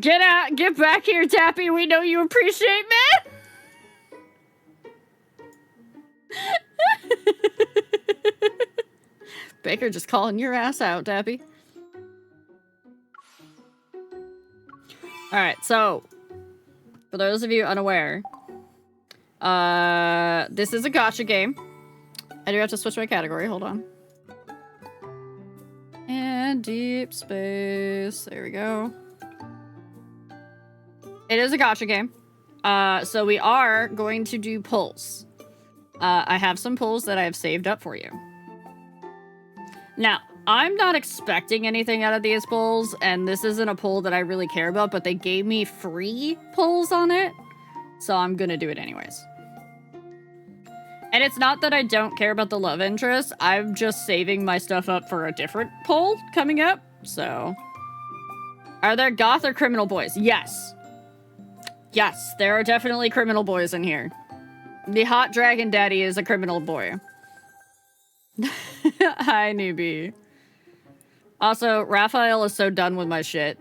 Get out! Get back here, Tappy! We know you appreciate me! Baker just calling your ass out, Tappy. Alright, so... For those of you unaware... this is a gacha game. I do have to switch my category, hold on. And deep space. There we go. It is a gacha game. So we are going to do pulls. I have some pulls that I have saved up for you. Now, I'm not expecting anything out of these pulls, and this isn't a pull that I really care about, but they gave me free pulls on it, so I'm gonna do it anyways. And it's not that I don't care about the love interest, I'm just saving my stuff up for a different pull coming up, so... Are there goth or criminal boys? Yes. Yes, there are definitely criminal boys in here. The hot dragon daddy is a criminal boy. Hi, newbie. Also, Raphael is so done with my shit.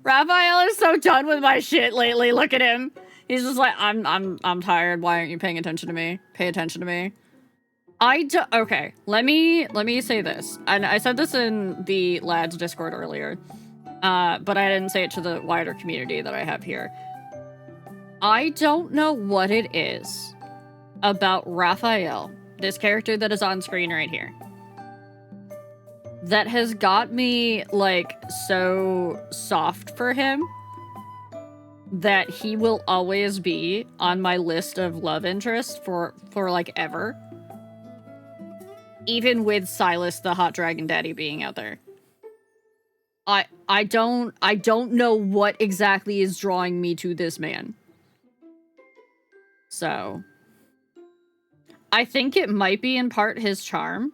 Raphael is so done with my shit lately. Look at him. He's just like, I'm tired. Why aren't you paying attention to me? Pay attention to me. Okay, let me say this. And I said this in the lads Discord earlier. But I didn't say it to the wider community that I have here. I don't know what it is about Raphael, this character that is on screen right here, that has got me, like, so soft for him that he will always be on my list of love interest for like, ever. Even with Silas, the hot dragon daddy, being out there. I don't know what exactly is drawing me to this man. So, I think it might be in part his charm.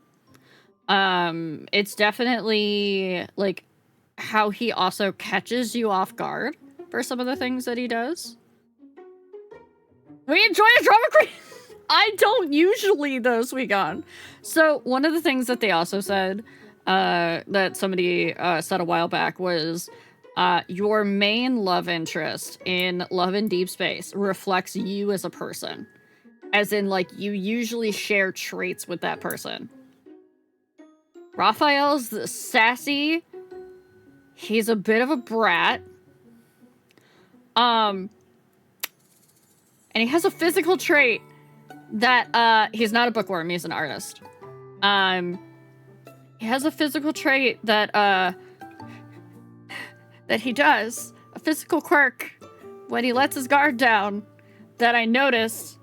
It's definitely, like, how he also catches you off guard for some of the things that he does. We enjoy a drama queen! I don't usually, though, Sweegon. So, one of the things that they also said, that somebody said a while back was, your main love interest in Love in Deep Space reflects you as a person. As in, like, you usually share traits with that person. Raphael's sassy. He's a bit of a brat. And he has a physical trait that, he's not a bookworm, he's an artist. He has a physical trait that, that he does. A physical quirk when he lets his guard down that I noticed.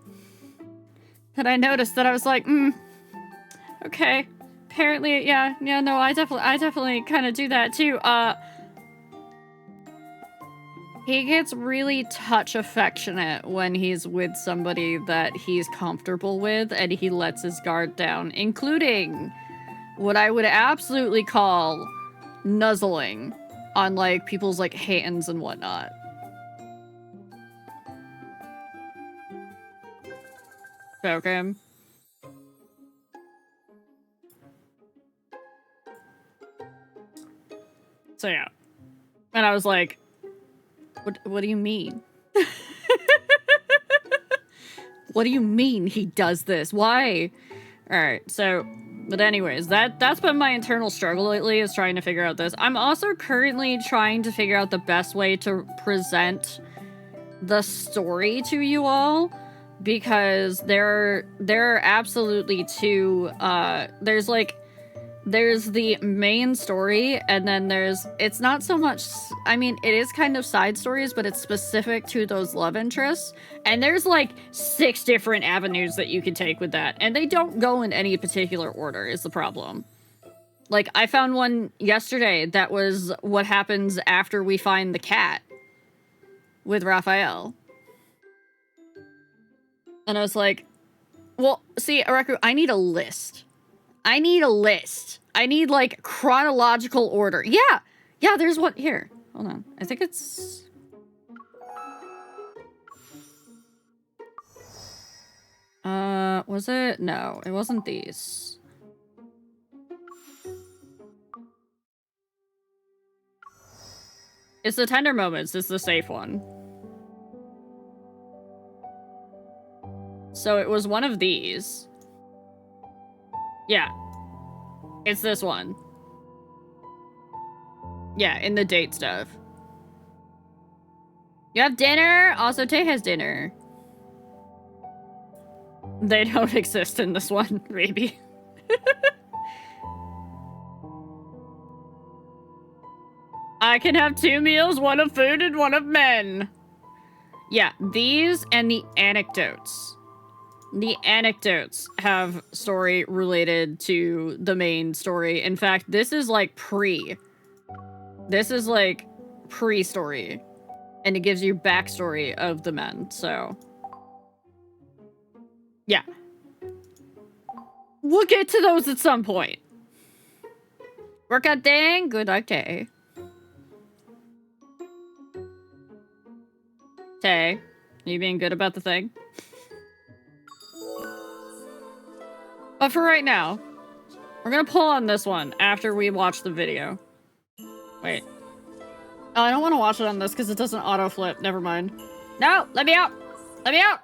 That I was like, okay. Apparently, yeah, no, I definitely kind of do that too. He gets really touch affectionate when he's with somebody that he's comfortable with, and he lets his guard down, including what I would absolutely call nuzzling on, like, people's, like, hands and whatnot. Okay. So yeah. And I was like, what do you mean? What do you mean he does this? Why? Alright, so, but anyways, that's been my internal struggle lately, is trying to figure out this. I'm also currently trying to figure out the best way to present the story to you all, because there are absolutely two, there's the main story, and then it's not so much, I mean, it is kind of side stories, but it's specific to those love interests, and there's like 6 different avenues that you can take with that, and they don't go in any particular order, is the problem. Like, I found one yesterday that was what happens after we find the cat with Raphael. And I was like, well, see, Araku, I need a list. I need, like, chronological order. Yeah, there's one here. Hold on. I think it's... was it? No, it wasn't these. It's the tender moments. It's the safe one. So it was one of these. Yeah. It's this one. Yeah, in the date stuff. You have dinner? Also, Tay has dinner. They don't exist in this one, maybe. I can have 2 meals, one of food and one of men. Yeah, these and the anecdotes. The anecdotes have story related to the main story. In fact, this is like pre. This is like pre-story. And it gives you backstory of the men, so. Yeah. We'll get to those at some point. Workout day, good luck day. Tay, you being good about the thing? But for right now, we're gonna pull on this one after we watch the video. Wait. Oh, I don't want to watch it on this because it doesn't auto-flip. Never mind. No! Let me out! Let me out!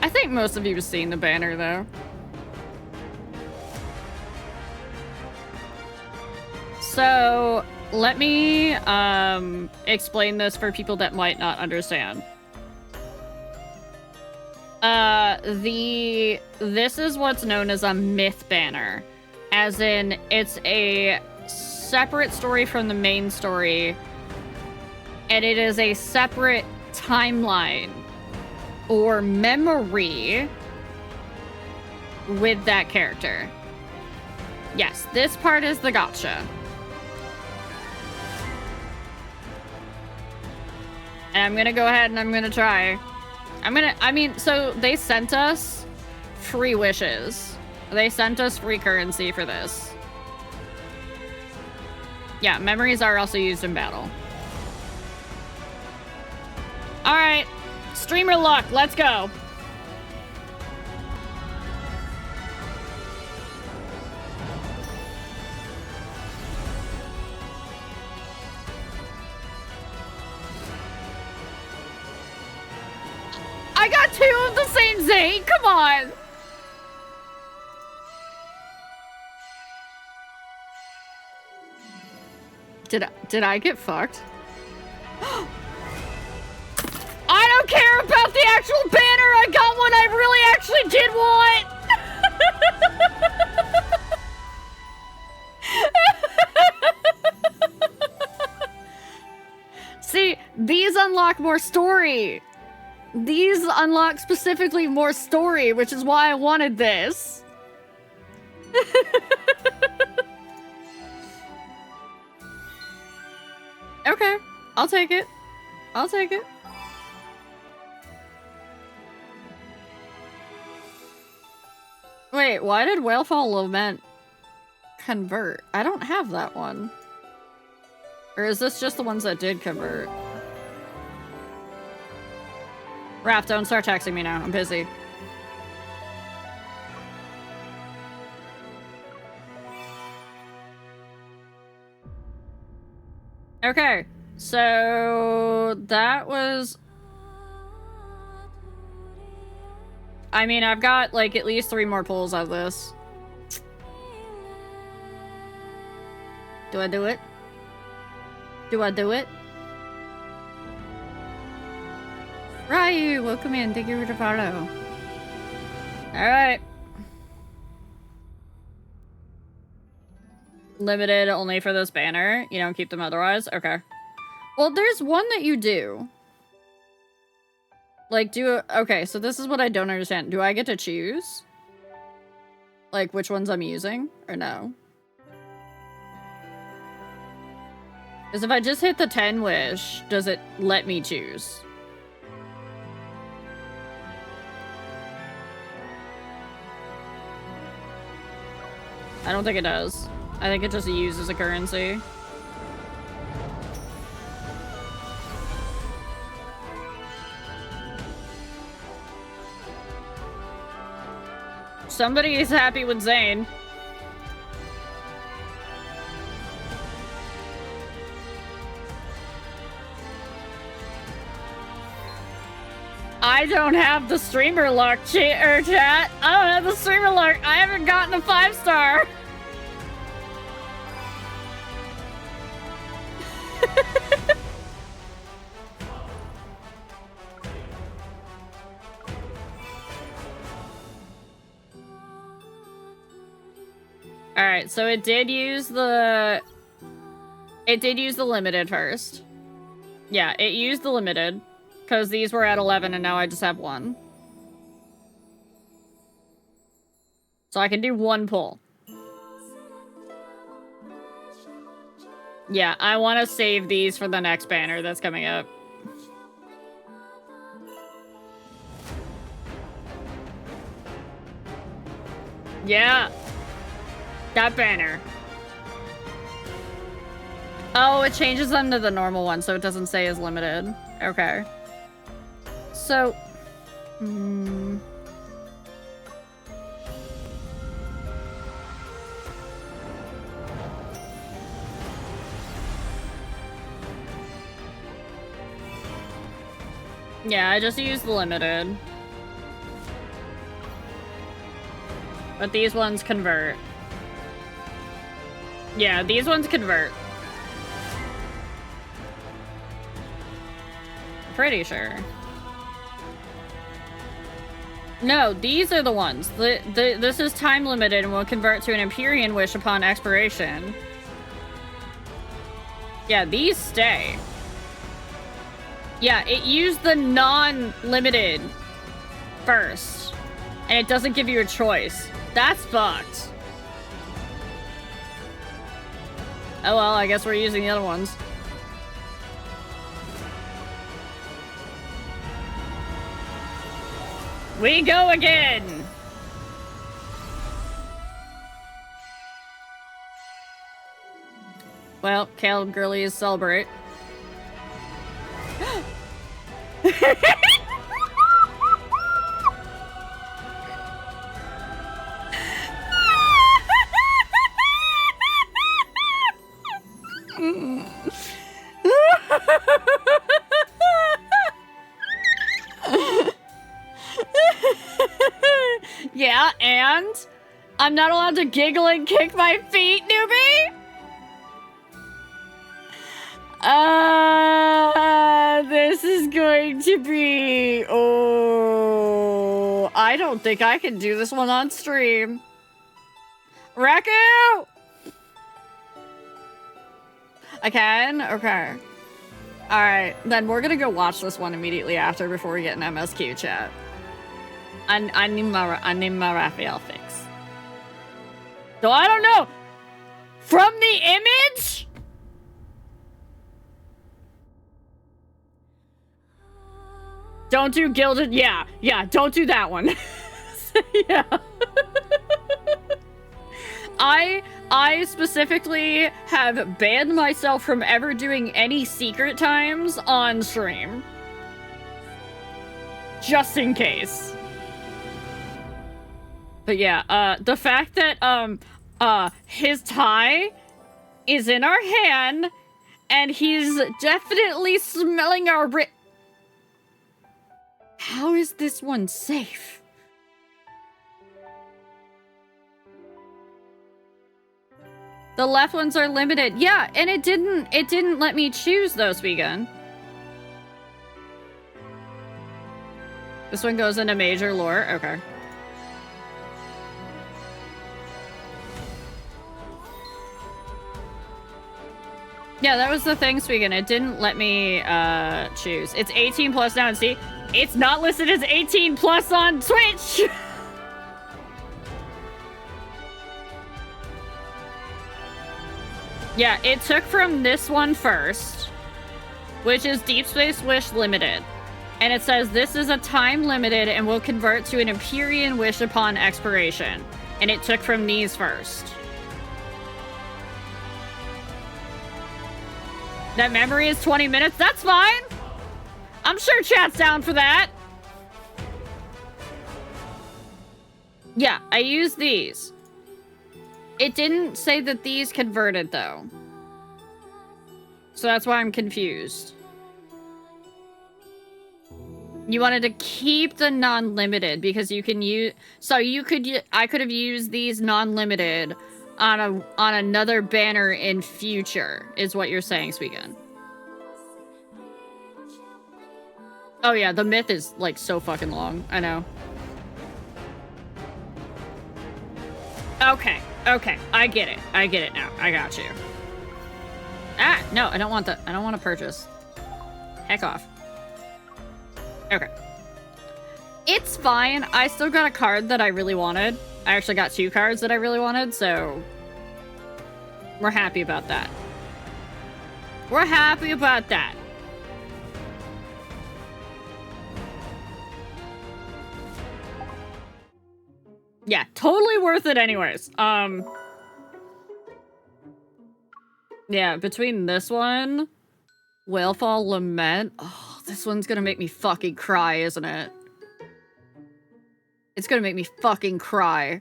I think most of you have seen the banner, though. So, let me explain this for people that might not understand. This is what's known as a myth banner. As in, it's a separate story from the main story, and it is a separate timeline or memory with that character. Yes, this part is the gotcha. And I'm gonna go ahead and I'm gonna try. So they sent us free wishes. They sent us free currency for this. Yeah, memories are also used in battle. Alright, streamer luck, let's go. I got 2 of the same Zane, come on. Did I get fucked? I don't care about the actual banner! I got one I really actually did want! See, these unlock more story. These unlock specifically more story, which is why I wanted this. Okay, I'll take it. I'll take it. Wait, why did Whalefall Lament convert? I don't have that one. Or is this just the ones that did convert? Raph, don't start texting me now. I'm busy. Okay, so that was... I mean, I've got, like, at least 3 more pulls of this. Do I do it? Do I do it? Ryu, welcome in. Thank you for the follow. Alright. Limited only for this banner. You don't keep them otherwise? Okay. Well, there's one that you do. Like, okay, so this is what I don't understand. Do I get to choose? Like, which ones I'm using? Or no? Because if I just hit the 10 wish, does it let me choose? I don't think it does. I think it just uses a currency. Somebody is happy with Zane. I don't have the streamer luck, chat. I don't have the streamer luck. I haven't gotten a 5-star. Alright, so it did use the limited first. Yeah, it used the limited. Because these were at 11 and now I just have 1. So I can do 1 pull. Yeah, I want to save these for the next banner that's coming up. Yeah. That banner. Oh, it changes them to the normal one, so it doesn't say as limited. Okay. So... Yeah, I just used the limited. But these ones convert. Yeah, these ones convert. Pretty sure. No, these are the ones. This is time limited and will convert to an Empyrean Wish upon expiration. Yeah, these stay. Yeah, it used the non-limited first. And it doesn't give you a choice. That's fucked. Oh well, I guess we're using the other ones. We go again! Well, Caleb Girlies celebrate. Yeah, and I'm not allowed to giggle and kick my feet, newbie? This is going to be... Oh, I don't think I can do this one on stream. Raku! I can? Okay. Alright, then we're gonna go watch this one immediately after before we get an MSQ chat. I need my Raphael fix. So I don't know. From the image? Don't do gilded. Yeah, don't do that one. Yeah. I specifically have banned myself from ever doing any secret times on stream. Just in case. But yeah, the fact that, his tie is in our hand, and he's definitely smelling our How is this one safe? The left ones are limited. Yeah, and it didn't let me choose those, Vegan. This one goes into major lore. Okay. Yeah, that was the thing, Swegan. It didn't let me choose. It's 18 plus now, and see, it's not listed as 18 plus on Twitch. Yeah, it took from this one first, which is Deep Space Wish Limited. And it says this is a time limited and will convert to an Empyrean Wish upon expiration. And it took from these first. That memory is 20 minutes. That's fine. I'm sure chat's down for that. Yeah, I used these. It didn't say that these converted, though. So that's why I'm confused. You wanted to keep the non-limited because you can use... So you could... I could have used these non-limited on another banner in future, is what you're saying, Sweegun. Oh yeah, the myth is, like, so fucking long. I know. Okay, okay. I get it. I get it now. I got you. Ah, no, I don't want that. I don't want to purchase. Heck off. Okay. It's fine. I still got a card that I really wanted. I actually got 2 cards that I really wanted, so... We're happy about that. We're happy about that. Yeah, totally worth it anyways. Yeah, between this one, Whalefall Lament. Oh, this one's gonna make me fucking cry, isn't it? It's gonna make me fucking cry.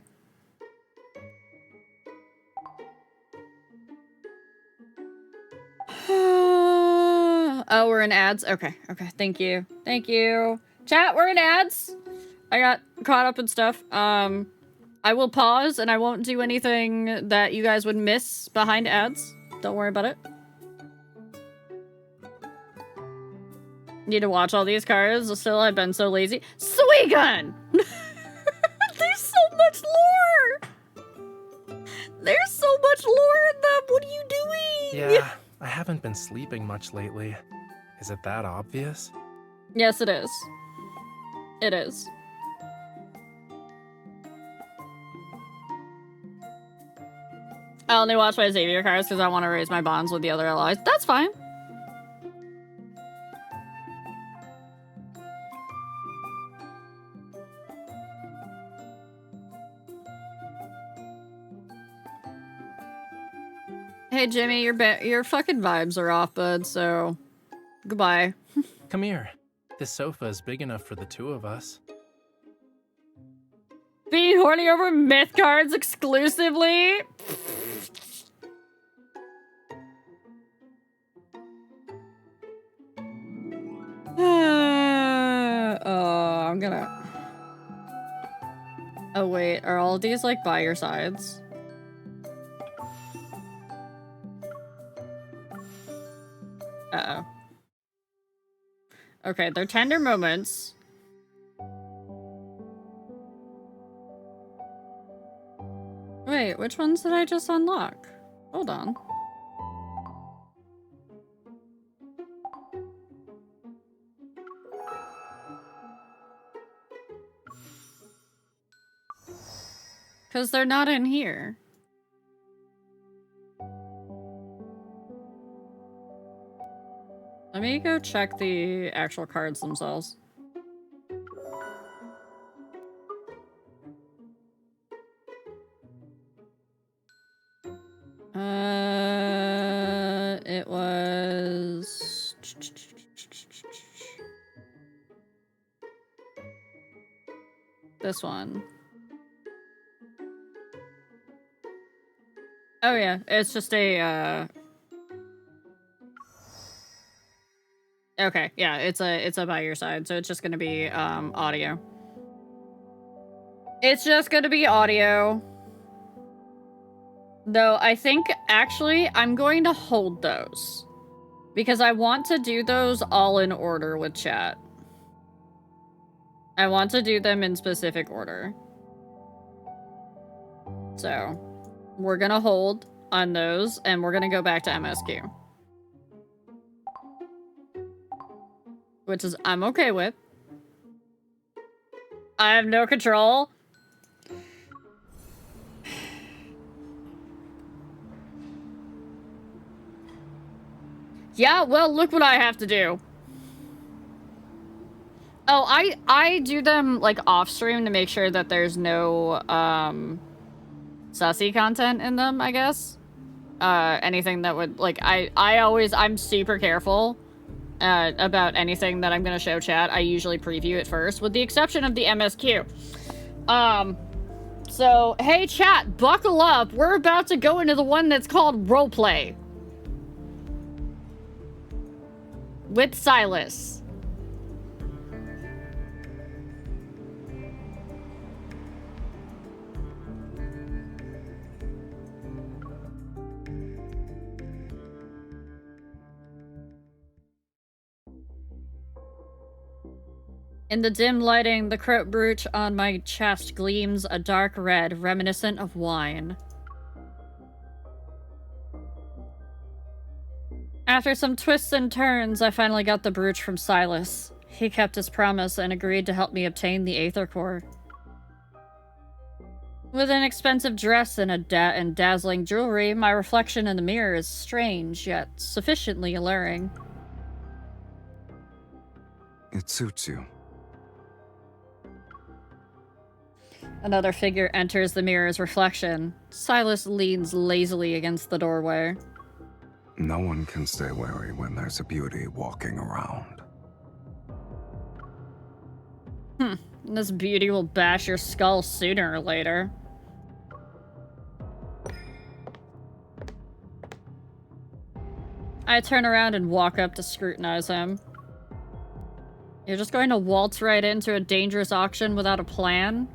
Oh, we're in ads? Okay, okay, thank you. Thank you. Chat, we're in ads. I got caught up in stuff. I will pause and I won't do anything that you guys would miss behind ads. Don't worry about it. Need to watch all these cards. Still, I've been so lazy. Sweegun! There's so much lore! There's so much lore in them! What are you doing? Yeah, I haven't been sleeping much lately. Is it that obvious? Yes, it is. It is. I only watch my Xavier cards because I want to raise my bonds with the other allies. That's fine. Hey, Jimmy, your fucking vibes are off, bud, so goodbye. Come here. This sofa is big enough for the 2 of us. Being horny over myth cards exclusively? I'm gonna... Oh, wait. Are all of these, like, by your sides? Uh-oh. Okay, they're tender moments. Wait, which ones did I just unlock? Hold on. Because they're not in here. Let me go check the actual cards themselves. It was... This one. Oh yeah, it's just a, Okay, yeah, it's a by your side, so it's just gonna be, audio. It's just gonna be audio. Though, I think, actually, I'm going to hold those. Because I want to do those all in order with chat. I want to do them in specific order. So, we're gonna hold on those, and we're gonna go back to MSQ. Which is, I'm okay with. I have no control. Yeah, well, look what I have to do. Oh, I do them, like, off-stream to make sure that there's no, sussy content in them, I guess. Anything that would, like, I'm super careful, about anything that I'm gonna show chat. I usually preview it first, with the exception of the MSQ. So, hey chat, buckle up. We're about to go into the one that's called Roleplay. With Silas. In the dim lighting, the croat brooch on my chest gleams a dark red, reminiscent of wine. After some twists and turns, I finally got the brooch from Silas. He kept his promise and agreed to help me obtain the Aether Core. With an expensive dress and dazzling jewelry, my reflection in the mirror is strange, yet sufficiently alluring. It suits you. Another figure enters the mirror's reflection. Silas leans lazily against the doorway. No one can stay wary when there's a beauty walking around. This beauty will bash your skull sooner or later. I turn around and walk up to scrutinize him. You're just going to waltz right into a dangerous auction without a plan?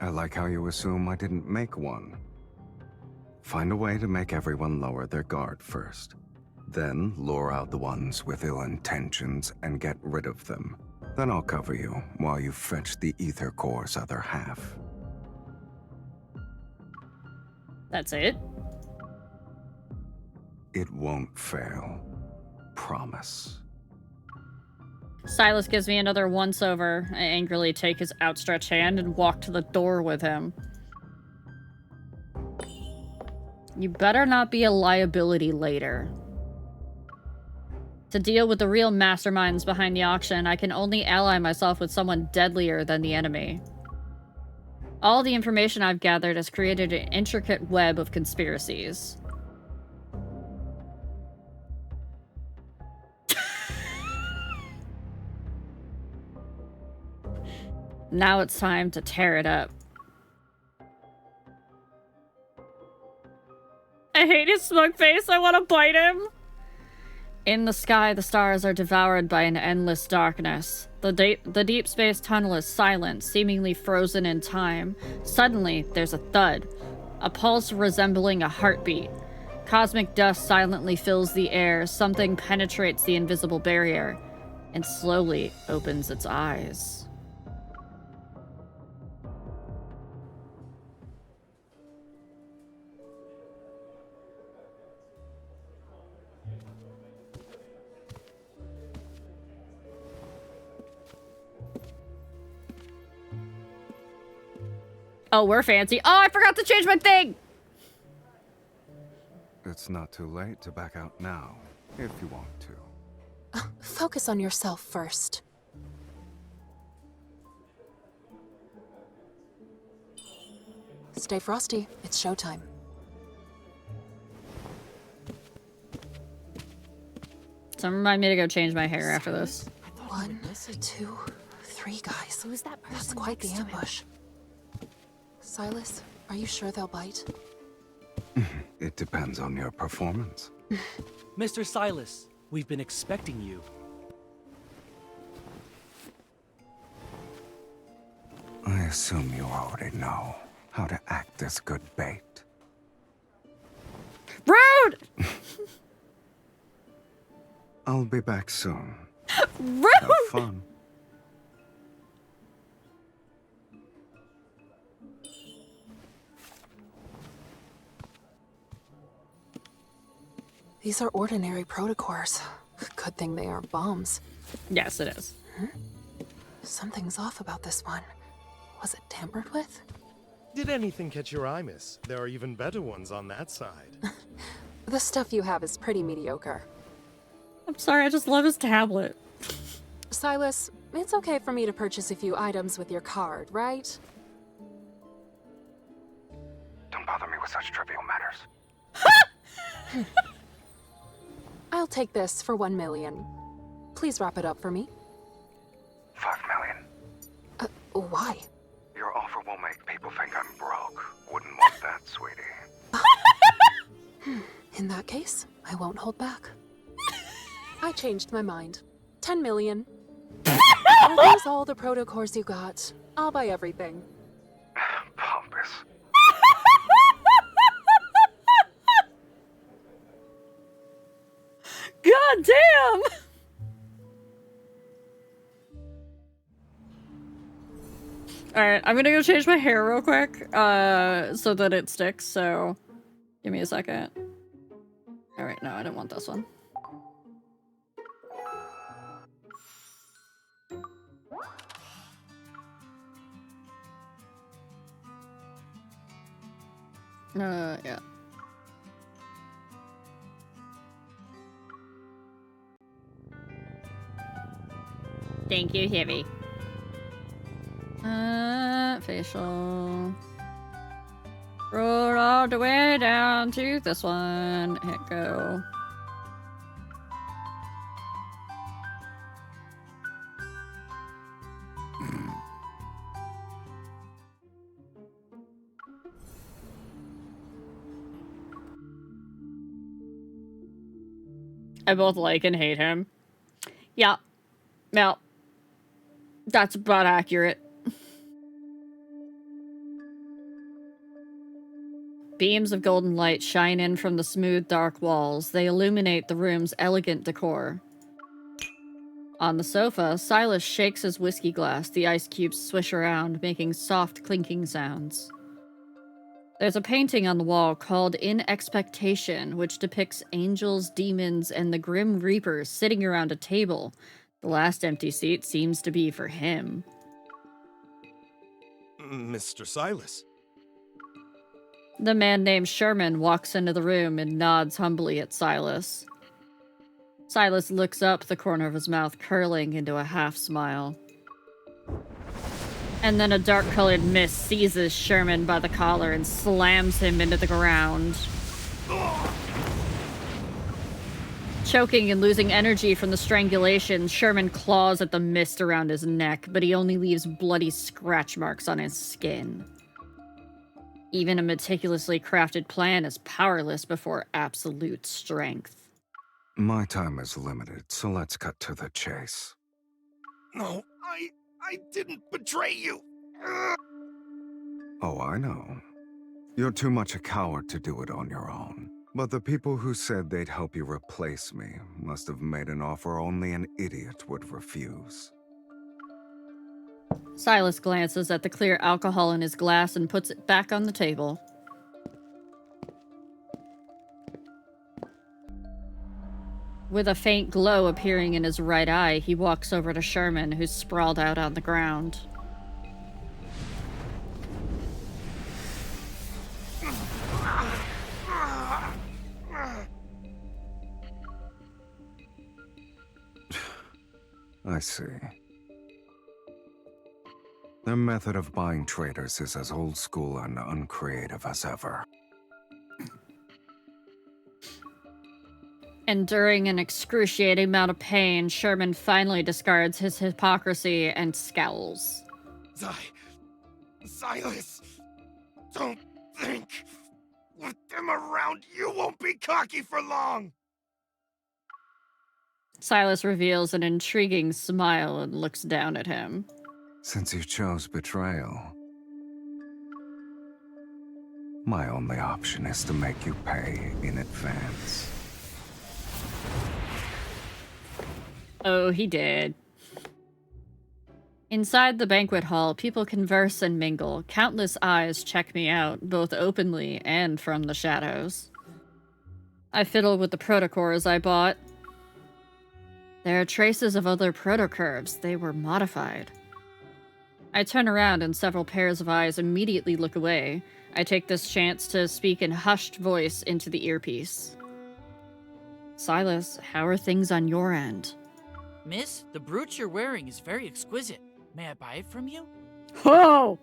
I like how you assume I didn't make one. Find a way to make everyone lower their guard first. Then lure out the ones with ill intentions and get rid of them. Then I'll cover you while you fetch the Aether Core's other half. That's it? It won't fail. Promise. Silas gives me another once-over. I angrily take his outstretched hand and walk to the door with him. You better not be a liability later. To deal with the real masterminds behind the auction, I can only ally myself with someone deadlier than the enemy. All the information I've gathered has created an intricate web of conspiracies. Now it's time to tear it up. I hate his smug face. I want to bite him. In the sky, the stars are devoured by an endless darkness. The deep space tunnel is silent, seemingly frozen in time. Suddenly, there's a thud. A pulse resembling a heartbeat. Cosmic dust silently fills the air. Something penetrates the invisible barrier and slowly opens its eyes. Oh, we're fancy. Oh, I forgot to change my thing! It's not too late to back out now, if you want to. Focus on yourself first. Stay frosty. It's showtime. Someone remind me to go change my hair after this. 1, 2, 3 guys. Who's that person? That's quite the next to him? ambush. Silas, are you sure they'll bite? It depends on your performance. Mr. Silas, we've been expecting you. I assume you already know how to act as good bait. Rude! I'll be back soon. Rude! Have fun. These are ordinary protocors. Good thing they aren't bombs. Yes, it is. Something's off about this one. Was it tampered with? Did anything catch your eye, miss? There are even better ones on that side. The stuff you have is pretty mediocre. I'm sorry, I just love his tablet. Silas, it's okay for me to purchase a few items with your card, right? Don't bother me with such trivial matters. I'll take this for 1 million. Please wrap it up for me. 5 million. Why? Your offer will make people think I'm broke. Wouldn't want that, sweetie. In that case, I won't hold back. I changed my mind. 10 million. Are those all the protocors you got? I'll buy everything. Pompous. God damn! Alright, I'm gonna go change my hair real quick, so that it sticks, so give me a second. Alright, no, I didn't want this one. Yeah. Thank you, Heavy. Facial. Roll all the way down to this one. Hit go. I both like and hate him. Yeah. Yeah. That's about accurate. Beams of golden light shine in from the smooth, dark walls. They illuminate the room's elegant decor. On the sofa, Silas shakes his whiskey glass. The ice cubes swish around, making soft, clinking sounds. There's a painting on the wall called In Expectation, which depicts angels, demons, and the Grim Reapers sitting around a table. The last empty seat seems to be for him. Mr. Silas. The man named Sherman walks into the room and nods humbly at Silas. Silas looks up, the corner of his mouth curling into a half-smile. And then a dark-colored mist seizes Sherman by the collar and slams him into the ground. Choking and losing energy from the strangulation, Sherman claws at the mist around his neck, but he only leaves bloody scratch marks on his skin. Even a meticulously crafted plan is powerless before absolute strength. My time is limited, so let's cut to the chase. No, I didn't betray you. Oh, I know. You're too much a coward to do it on your own. But the people who said they'd help you replace me must have made an offer only an idiot would refuse. Silas glances at the clear alcohol in his glass and puts it back on the table. With a faint glow appearing in his right eye, he walks over to Sherman, who's sprawled out on the ground. I see. Their method of buying traitors is as old school and uncreative as ever. Enduring an excruciating amount of pain, Sherman finally discards his hypocrisy and scowls. Silas, don't think. With them around, you won't be cocky for long. Silas reveals an intriguing smile and looks down at him. Since you chose betrayal, my only option is to make you pay in advance. Oh, he did. Inside the banquet hall, people converse and mingle. Countless eyes check me out, both openly and from the shadows. I fiddle with the protocores I bought. There are traces of other protocurves. They were modified. I turn around and several pairs of eyes immediately look away. I take this chance to speak in hushed voice into the earpiece. Silas, how are things on your end? Miss, the brooch you're wearing is very exquisite. May I buy it from you? Whoa!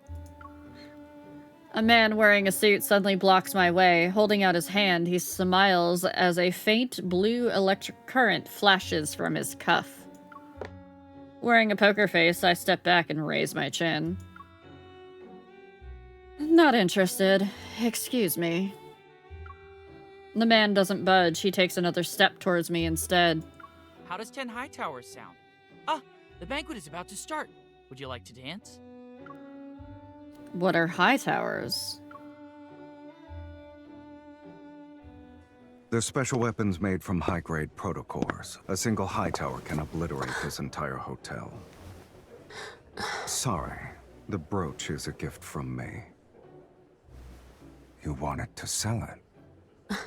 A man wearing a suit suddenly blocks my way. Holding out his hand, he smiles as a faint blue electric current flashes from his cuff. Wearing a poker face, I step back and raise my chin. Not interested. Excuse me. The man doesn't budge. He takes another step towards me instead. How does 10 High Towers sound? Ah, the banquet is about to start. Would you like to dance? What are high towers? They're special weapons made from high-grade protocores. A single high tower can obliterate this entire hotel. Sorry, The brooch is a gift from me. You wanted to sell it.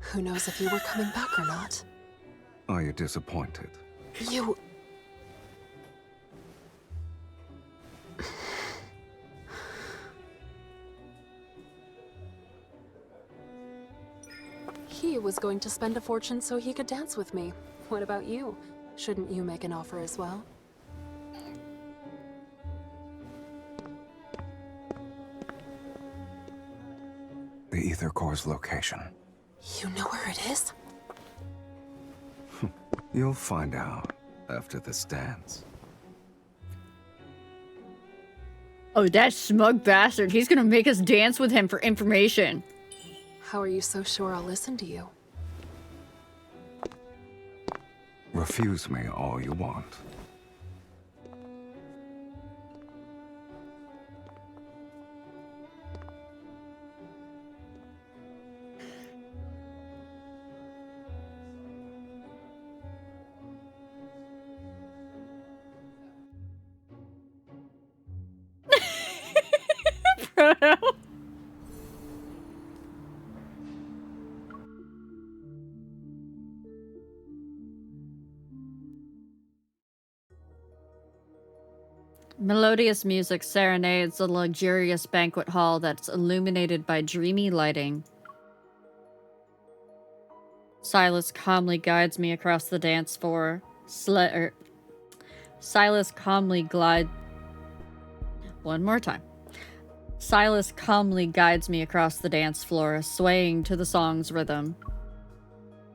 Who knows if you were coming back or not? Are you disappointed? You... He was going to spend a fortune so he could dance with me. What about you? Shouldn't you make an offer as well? The Ether Core's location. You know where it is? You'll find out after this dance. Oh, that smug bastard. He's gonna make us dance with him for information. How are you so sure I'll listen to you? Refuse me all you want. Proto. Melodious music serenades the luxurious banquet hall that's illuminated by dreamy lighting. Silas calmly guides me across the dance floor. Silas calmly One more time. Silas calmly guides me across the dance floor, swaying to the song's rhythm.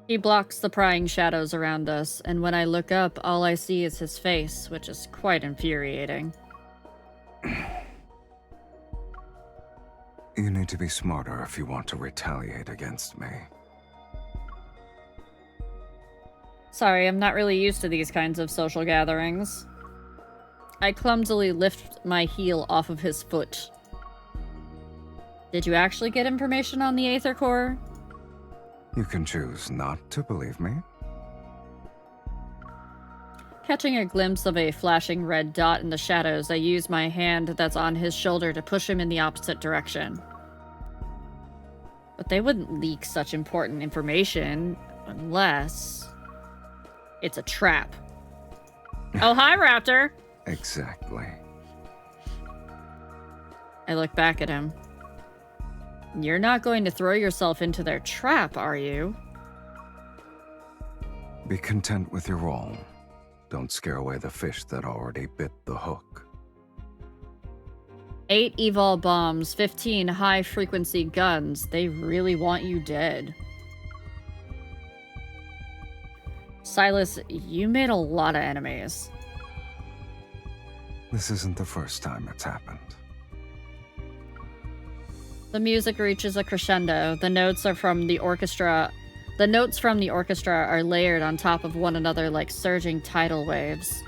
He blocks the prying shadows around us, and when I look up, all I see is his face, which is quite infuriating. You need to be smarter if you want to retaliate against me. Sorry, I'm not really used to these kinds of social gatherings. I clumsily lift my heel off of his foot. Did you actually get information on the Aether Core? You can choose not to believe me. Catching a glimpse of a flashing red dot in the shadows, I use my hand that's on his shoulder to push him in the opposite direction. But they wouldn't leak such important information unless it's a trap. Oh, hi, Raptor! Exactly. I look back at him. You're not going to throw yourself into their trap, are you? Be content with your role. Don't scare away the fish that already bit the hook. 8 evol bombs, 15 high-frequency guns. They really want you dead. Silas, you made a lot of enemies. This isn't the first time it's happened. The music reaches a crescendo. The notes from the orchestra are layered on top of one another like surging tidal waves.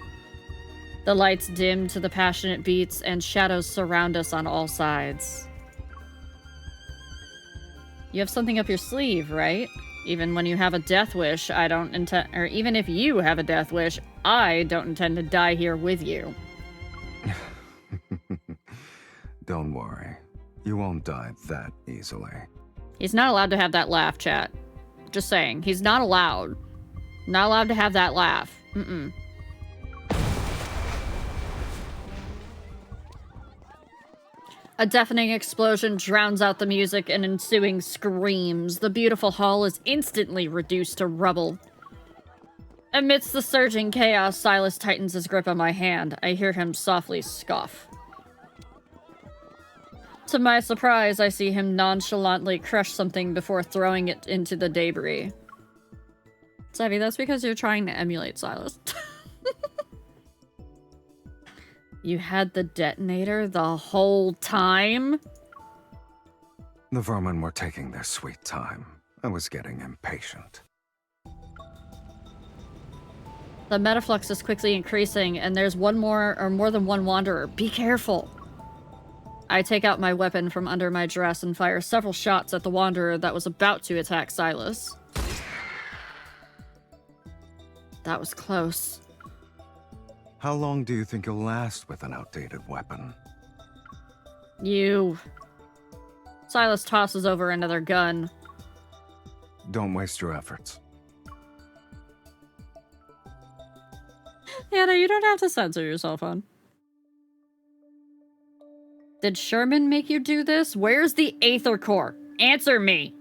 The lights dim to the passionate beats, and shadows surround us on all sides. You have something up your sleeve, right? Even when you have a death wish, even if you have a death wish, I don't intend to die here with you. Don't worry. You won't die that easily. He's not allowed to have that laugh, chat. Just saying. He's not allowed. Not allowed to have that laugh. Mm-mm. A deafening explosion drowns out the music and ensuing screams. The beautiful hall is instantly reduced to rubble. Amidst the surging chaos, Silas tightens his grip on my hand. I hear him softly scoff. To my surprise, I see him nonchalantly crush something before throwing it into the debris. Savvy, that's because you're trying to emulate Silas. You had the detonator the whole time? The vermin were taking their sweet time. I was getting impatient. The metaflux is quickly increasing, and there's more than one wanderer. Be careful! I take out my weapon from under my dress and fire several shots at the wanderer that was about to attack Silas. That was close. How long do you think you'll last with an outdated weapon? You. Silas tosses over another gun. Don't waste your efforts. Anna, you don't have to censor yourself, hon. Did Sherman make you do this? Where's the Aether Core? Answer me!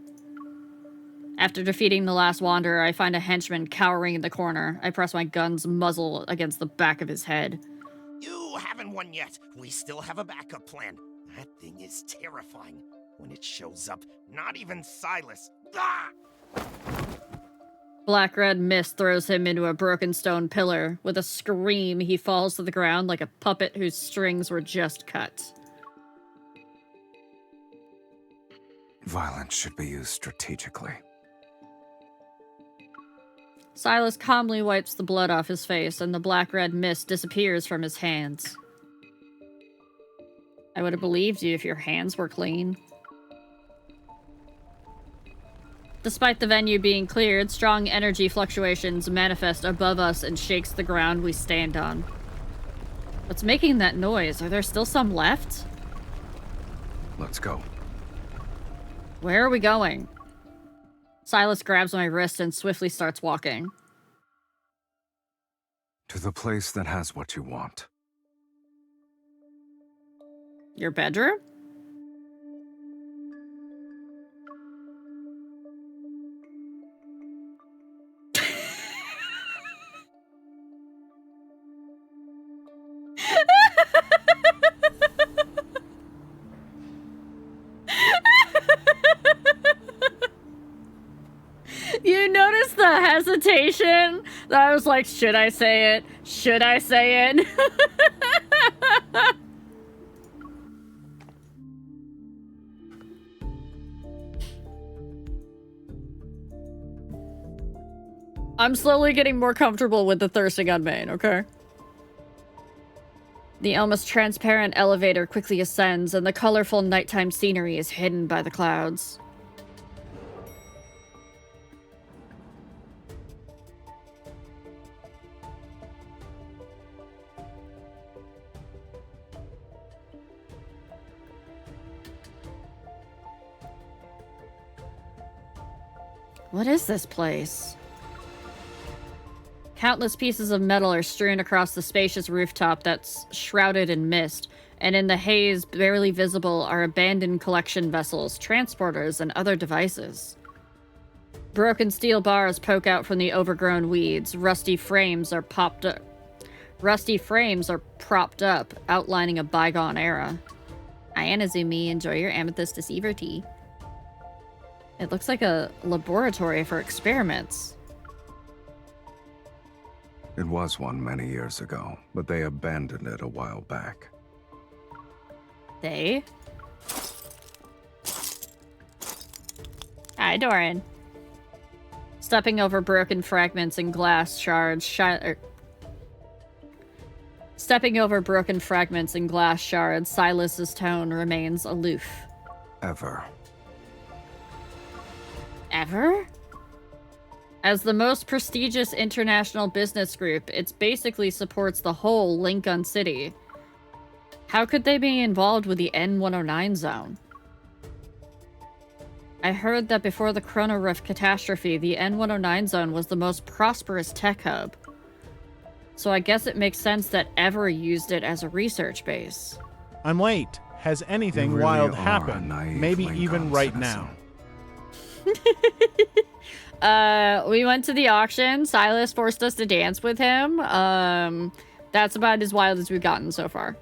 After defeating the last Wanderer, I find a henchman cowering in the corner. I press my gun's muzzle against the back of his head. You haven't won yet. We still have a backup plan. That thing is terrifying. When it shows up, not even Silas. Ah! Black-red mist throws him into a broken stone pillar. With a scream, he falls to the ground like a puppet whose strings were just cut. Violence should be used strategically. Silas calmly wipes the blood off his face, and the black-red mist disappears from his hands. I would have believed you if your hands were clean. Despite the venue being cleared, strong energy fluctuations manifest above us and shakes the ground we stand on. What's making that noise? Are there still some left? Let's go. Where are we going? Silas grabs my wrist and swiftly starts walking. To the place that has what you want. Your bedroom? You notice the hesitation? That I was like, should I say it? Should I say it? I'm slowly getting more comfortable with the thirsting on Maine, okay? The almost transparent elevator quickly ascends, and the colorful nighttime scenery is hidden by the clouds. What is this place? Countless pieces of metal are strewn across the spacious rooftop that's shrouded in mist, and in the haze, barely visible, are abandoned collection vessels, transporters, and other devices. Broken steel bars poke out from the overgrown weeds. Rusty frames are propped up, outlining a bygone era. Ianazumi, enjoy your amethyst deceiver tea. It looks like a laboratory for experiments. It was one many years ago, but they abandoned it a while back. They? Hi, Doran. Stepping over broken fragments and glass shards, Silas's tone remains aloof. Ever. Ever? As the most prestigious international business group, it basically supports the whole Lincoln City. How could they be involved with the N109 zone? I heard that before the Chrono Rift catastrophe, the N109 zone was the most prosperous tech hub. So I guess it makes sense that Ever used it as a research base. I'm late. Has anything You really wild are a happened? naive Maybe Lincoln even right citizen. now. We went to the auction. Silas forced us to dance with him. That's about as wild as we've gotten so far.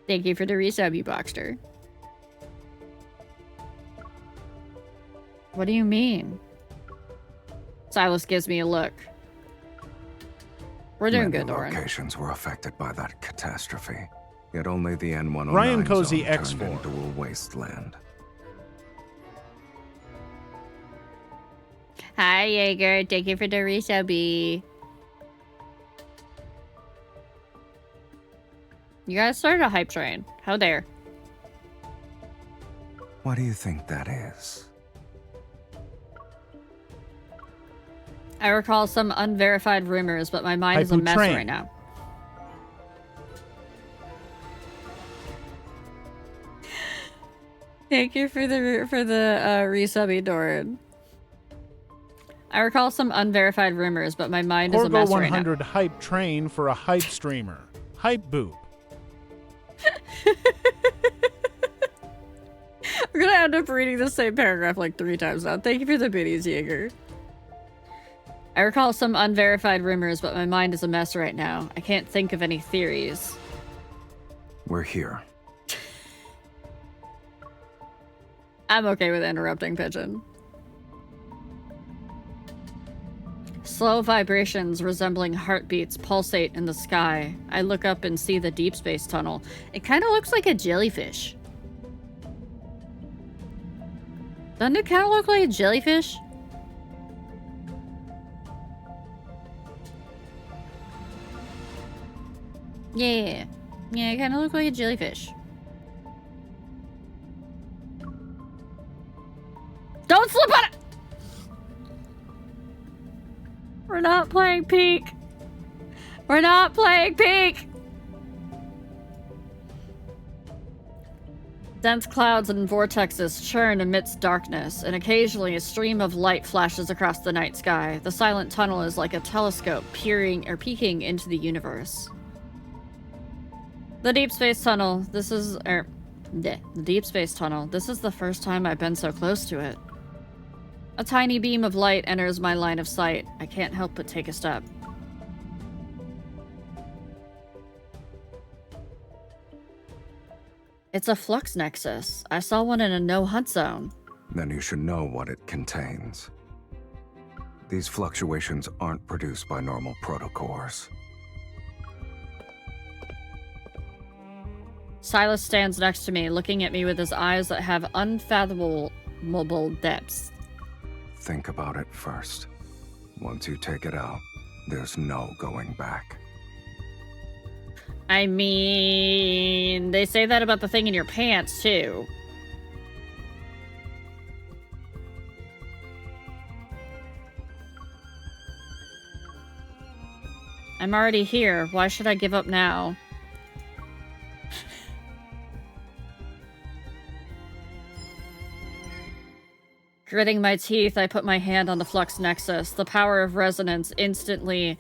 Thank you for the resub, you Boxster. What do you mean? Silas gives me a look. We're doing Many good, Doran. locations were affected by that catastrophe. Yet only the N109 Ryan Cozy zone X4. turned into a wasteland. Hi, Jaeger. Thank you for the resubby. You guys started a hype train. How dare. What do you think that is? I recall some unverified rumors, but my mind is a Haiku mess train. right now. Thank you for the resubby, Doran. I recall some unverified rumors, but my mind is a Corgo mess right now. 100 hype train for a hype streamer. Hype boop. We're gonna end up reading the same paragraph like 3 times now. Thank you for the biddies, Jaeger. I recall some unverified rumors, but my mind is a mess right now. I can't think of any theories. We're here. I'm okay with interrupting Pigeon. Slow vibrations resembling heartbeats pulsate in the sky. I look up and see the deep space tunnel. It kind of looks like a jellyfish. Doesn't it kind of look like a jellyfish? Yeah. Yeah, it kind of looks like a jellyfish. Don't slip on it! We're not playing Peak. We're not playing Peak! Dense clouds and vortexes churn amidst darkness, and occasionally a stream of light flashes across the night sky. The silent tunnel is like a telescope peeking into the universe. The deep space tunnel. The deep space tunnel. This is the first time I've been so close to it. A tiny beam of light enters my line of sight. I can't help but take a step. It's a flux nexus. I saw one in a no-hunt zone. Then you should know what it contains. These fluctuations aren't produced by normal protocores. Silas stands next to me, looking at me with his eyes that have unfathomable depths. Think about it first. Once you take it out, there's no going back. I mean, they say that about the thing in your pants, too. I'm already here. Why should I give up now? Gritting my teeth, I put my hand on the flux nexus. The power of resonance instantly...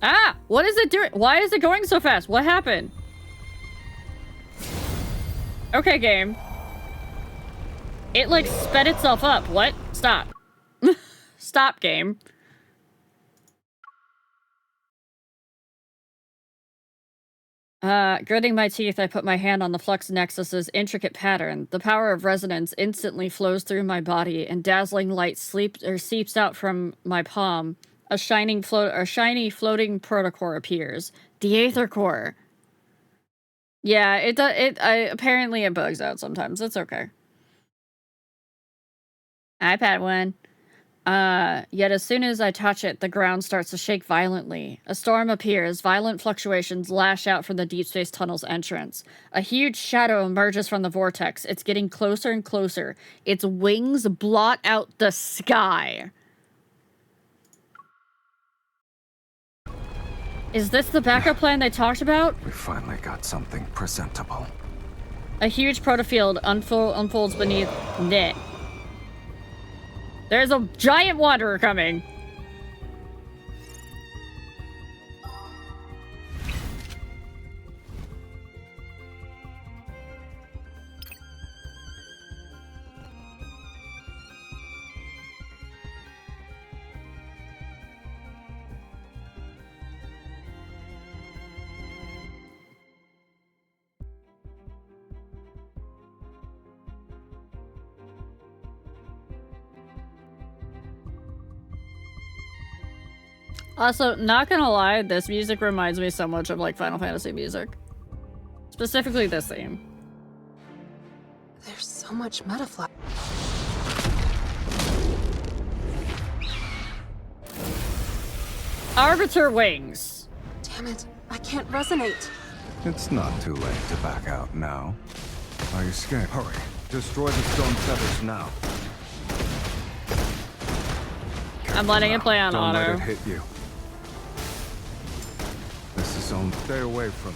Ah! What is it doing? Why is it going so fast? What happened? Okay, game. It, like, sped itself up. What? Stop. Stop, game. Gritting my teeth, I put my hand on the flux nexus's intricate pattern. The power of resonance instantly flows through my body, and dazzling light seeps out from my palm. A shiny floating protocore appears. The Aether Core. Yeah, apparently it bugs out sometimes. It's okay. I've had one. Yet as soon as I touch it, the ground starts to shake violently. A storm appears. Violent fluctuations lash out from the deep space tunnel's entrance. A huge shadow emerges from the vortex. It's getting closer and closer. Its wings blot out the sky. Is this the backup plan they talked about? We finally got something presentable. A huge protofield unfolds beneath it. There's a giant wanderer coming. Also, not gonna lie, this music reminds me so much of, like, Final Fantasy music. Specifically this theme. There's so much metafly. Arbiter wings. Damn it, I can't resonate. It's not too late to back out now. Are you scared? Hurry. Destroy the stone feathers now. I'm letting it play on Don't auto. let it hit you. This is on. Stay away from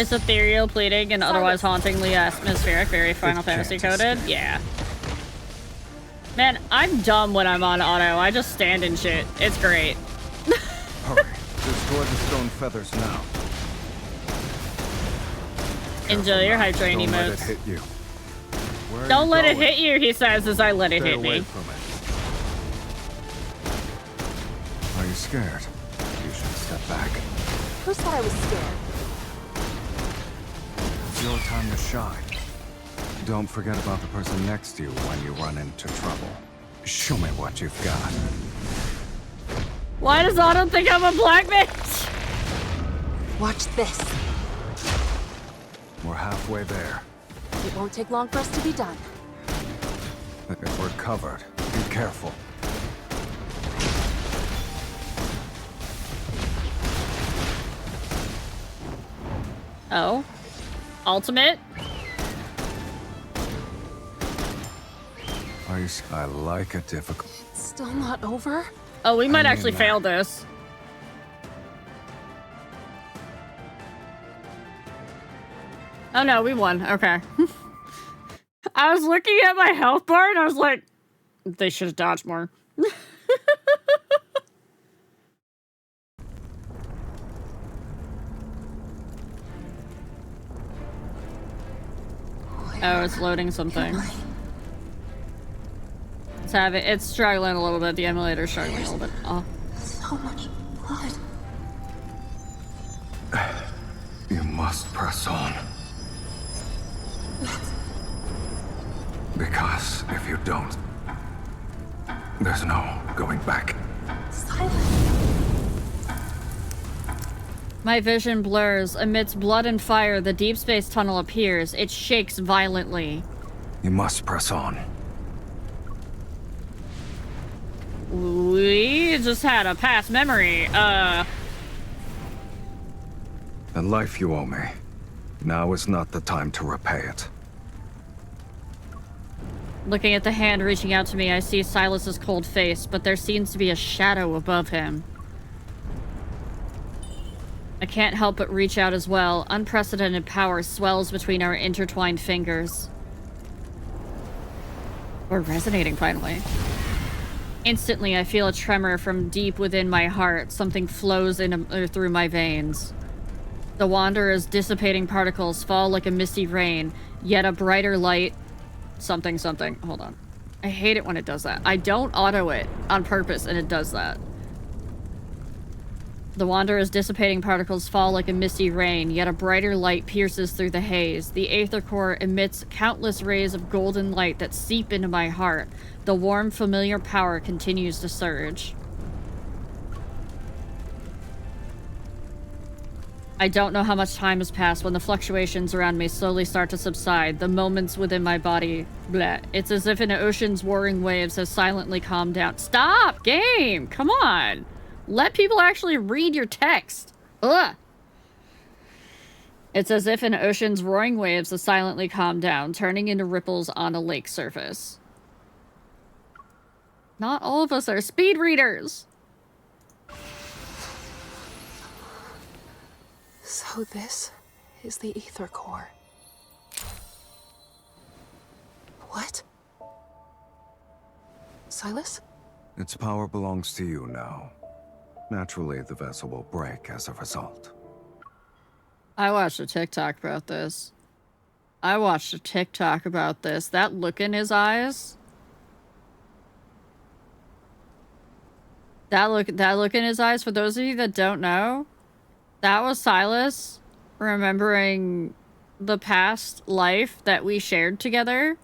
It's ethereal, pleading, and otherwise hauntingly atmospheric, very Final Fantasy coded. Yeah. Man, I'm dumb when I'm on auto. I just stand in shit. It's great. Hurry. Destroy the stone feathers now. Enjoy your hype train Don't let it emotes. hit you. Where are Don't you let it going? hit you, he says as I let it Stay hit away me. from it. Are you scared? You should step back. Who said I was scared? It's your time to shine. Don't forget about the person next to you when you run into trouble. Show me what you've got. Why does Autumn think I'm a black bitch? Watch this. We're halfway there. It won't take long for us to be done. If we're covered, be careful. Oh. Ultimate? I like a difficult. Still not over? Oh, we might I actually mean, fail this. Oh no, we won. Okay. I was looking at my health bar and I was like, they should have dodged more. Oh, it's loading something. Let's have it. It's struggling a little bit. The emulator's struggling a little bit. Oh. So much blood. You must press on. Because if you don't, there's no going back. My vision blurs. Amidst blood and fire, the deep space tunnel appears. It shakes violently. You must press on. We just had a past memory. The life you owe me. Now is not the time to repay it. Looking at the hand reaching out to me, I see Silas's cold face, but there seems to be a shadow above him. I can't help but reach out as well. Unprecedented power swells between our intertwined fingers. We're resonating finally. Instantly, I feel a tremor from deep within my heart. Something flows through my veins. The Wanderer's dissipating particles fall like a misty rain, yet a brighter light... Something. Hold on. I hate it when it does that. I don't auto it on purpose, and it does that. The Wanderer's dissipating particles fall like a misty rain, yet a brighter light pierces through the haze. The Aether Core emits countless rays of golden light that seep into my heart. The warm, familiar power continues to surge. I don't know how much time has passed when the fluctuations around me slowly start to subside, the moments within my body, bleh. It's as if an ocean's warring waves have silently calmed down. Stop, game! Come on! Let people actually read your text. Ugh! It's as if an ocean's roaring waves have silently calmed down, turning into ripples on a lake surface. Not all of us are speed readers! So this is the Aether Core. What? Silas? Its power belongs to you now. Naturally, the vessel will break as a result. I watched a TikTok about this. That look in his eyes. That look in his eyes, for those of you that don't know, that was Silas remembering the past life that we shared together.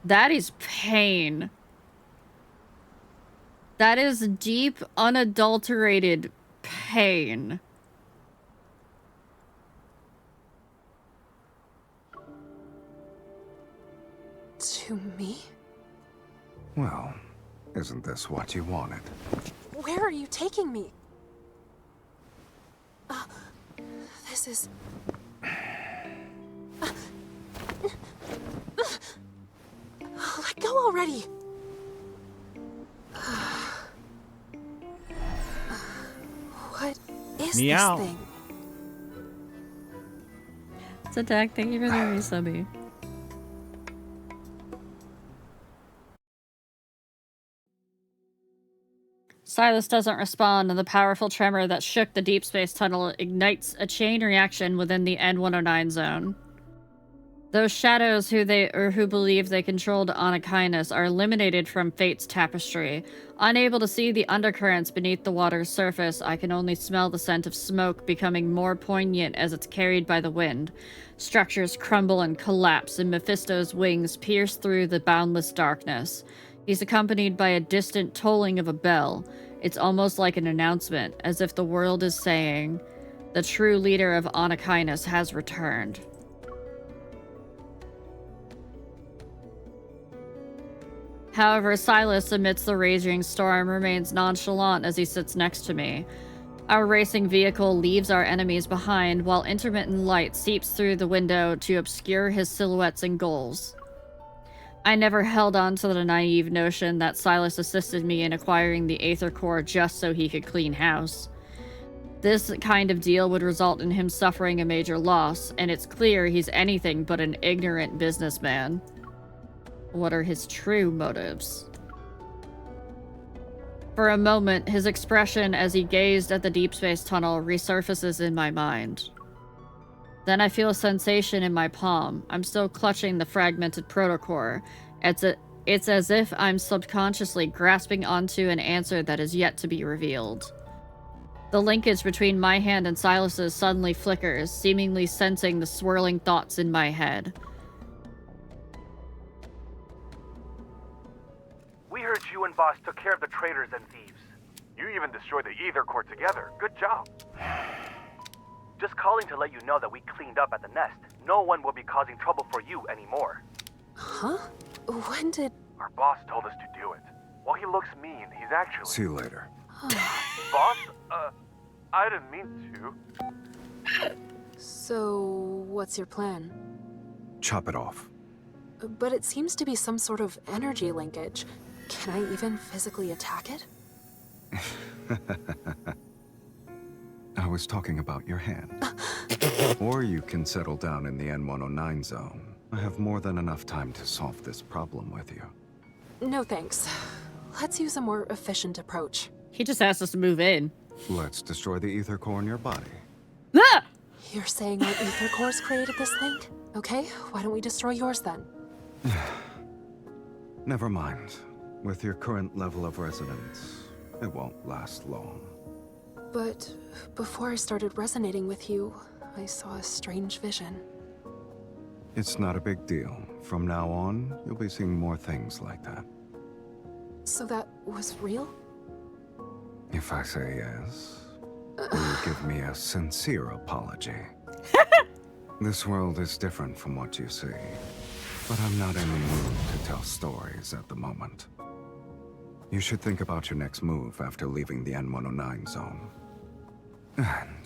That is pain. That is deep, unadulterated pain. To me? Well, isn't this what you wanted? Where are you taking me? This is... Let go already! What is Meow. this thing? It's attack. Thank you for the resubby. Silas doesn't respond, and the powerful tremor that shook the deep space tunnel ignites a chain reaction within the N109 zone. Those shadows who believe they controlled Anakinus are eliminated from Fate's tapestry. Unable to see the undercurrents beneath the water's surface, I can only smell the scent of smoke becoming more poignant as it's carried by the wind. Structures crumble and collapse, and Mephisto's wings pierce through the boundless darkness. He's accompanied by a distant tolling of a bell. It's almost like an announcement, as if the world is saying, the true leader of Anakinus has returned. However, Silas, amidst the raging storm, remains nonchalant as he sits next to me. Our racing vehicle leaves our enemies behind, while intermittent light seeps through the window to obscure his silhouettes and goals. I never held on to the naive notion that Silas assisted me in acquiring the Aether Core just so he could clean house. This kind of deal would result in him suffering a major loss, and it's clear he's anything but an ignorant businessman. What are his true motives? For a moment, his expression as he gazed at the deep space tunnel resurfaces in my mind. Then I feel a sensation in my palm. I'm still clutching the fragmented protocore. It's as if I'm subconsciously grasping onto an answer that is yet to be revealed. The linkage between my hand and Silas's suddenly flickers, seemingly sensing the swirling thoughts in my head. We heard you and Boss took care of the traitors and thieves. You even destroyed the Aether Core together. Good job. Just calling to let you know that we cleaned up at the nest. No one will be causing trouble for you anymore. Huh? When did... Our boss told us to do it. While he looks mean, he's actually... See you later. Boss? I didn't mean to. So, what's your plan? Chop it off. But it seems to be some sort of energy linkage. Can I even physically attack it? I was talking about your hand. Or you can settle down in the N109 zone. I have more than enough time to solve this problem with you. No thanks. Let's use a more efficient approach. He just asked us to move in. Let's destroy the Aether Core in your body. Ah! You're saying our Aether Cores created this link? Okay, why don't we destroy yours then? Never mind. With your current level of resonance, it won't last long. But before I started resonating with you, I saw a strange vision. It's not a big deal. From now on, you'll be seeing more things like that. So that was real? If I say yes, will you give me a sincere apology? This world is different from what you see, but I'm not in the mood to tell stories at the moment. You should think about your next move after leaving the N109 zone. And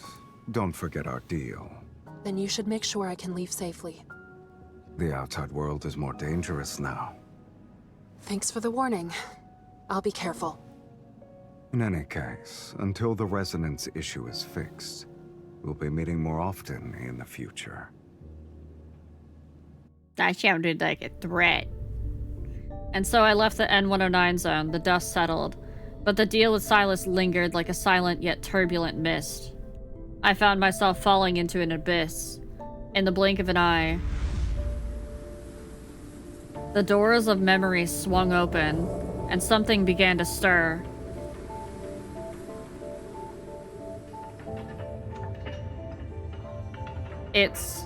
don't forget our deal. Then you should make sure I can leave safely. The outside world is more dangerous now. Thanks for the warning. I'll be careful. In any case, until the resonance issue is fixed, we'll be meeting more often in the future. That sounded like a threat. And so I left the N109 zone, the dust settled, but the deal with Silas lingered like a silent yet turbulent mist. I found myself falling into an abyss. In the blink of an eye, the doors of memory swung open, and something began to stir. It's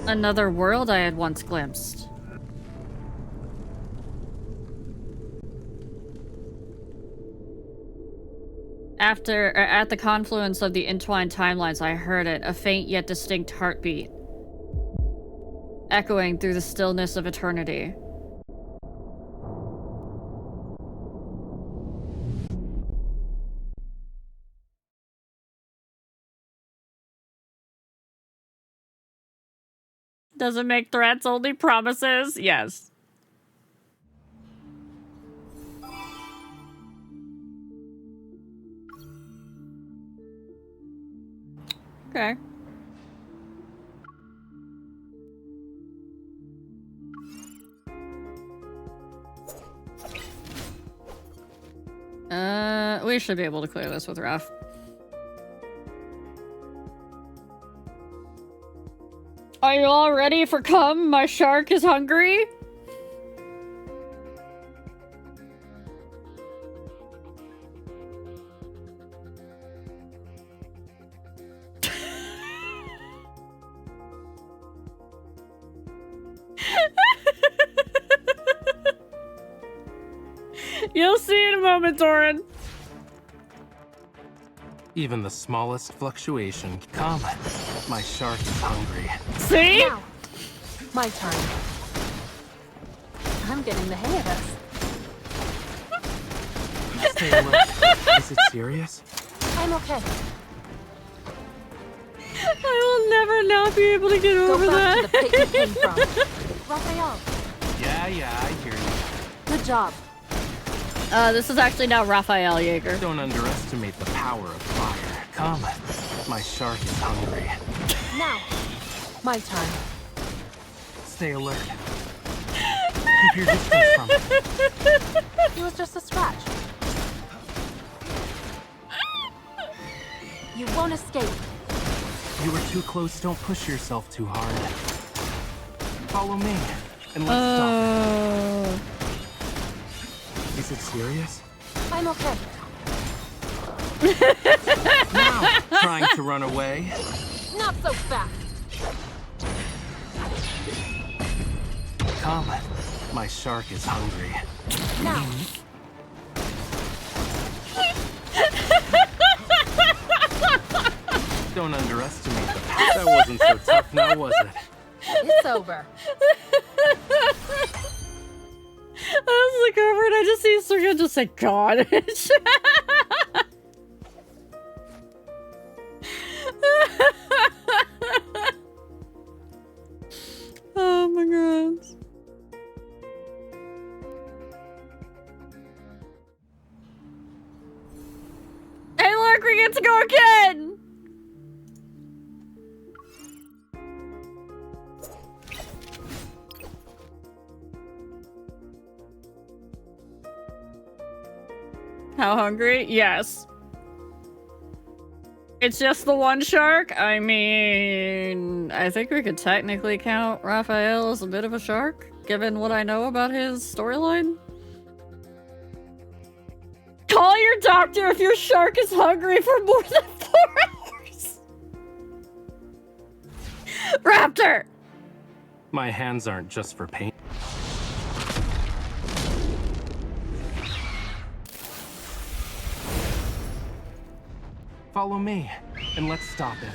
another world I had once glimpsed. At the confluence of the entwined timelines, I heard it, a faint yet distinct heartbeat, echoing through the stillness of eternity. Doesn't make threats, only promises? Yes. Okay. We should be able to clear this with Raph. Are you all ready for come? My shark is hungry. You'll see in a moment, Doran. Even the smallest fluctuation. Come. My shark is hungry. See? Now, my turn. I'm getting the hang of this. Stay alert. Is it serious? I'm okay. I will never not be able to get over Go back that. to the pit you came from. Raphael, Yeah, I hear you. good job. This is actually now Raphael Jaeger. Don't underestimate the power of fire. Come. My shark is hungry. Now, my turn. Stay alert. Keep your distance from it. It was just a scratch. You won't escape. You were too close. Don't push yourself too hard. Follow me, and let's stop it. Is it serious? I'm okay. Now, trying to run away? Not so fast. Come. My shark is hungry. Now, Don't underestimate the power. That wasn't so tough now, was it? it's over. I was like over and I just see Sergio just say God. Oh my god. Hey look, we get to go again! How hungry? Yes. It's just the one shark? I mean, I think we could technically count Raphael as a bit of a shark, given what I know about his storyline. Call your doctor if your shark is hungry for more than 4 hours. Raptor! My hands aren't just for paint. Follow me, and let's stop it.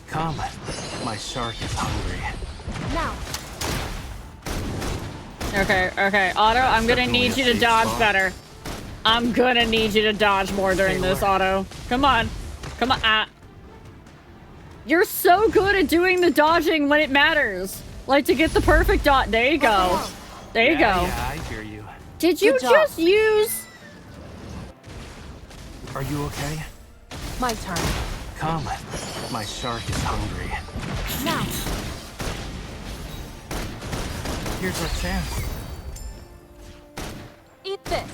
Come. My shark is hungry. Now, Okay, Otto, I'm gonna need you to dodge better. I'm gonna need you to dodge more during this, Otto. Come on. You're so good at doing the dodging when it matters. Like to get the perfect dot. There you go. There you go. Yeah, I hear you. Did you Good job. just use... Are you okay? my turn. Come. My shark is hungry. Now, Here's our chance. eat this.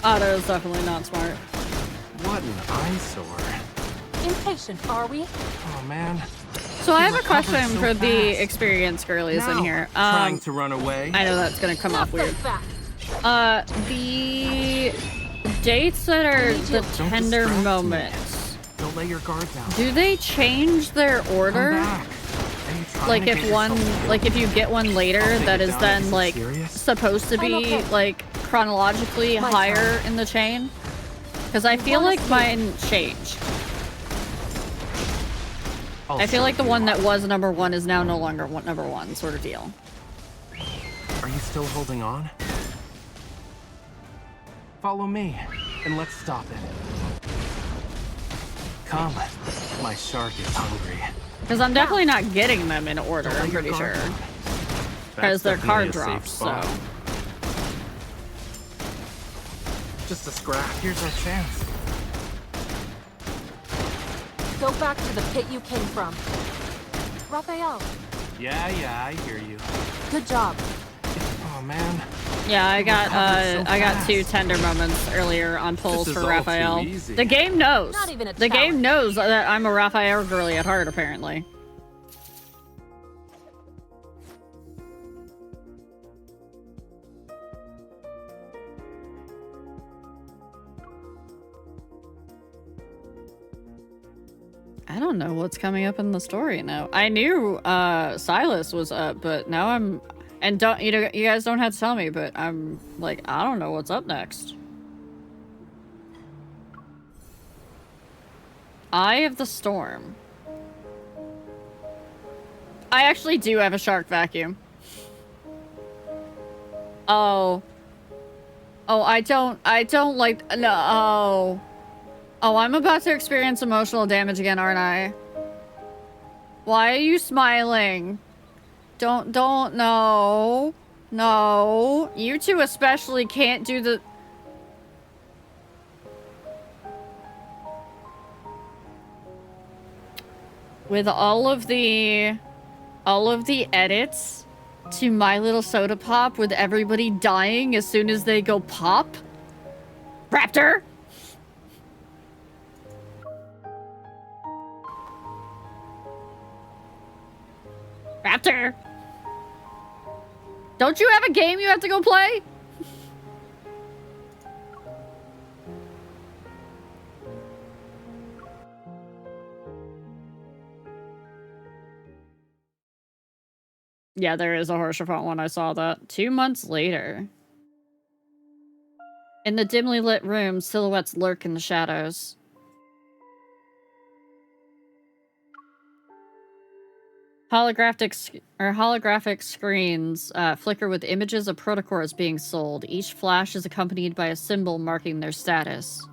Otto is definitely not smart. What an eyesore. Impatient, are we? Oh, man. So I have a recovered question so for the fast. experienced girlies Now, in here. trying to run away? I know that's gonna come Not off so weird. fast. The dates that are the Don't tender distract me. moments, Don't let your guard down. do they change their Come order? back. Are you trying Like to if get one, yourself like if you get one later I'll take that it is down. then Is it like serious? supposed to I'm be okay. like chronologically My higher turn. in the chain? Because I feel wanna like see- mine changed. I'll I feel show like the you. one that was number 1 is now no longer number 1 sort of deal. Are you still holding on? Follow me, and let's stop it. Come. My shark is hungry. Because I'm definitely not getting them in order, Don't I'm let your pretty guard sure. down. Because That's they're card definitely a safe drops, spot. so. Just a scratch. Here's our chance. Go back to the pit you came from. Raphael, Yeah, I hear you. good job. Oh, man. Yeah, I got recovered so I got fast. 2 tender moments earlier on polls This for is all Raphael. too easy. The game knows. Not even a The game challenge. knows that I'm a Raphael girly at heart, apparently. I don't know what's coming up in the story now. I knew Silas was up, but now I'm and don't you guys don't have to tell me, but I'm like I don't know what's up next. Eye of the Storm. I actually do have a shark vacuum. Oh. Oh, I don't like no. Oh, I'm about to experience emotional damage again, aren't I? Why are you smiling? Don't, no. No. You two especially can't do the... With all of the edits to My Little Soda Pop with everybody dying as soon as they go pop? Raptor! Raptor! Don't you have a game you have to go play? Yeah, there is a Haurchefant one. I saw that. 2 months later. In the dimly lit room, silhouettes lurk in the shadows. Holographic screens flicker with images of protocors being sold. Each flash is accompanied by a symbol marking their status.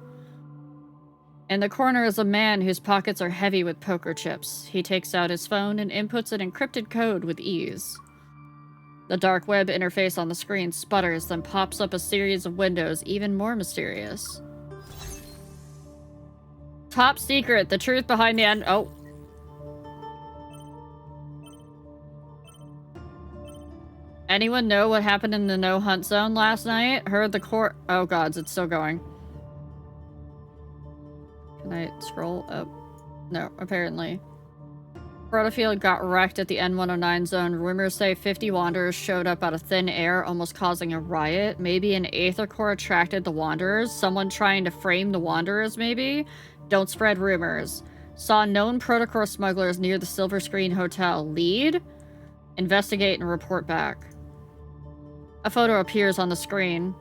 In the corner is a man whose pockets are heavy with poker chips. He takes out his phone and inputs an encrypted code with ease. The dark web interface on the screen sputters, then pops up a series of windows even more mysterious. Top secret, the truth behind the end. Oh. Anyone know what happened in the no hunt zone last night? Heard the court. Oh gods, it's still going. Can I scroll up? No, apparently. Protofield got wrecked at the N109 zone. Rumors say 50 wanderers showed up out of thin air, almost causing a riot. Maybe an Aether Core attracted the wanderers. Someone trying to frame the wanderers, maybe? Don't spread rumors. Saw known Protocore smugglers near the Silver Screen Hotel. Lead? Investigate and report back. A photo appears on the screen.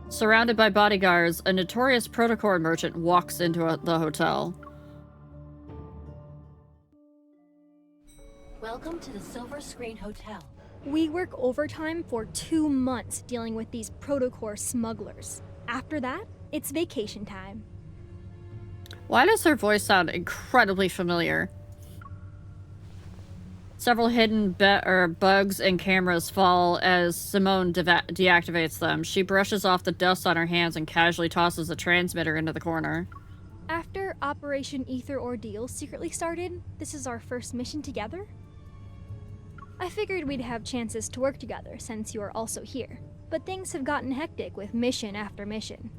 Surrounded by bodyguards, a notorious Protocore merchant walks into the hotel. Welcome to the Silver Screen Hotel. We work overtime for 2 months dealing with these Protocore smugglers. After that, it's vacation time. Why does her voice sound incredibly familiar? Several hidden bugs and cameras fall as Simone deactivates them. She brushes off the dust on her hands and casually tosses a transmitter into the corner. After Operation Ether Ordeal secretly started, this is our first mission together? I figured we'd have chances to work together since you are also here, but things have gotten hectic with mission after mission.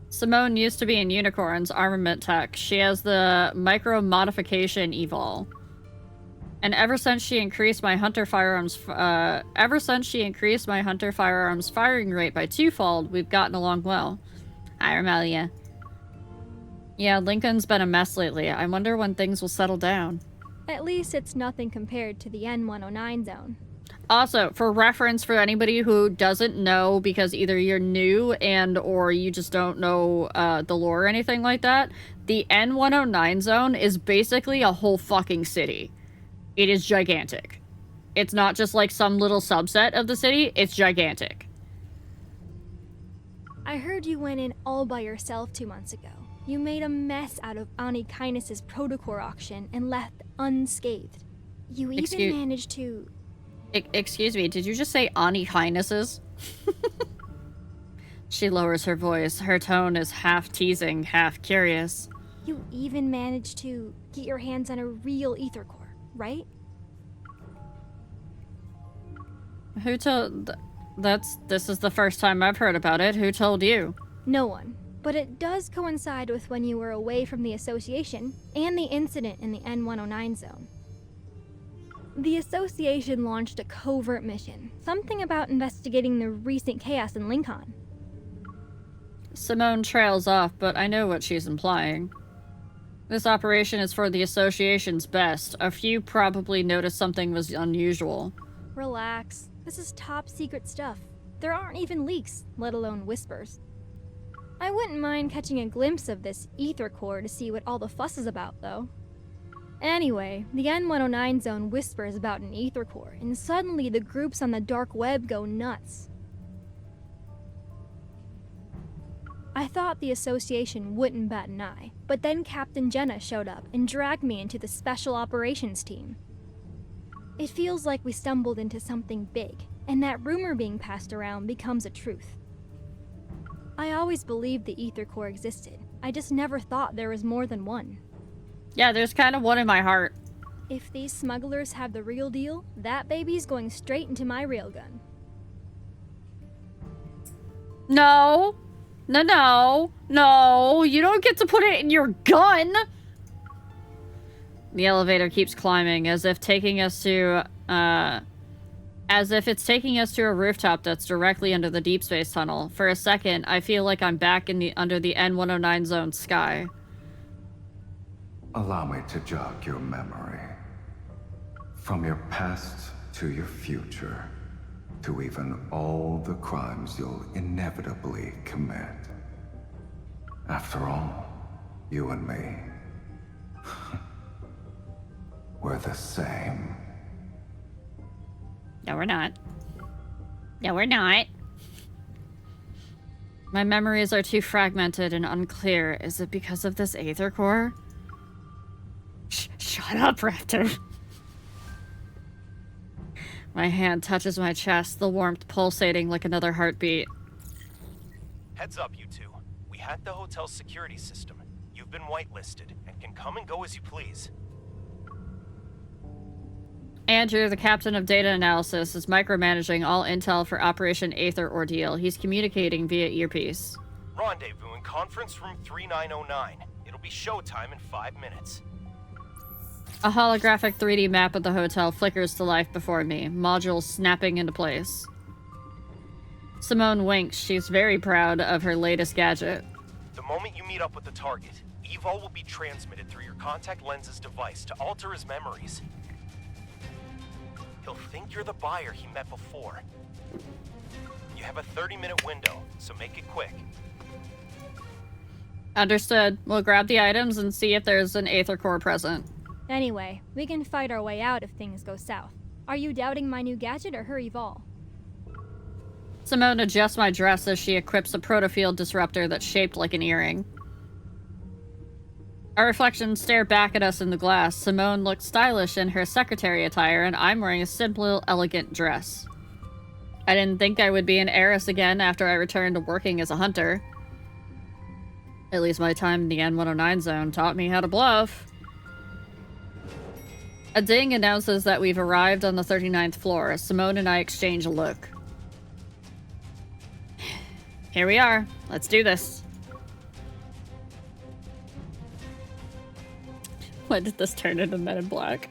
Simone used to be in Unicorn's armament tech. She has the micro-modification evol. And ever since she increased my hunter firearms firing rate by 2-fold, we've gotten along well. Hi, Romelia. Yeah, Lincoln's been a mess lately. I wonder when things will settle down. At least it's nothing compared to the N109 zone. Also, for reference for anybody who doesn't know, because either you're new or you just don't know the lore or anything like that, the N109 zone is basically a whole fucking city. It is gigantic. It's not just like some little subset of the city, it's gigantic. I heard you went in all by yourself 2 months ago. You made a mess out of Ani Kindness's Protocore auction and left unscathed. You even managed to... Excuse me, did you just say Ani Kindnesses? She lowers her voice. Her tone is half teasing, half curious. You even managed to get your hands on a real Aether Core, right? Who told... This is the first time I've heard about it. Who told you? No one. But it does coincide with when you were away from the Association and the incident in the N109 zone. The Association launched a covert mission. Something about investigating the recent chaos in Lincoln. Simone trails off, but I know what she's implying. This operation is for the Association's best. A few probably noticed something was unusual. Relax. This is top secret stuff. There aren't even leaks, let alone whispers. I wouldn't mind catching a glimpse of this ether core to see what all the fuss is about, though. Anyway, the N109 zone whispers about an ether core, and suddenly the groups on the dark web go nuts. I thought the Association wouldn't bat an eye, but then Captain Jenna showed up and dragged me into the Special Operations team. It feels like we stumbled into something big, and that rumor being passed around becomes a truth. I always believed the ether core existed. I just never thought there was more than one. Yeah, there's kind of one in my heart. If these smugglers have the real deal, that baby's going straight into my railgun. No. No. You don't get to put it in your gun. The elevator keeps climbing as if it's taking us to a rooftop that's directly under the deep space tunnel. For a second, I feel like I'm back under the N109 zone sky. Allow me to jog your memory. From your past to your future, to even all the crimes you'll inevitably commit. After all, you and me, we're the same. No, we're not. No, we're not. My memories are too fragmented and unclear. Is it because of this aether core? Shut up, Raptor. My hand touches my chest, the warmth pulsating like another heartbeat. Heads up, you two. We hacked the hotel's security system. You've been whitelisted and can come and go as you please. Andrew, the captain of data analysis, is micromanaging all intel for Operation Aether Ordeal. He's communicating via earpiece. Rendezvous in conference room 3909. It'll be showtime in 5 minutes. A holographic 3D map of the hotel flickers to life before me, modules snapping into place. Simone winks. She's very proud of her latest gadget. The moment you meet up with the target, Evo will be transmitted through your contact lenses device to alter his memories. He'll think you're the buyer he met before. You have a 30-minute window, so make it quick. Understood. We'll grab the items and see if there's an aether core present. Anyway, we can fight our way out if things go south. Are you doubting my new gadget or her Evol? Simone adjusts my dress as she equips a protofield disruptor that's shaped like an earring. Our reflections stare back at us in the glass. Simone looks stylish in her secretary attire, and I'm wearing a simple, elegant dress. I didn't think I would be an heiress again after I returned to working as a hunter. At least my time in the N109 zone taught me how to bluff. A ding announces that we've arrived on the 39th floor. Simone and I exchange a look. Here we are. Let's do this. When did this turn into Men in Black?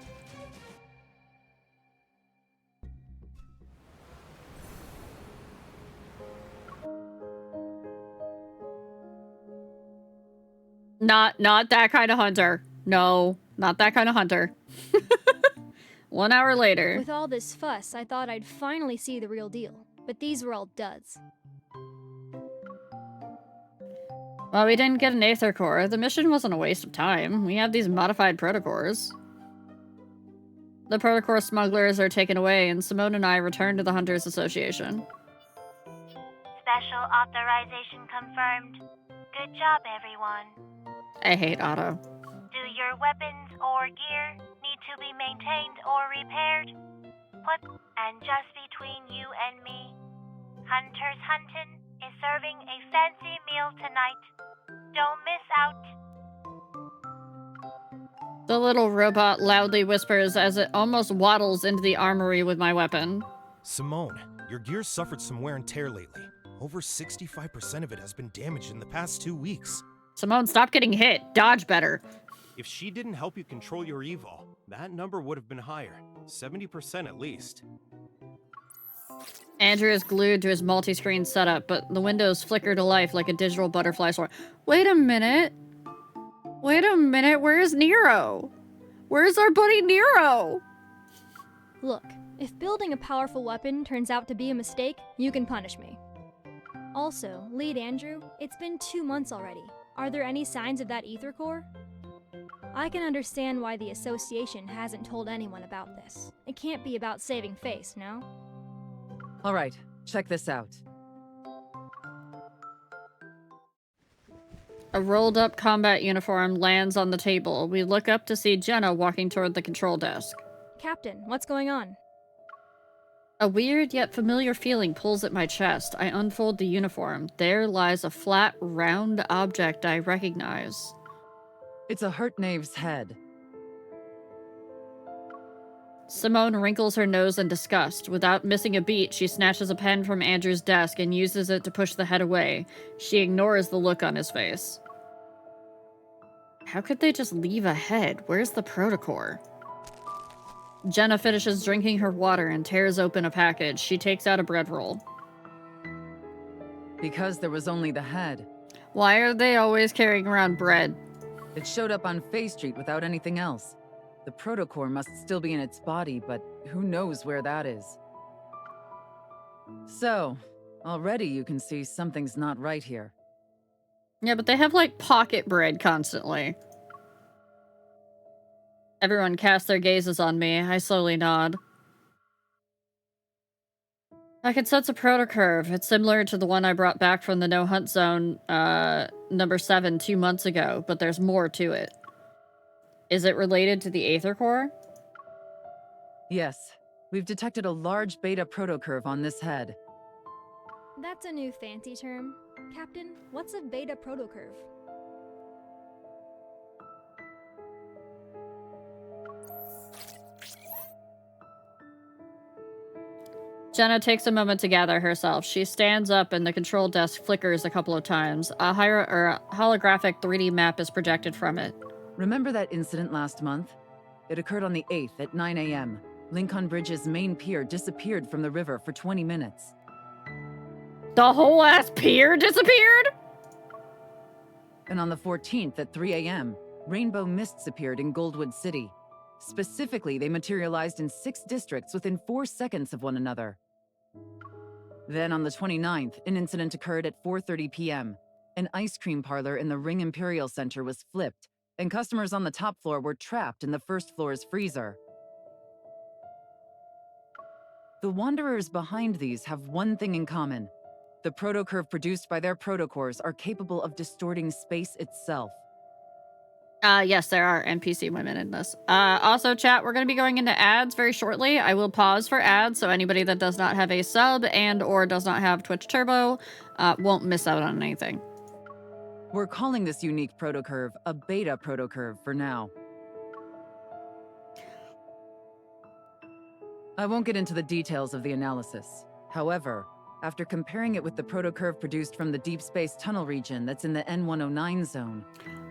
Not that kind of hunter. No, not that kind of hunter. 1 hour later. With all this fuss, I thought I'd finally see the real deal, but these were all duds. Well, we didn't get an aether core. The mission wasn't a waste of time. We have these modified protocores. The protocore smugglers are taken away, and Simone and I return to the Hunters Association. Special authorization confirmed. Good job, everyone. I hate Otto. Do your weapons or gear need to be maintained or repaired? And just between you and me, Hunters Huntin' is serving a fancy meal tonight. Don't miss out. The little robot loudly whispers as it almost waddles into the armory with my weapon. Simone, your gear's suffered some wear and tear lately. Over 65% of it has been damaged in the past 2 weeks. Simone, stop getting hit. Dodge better. If she didn't help you control your evil, that number would have been higher. 70% at least. Andrew is glued to his multi-screen setup, but the windows flicker to life like a digital butterfly sword. Wait a minute. Wait a minute. Where's Nero? Where's our buddy Nero? Look, if building a powerful weapon turns out to be a mistake, you can punish me. Also, lead Andrew, it's been 2 months already. Are there any signs of that ether core? I can understand why the association hasn't told anyone about this. It can't be about saving face, no? Alright, check this out. A rolled-up combat uniform lands on the table. We look up to see Jenna walking toward the control desk. Captain, what's going on? A weird yet familiar feeling pulls at my chest. I unfold the uniform. There lies a flat, round object I recognize. It's a hurt knave's head. Simone wrinkles her nose in disgust. Without missing a beat, she snatches a pen from Andrew's desk and uses it to push the head away. She ignores the look on his face. How could they just leave a head? Where's the protocore? Jenna finishes drinking her water and tears open a package. She takes out a bread roll. Because there was only the head. Why are they always carrying around bread? It showed up on Faye Street without anything else. The protocore must still be in its body, but who knows where that is. So, already you can see something's not right here. Yeah, but they have, like, pocket bread constantly. Everyone casts their gazes on me. I slowly nod. I can sense a protocurve. It's similar to the one I brought back from the no-hunt zone, number 7 2 months ago, but there's more to it. Is it related to the Aether Core? Yes. We've detected a large beta protocurve on this head. That's a new fancy term. Captain, what's a beta protocurve? Jenna takes a moment to gather herself. She stands up and the control desk flickers a couple of times. A holographic 3D map is projected from it. Remember that incident last month? It occurred on the 8th at 9 a.m. Lincoln Bridge's main pier disappeared from the river for 20 minutes. The whole ass pier disappeared? And on the 14th at 3 a.m., rainbow mists appeared in Goldwood City. Specifically, they materialized in 6 districts within 4 seconds of one another. Then on the 29th, an incident occurred at 4:30 p.m. An ice cream parlor in the Ring Imperial Center was flipped, and customers on the top floor were trapped in the first floor's freezer. The Wanderers behind these have one thing in common. The protocurve produced by their protocores are capable of distorting space itself. Yes, there are NPC women in this. Also, chat, we're going to be going into ads very shortly. I will pause for ads, so anybody that does not have a sub and or does not have Twitch Turbo won't miss out on anything. We're calling this unique protocurve a beta protocurve for now. I won't get into the details of the analysis. However, after comparing it with the protocurve produced from the deep space tunnel region that's in the N109 zone...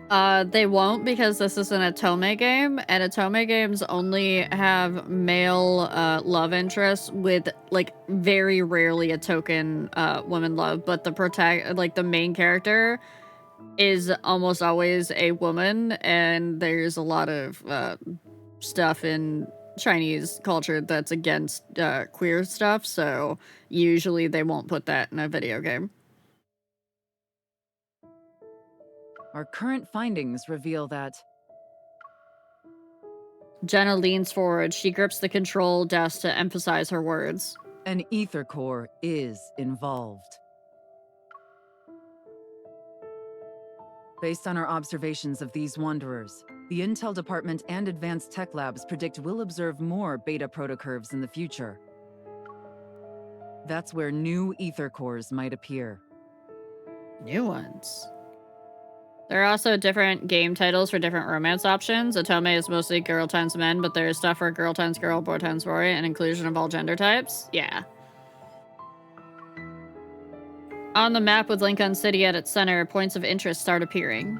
They won't because this is an Otome game, and Otome games only have male love interests with, like, very rarely a token woman love, but the main character is almost always a woman, and there's a lot of stuff in Chinese culture that's against queer stuff, so usually they won't put that in a video game. Our current findings reveal that... Jenna leans forward. She grips the control desk to emphasize her words. An ether core is involved. Based on our observations of these wanderers, the Intel Department and Advanced Tech Labs predict we'll observe more beta protocurves in the future. That's where new ether cores might appear. New ones? There are also different game titles for different romance options. Otome is mostly girl times men, but there is stuff for girl times girl, boy times boy, and inclusion of all gender types. Yeah. On the map with Lincoln City at its center, points of interest start appearing.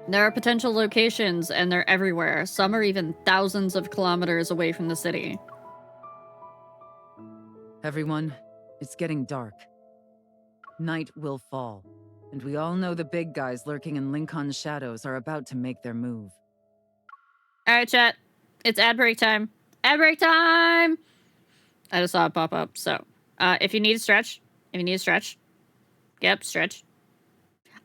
There are potential locations, and they're everywhere. Some are even thousands of kilometers away from the city. Everyone, it's getting dark. Night will fall, and we all know the big guys lurking in Lincoln's shadows are about to make their move. Alright, chat. It's ad break time. Ad break time! I just saw it pop up, so. If you need a stretch, get up, stretch.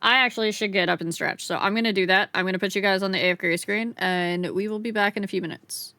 I actually should get up and stretch, so I'm gonna do that. I'm gonna put you guys on the AFK screen, and we will be back in a few minutes.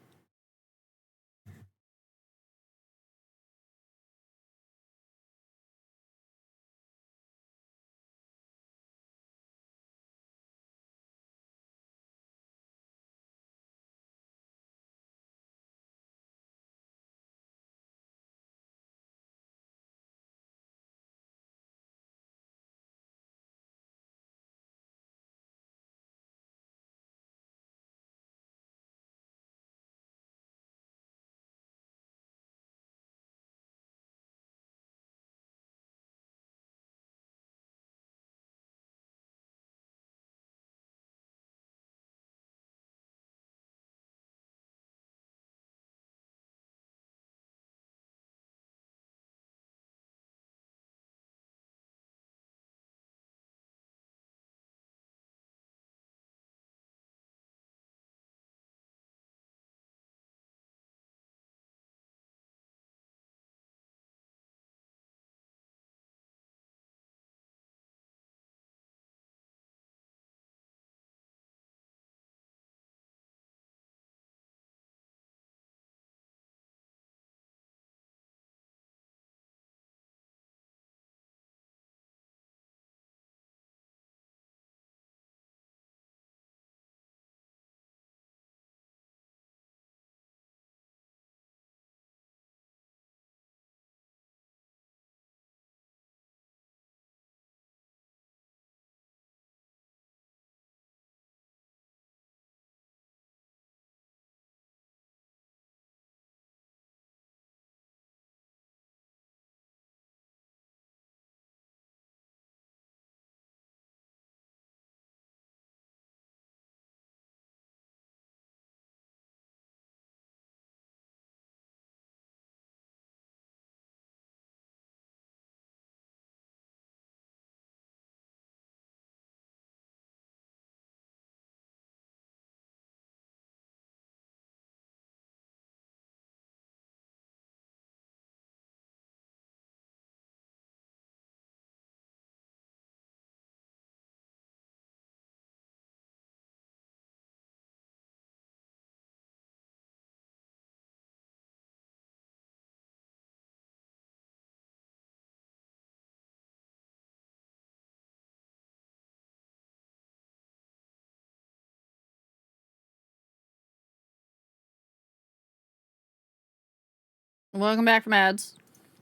Welcome back from ads.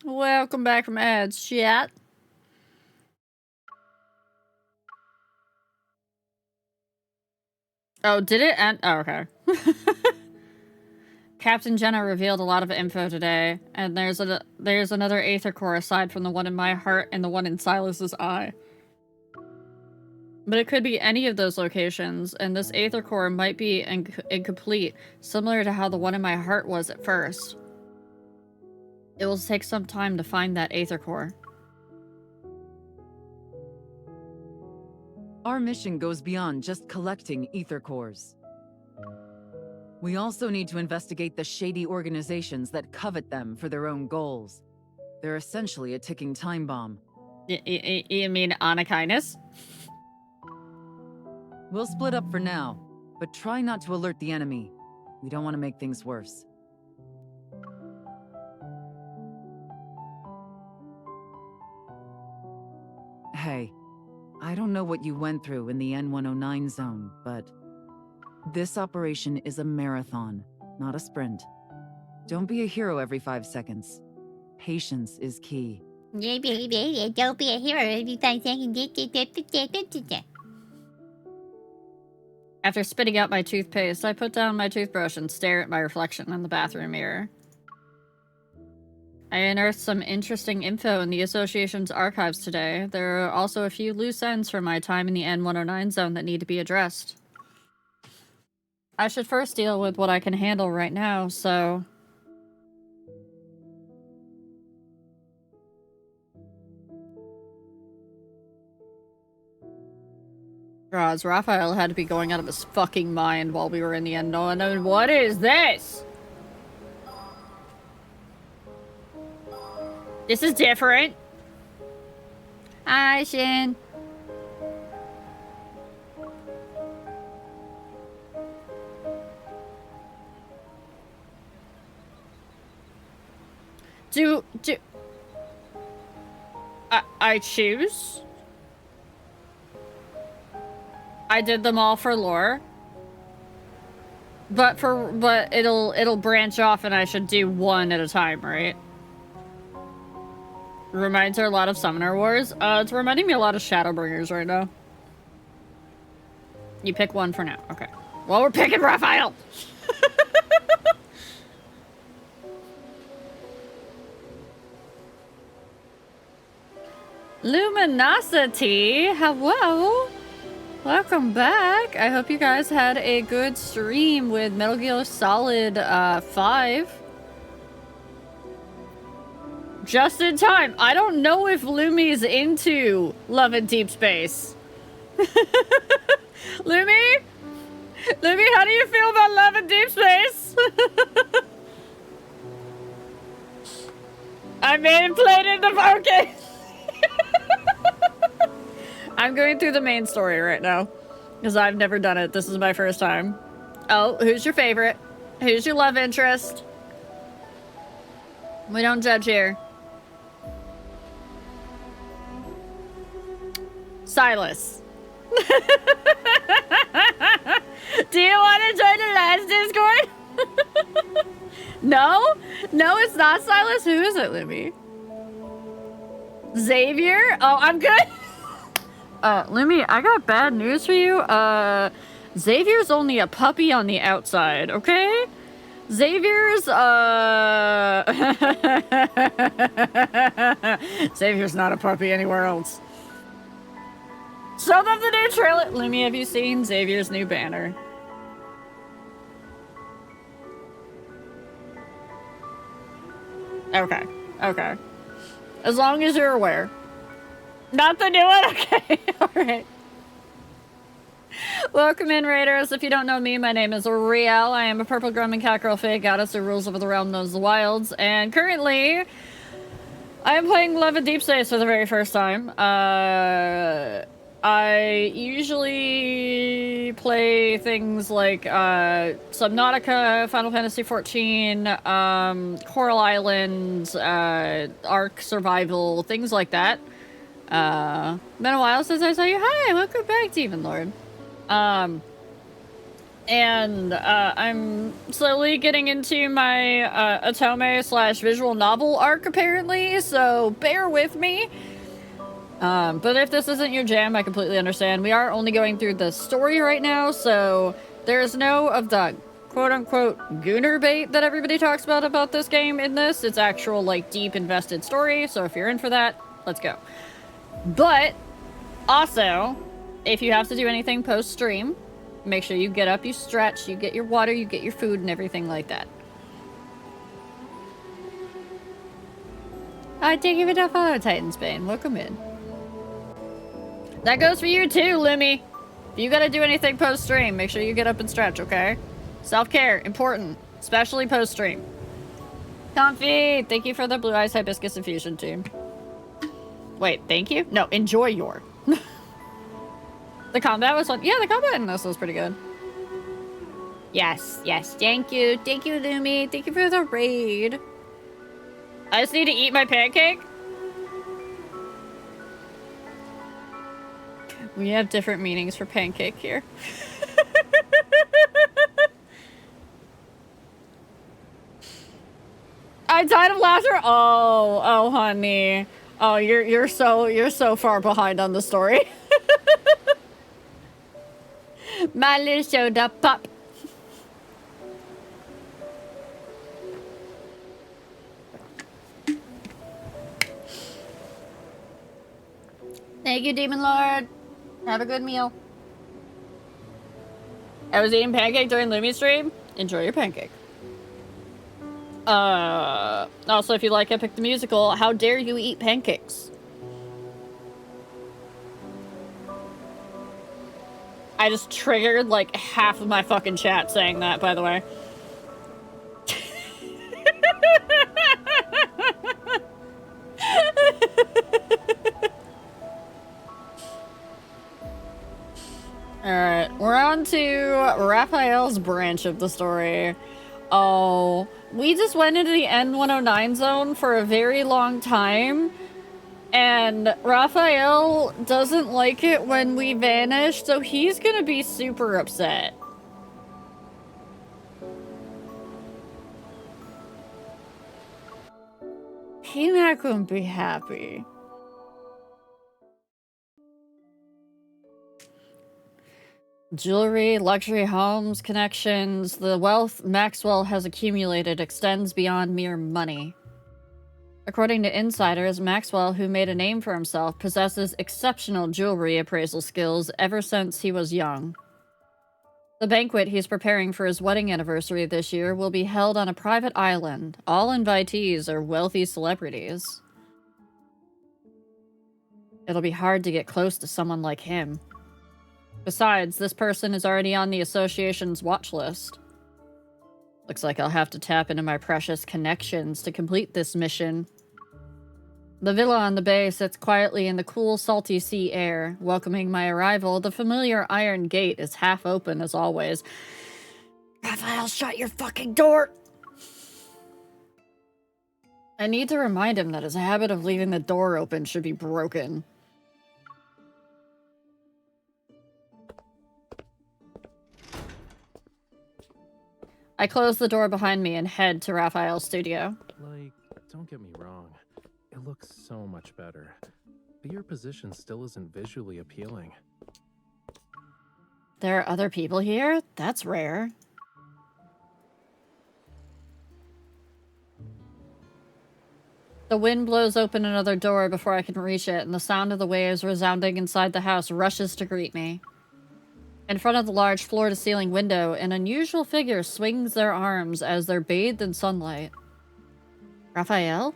Welcome back from ads, chat. Oh, did it end? Oh, okay. Captain Jenna revealed a lot of info today, and there's another Aether Core aside from the one in my heart and the one in Silas's eye. But it could be any of those locations, and this Aether Core might be incomplete, similar to how the one in my heart was at first. It will take some time to find that Aether Core. Our mission goes beyond just collecting Aether Cores. We also need to investigate the shady organizations that covet them for their own goals. They're essentially a ticking time bomb. You mean Anakainis? We'll split up for now, but try not to alert the enemy. We don't want to make things worse. Hey, I don't know what you went through in the N109 zone, but this operation is a marathon, not a sprint. Don't be a hero every 5 seconds. Patience is key. Don't be a hero if you find something. After spitting out my toothpaste, I put down my toothbrush and stare at my reflection in the bathroom mirror. I unearthed some interesting info in the Association's archives today. There are also a few loose ends from my time in the N109 zone that need to be addressed. I should first deal with what I can handle right now, so... Roz, Raphael had to be going out of his fucking mind while we were in the N109. What is this? This is different. Hi, Shin. I choose? I did them all for lore. But it'll branch off and I should do one at a time, right? Reminds her a lot of Summoner Wars. It's reminding me a lot of Shadowbringers right now. You pick one for now. Okay. Well, we're picking Raphael! Luminosity! Hello! Welcome back! I hope you guys had a good stream with Metal Gear Solid 5. Just in time. I don't know if Lumi's into Love and Deep Space. Lumi? Lumi, how do you feel about Love and Deep Space? I may have played in the focus. I'm going through the main story right now. Because I've never done it. This is my first time. Oh, who's your favorite? Who's your love interest? We don't judge here. Silas. Do you want to join the last Discord? No? No, it's not Silas. Who is it, Lumi? Xavier? Oh, I'm good. Lumi, I got bad news for you. Xavier's only a puppy on the outside, okay? Xavier's, Xavier's not a puppy anywhere else. Show them the new trailer. Lumi, have you seen Xavier's new banner? Okay. Okay. As long as you're aware. Not the new one? Okay. Alright. Welcome in, Raiders. If you don't know me, my name is Riel. I am a purple Grumman Cockerel Fey goddess who rules over the realm known as the Wilds. And currently, I am playing Love and Deep Space for the very first time. I usually play things like Subnautica, Final Fantasy XIV, Coral Island, Ark Survival, things like that. Been a while since I saw you. Hi, welcome back, Demon Lord. I'm slowly getting into my Otome / visual novel arc apparently, so bear with me. But if this isn't your jam, I completely understand. We are only going through the story right now, so there's no of the quote-unquote gooner bait that everybody talks about this game in this. It's actual, like, deep invested story, so if you're in for that, let's go. But, also, if you have to do anything post-stream, make sure you get up, you stretch, you get your water, you get your food, and everything like that. Thank you for the follow, Titansbane. Welcome in. That goes for you too, Lumi. If you gotta do anything post-stream, make sure you get up and stretch, okay? Self-care, important. Especially post-stream. Comfy! Thank you for the Blue Eyes Hibiscus Infusion, team. Wait, thank you? No, enjoy your. The combat was fun. Yeah, the combat in this was pretty good. Yes, yes. Thank you. Thank you, Lumi. Thank you for the raid. I just need to eat my pancake? We have different meanings for pancake here. I died of laughter? Oh, honey. Oh, you're so far behind on the story. My little soda pop. Thank you, Demon Lord. Have a good meal. I was eating pancake during Lumi's stream. Enjoy your pancake. Also, if you like Epic the Musical, how dare you eat pancakes? I just triggered like half of my fucking chat saying that, by the way. Alright, we're on to Raphael's branch of the story. Oh, we just went into the N109 zone for a very long time, and Raphael doesn't like it when we vanish, so he's gonna be super upset. He's not gonna be happy. Jewelry, luxury homes, connections, the wealth Maxwell has accumulated extends beyond mere money. According to insiders, Maxwell, who made a name for himself, possesses exceptional jewelry appraisal skills ever since he was young. The banquet he's preparing for his wedding anniversary this year will be held on a private island. All invitees are wealthy celebrities. It'll be hard to get close to someone like him. Besides, this person is already on the association's watch list. Looks like I'll have to tap into my precious connections to complete this mission. The villa on the bay sits quietly in the cool, salty sea air. Welcoming my arrival, the familiar iron gate is half open as always. Raphael, shut your fucking door! I need to remind him that his habit of leaving the door open should be broken. I close the door behind me and head to Raphael's studio. Like, don't get me wrong. It looks so much better. But your position still isn't visually appealing. There are other people here? That's rare. The wind blows open another door before I can reach it, and the sound of the waves resounding inside the house rushes to greet me. In front of the large floor-to-ceiling window, an unusual figure swings their arms as they're bathed in sunlight. Raphael?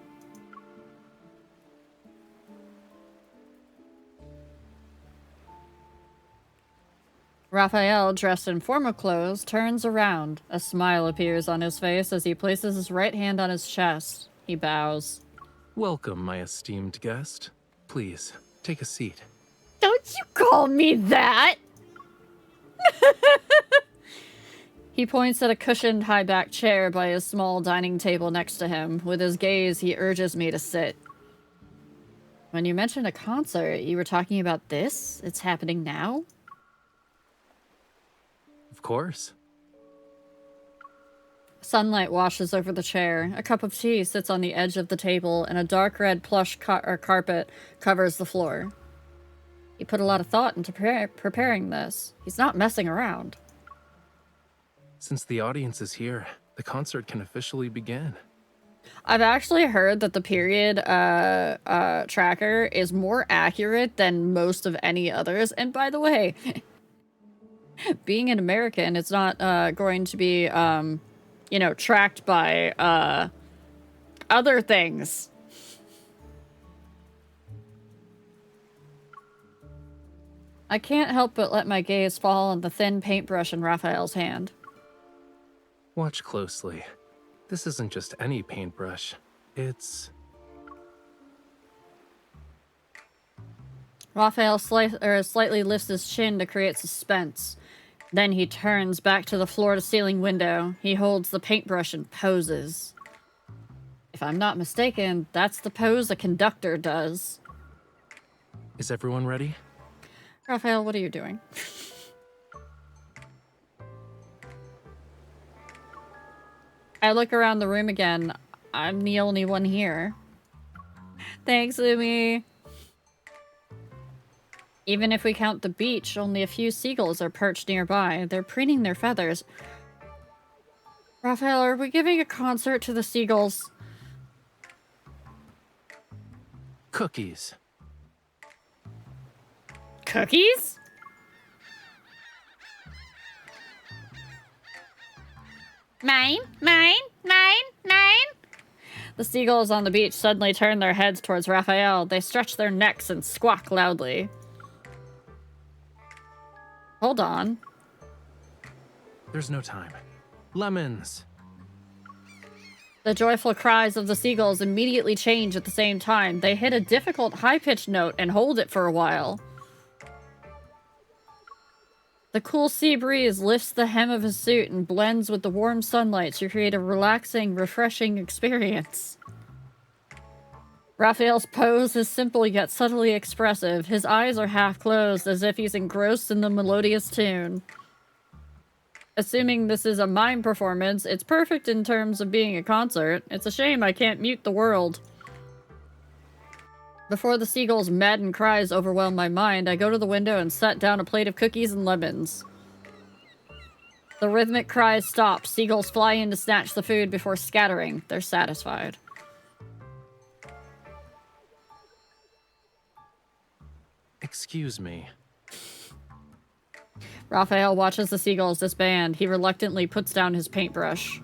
Raphael, dressed in formal clothes, turns around. A smile appears on his face as he places his right hand on his chest. He bows. Welcome, my esteemed guest. Please, take a seat. Don't you call me that! He points at a cushioned high-back chair by his small dining table next to him. With his gaze, he urges me to sit. When you mentioned a concert, you were talking about this? It's happening now? Of course. Sunlight washes over the chair. A cup of tea sits on the edge of the table, and a dark red plush carpet covers the floor. He put a lot of thought into preparing this. He's not messing around. Since the audience is here, the concert can officially begin. I've actually heard that the period tracker is more accurate than most of any others. And by the way, being an American, it's not going to be, you know, tracked by other things. I can't help but let my gaze fall on the thin paintbrush in Raphael's hand. Watch closely. This isn't just any paintbrush. It's... Raphael slightly lifts his chin to create suspense. Then he turns back to the floor-to-ceiling window. He holds the paintbrush and poses. If I'm not mistaken, that's the pose a conductor does. Is everyone ready? Raphael, what are you doing? I look around the room again. I'm the only one here. Thanks, Umi. Even if we count the beach, only a few seagulls are perched nearby. They're preening their feathers. Raphael, are we giving a concert to the seagulls? Cookies. Cookies? Mine, mine, mine, mine. The seagulls on the beach suddenly turn their heads towards Raphael. They stretch their necks and squawk loudly. Hold on. There's no time. Lemons. The joyful cries of the seagulls immediately change at the same time. They hit a difficult high-pitched note and hold it for a while. The cool sea breeze lifts the hem of his suit and blends with the warm sunlight to create a relaxing, refreshing experience. Raphael's pose is simple yet subtly expressive. His eyes are half closed as if he's engrossed in the melodious tune. Assuming this is a mime performance, it's perfect in terms of being a concert. It's a shame I can't mute the world. Before the seagull's maddened cries overwhelm my mind, I go to the window and set down a plate of cookies and lemons. The rhythmic cries stop. Seagulls fly in to snatch the food before scattering. They're satisfied. Excuse me. Raphael watches the seagulls disband. He reluctantly puts down his paintbrush.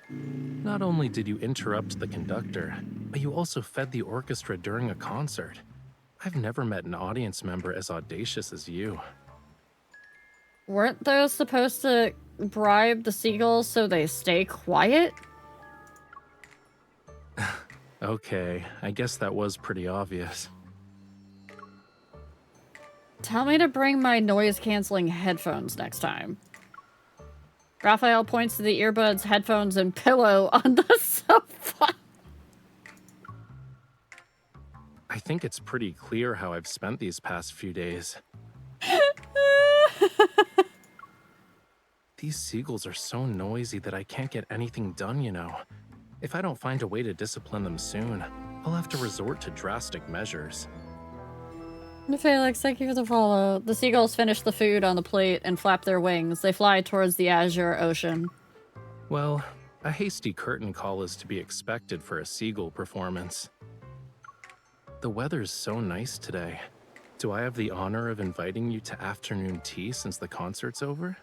Not only did you interrupt the conductor, but you also fed the orchestra during a concert. I've never met an audience member as audacious as you. Weren't those supposed to bribe the seagulls so they stay quiet? Okay, I guess that was pretty obvious. Tell me to bring my noise-canceling headphones next time. Raphael points to the earbuds, headphones, and pillow on the sofa. I think it's pretty clear how I've spent these past few days. These seagulls are so noisy that I can't get anything done, you know. If I don't find a way to discipline them soon, I'll have to resort to drastic measures. Felix, thank you for the follow. The seagulls finish the food on the plate and flap their wings. They fly towards the azure ocean. Well, a hasty curtain call is to be expected for a seagull performance. The weather's so nice today. Do I have the honor of inviting you to afternoon tea since the concert's over?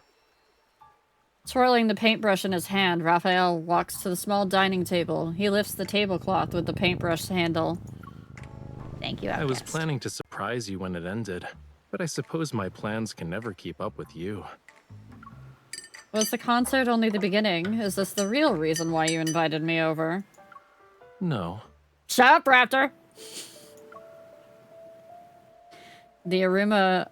Twirling the paintbrush in his hand, Raphael walks to the small dining table. He lifts the tablecloth with the paintbrush handle. Thank you, I was planning to surprise you when it ended, but I suppose my plans can never keep up with you. Was the concert only the beginning? Is this the real reason why you invited me over? No. Shut up, Raptor! The aroma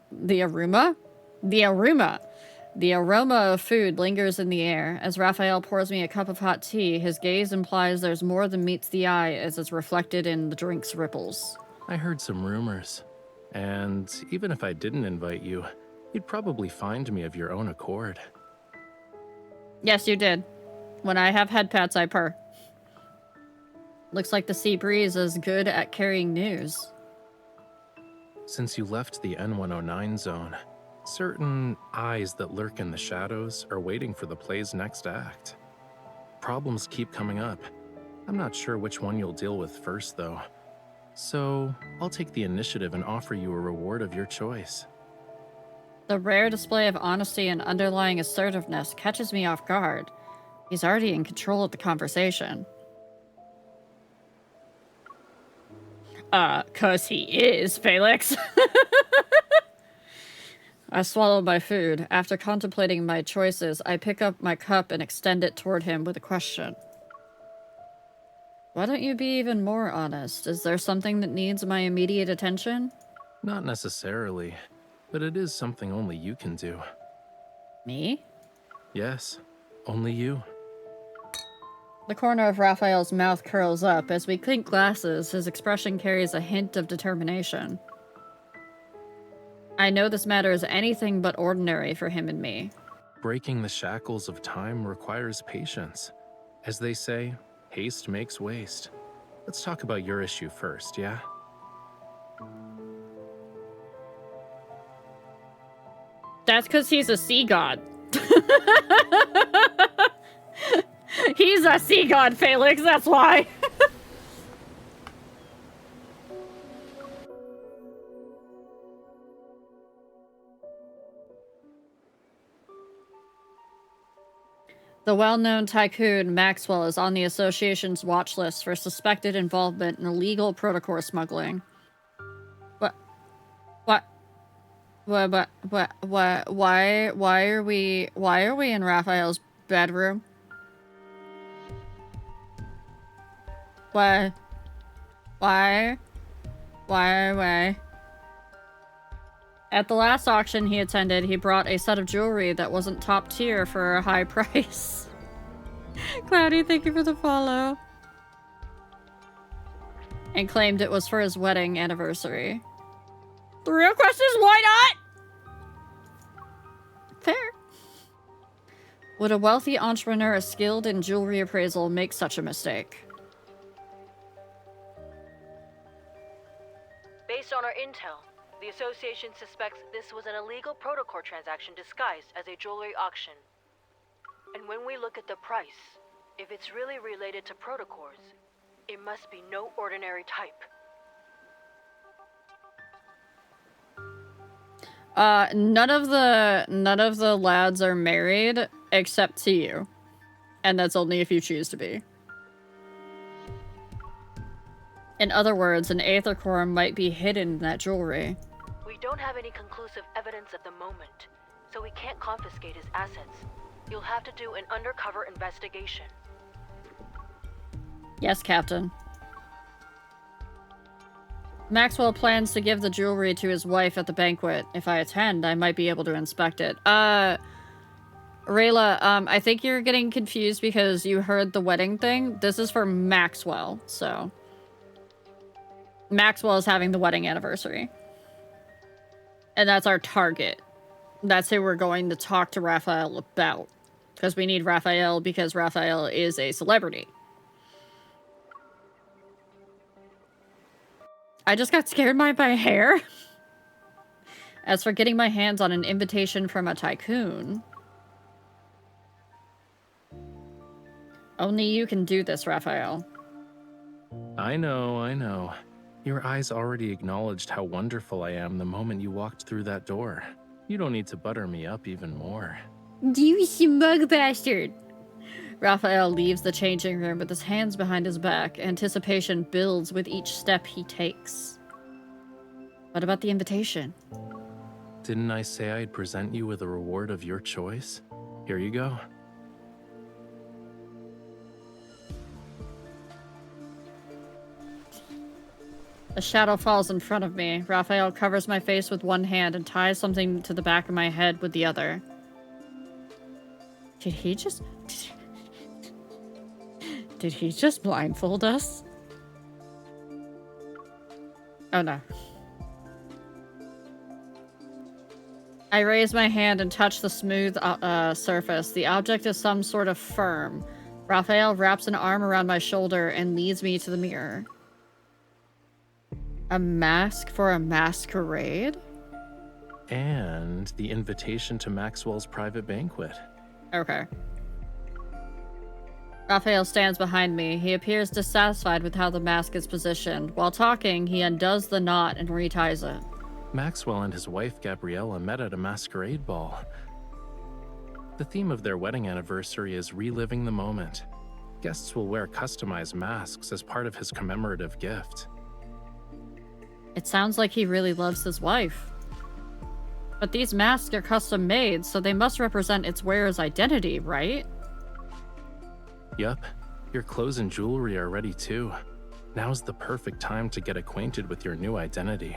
of food lingers in the air. As Raphael pours me a cup of hot tea, his gaze implies there's more than meets the eye as it's reflected in the drink's ripples. I heard some rumors, and even if I didn't invite you, you'd probably find me of your own accord. Yes, you did. When I have head pats, I purr. Looks like the sea breeze is good at carrying news. Since you left the N109 zone, certain eyes that lurk in the shadows are waiting for the play's next act. Problems keep coming up. I'm not sure which one you'll deal with first, though. So, I'll take the initiative and offer you a reward of your choice. The rare display of honesty and underlying assertiveness catches me off guard. He's already in control of the conversation. 'Cause he is, Felix. I swallow my food. After contemplating my choices, I pick up my cup and extend it toward him with a question. Why don't you be even more honest? Is there something that needs my immediate attention? Not necessarily, but it is something only you can do. Me? Yes, only you. The corner of Raphael's mouth curls up. As we clink glasses, his expression carries a hint of determination. I know this matter is anything but ordinary for him and me. Breaking the shackles of time requires patience. As they say, haste makes waste. Let's talk about your issue first, yeah? That's because he's a sea god. He's a sea god, Felix, that's why. The well-known tycoon Maxwell is on the association's watch list for suspected involvement in illegal protocol smuggling. What? Why are we in Raphael's bedroom? Why? At the last auction he attended, he brought a set of jewelry that wasn't top tier for a high price. Cloudy, thank you for the follow. And claimed it was for his wedding anniversary. The real question is why not? Fair. Would a wealthy entrepreneur skilled in jewelry appraisal make such a mistake? Based on our intel, the association suspects this was an illegal protocol transaction disguised as a jewelry auction. And when we look at the price, if it's really related to protocols, it must be no ordinary type. None of the lads are married except to you. And that's only if you choose to be. In other words, an Aether Core might be hidden in that jewelry. We don't have any conclusive evidence at the moment, so we can't confiscate his assets. You'll have to do an undercover investigation. Yes, Captain. Maxwell plans to give the jewelry to his wife at the banquet. If I attend, I might be able to inspect it. Rayla, I think you're getting confused because you heard the wedding thing. This is for Maxwell, so... Maxwell is having the wedding anniversary. And that's our target. That's who we're going to talk to Raphael about. Because we need Raphael because Raphael is a celebrity. I just got scared by my hair. As for getting my hands on an invitation from a tycoon. Only you can do this, Raphael. I know. Your eyes already acknowledged how wonderful I am the moment you walked through that door. You don't need to butter me up even more. You smug bastard. Raphael leaves the changing room with his hands behind his back. Anticipation builds with each step he takes. What about the invitation? Didn't I say I'd present you with a reward of your choice? Here you go. A shadow falls in front of me. Raphael covers my face with one hand and ties something to the back of my head with the other. Did he just blindfold us? Oh no. I raise my hand and touch the smooth surface. The object is some sort of firm. Raphael wraps an arm around my shoulder and leads me to the mirror. A mask for a masquerade? And the invitation to Maxwell's private banquet. Okay. Raphael stands behind me. He appears dissatisfied with how the mask is positioned. While talking, he undoes the knot and reties it. Maxwell and his wife Gabriella met at a masquerade ball. The theme of their wedding anniversary is reliving the moment. Guests will wear customized masks as part of his commemorative gift. It sounds like he really loves his wife. But these masks are custom made, so they must represent its wearer's identity, right? Yup. Your clothes and jewelry are ready too. Now's the perfect time to get acquainted with your new identity.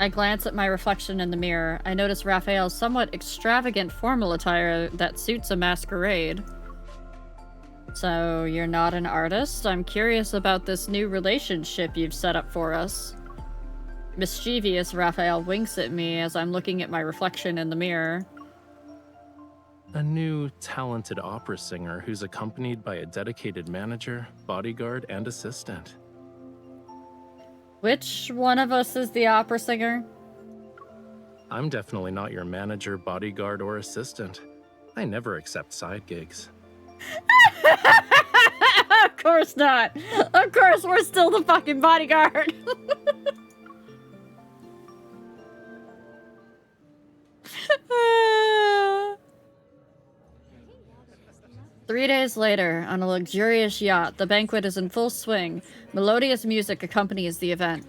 I glance at my reflection in the mirror. I notice Raphael's somewhat extravagant formal attire that suits a masquerade. So, you're not an artist? I'm curious about this new relationship you've set up for us. Mischievous, Raphael winks at me as I'm looking at my reflection in the mirror. A new, talented opera singer who's accompanied by a dedicated manager, bodyguard, and assistant. Which one of us is the opera singer? I'm definitely not your manager, bodyguard, or assistant. I never accept side gigs. Of course not. Of course, we're still the fucking bodyguard. 3 days later, on a luxurious yacht, the banquet is in full swing. Melodious music accompanies the event.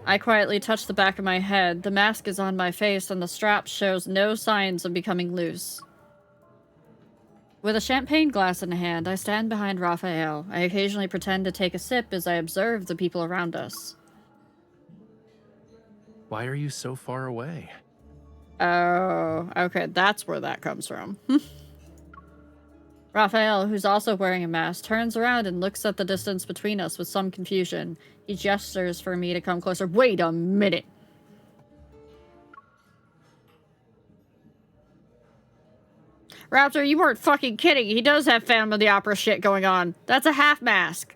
I quietly touch the back of my head. The mask is on my face, and the strap shows no signs of becoming loose. With a champagne glass in hand, I stand behind Raphael. I occasionally pretend to take a sip as I observe the people around us. Why are you so far away? Oh, okay, that's where that comes from. Raphael, who's also wearing a mask, turns around and looks at the distance between us with some confusion. He gestures for me to come closer. Wait a minute! Raptor, you weren't fucking kidding. He does have Phantom of the Opera shit going on. That's a half mask.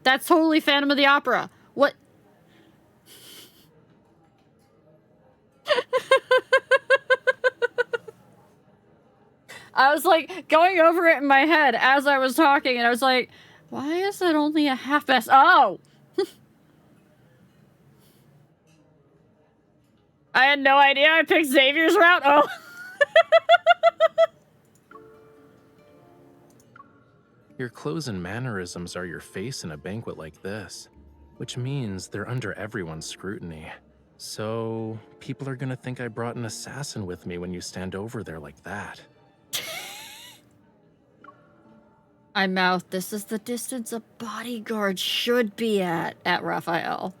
That's totally Phantom of the Opera. What? I was like going over it in my head as I was talking, and I was like, why is it only a half mask? Oh! I had no idea I picked Xavier's route. Oh. Your clothes and mannerisms are your face in a banquet like this, which means they're under everyone's scrutiny. So, people are gonna think I brought an assassin with me when you stand over there like that. I mouthed, this is the distance a bodyguard should be at Raphael.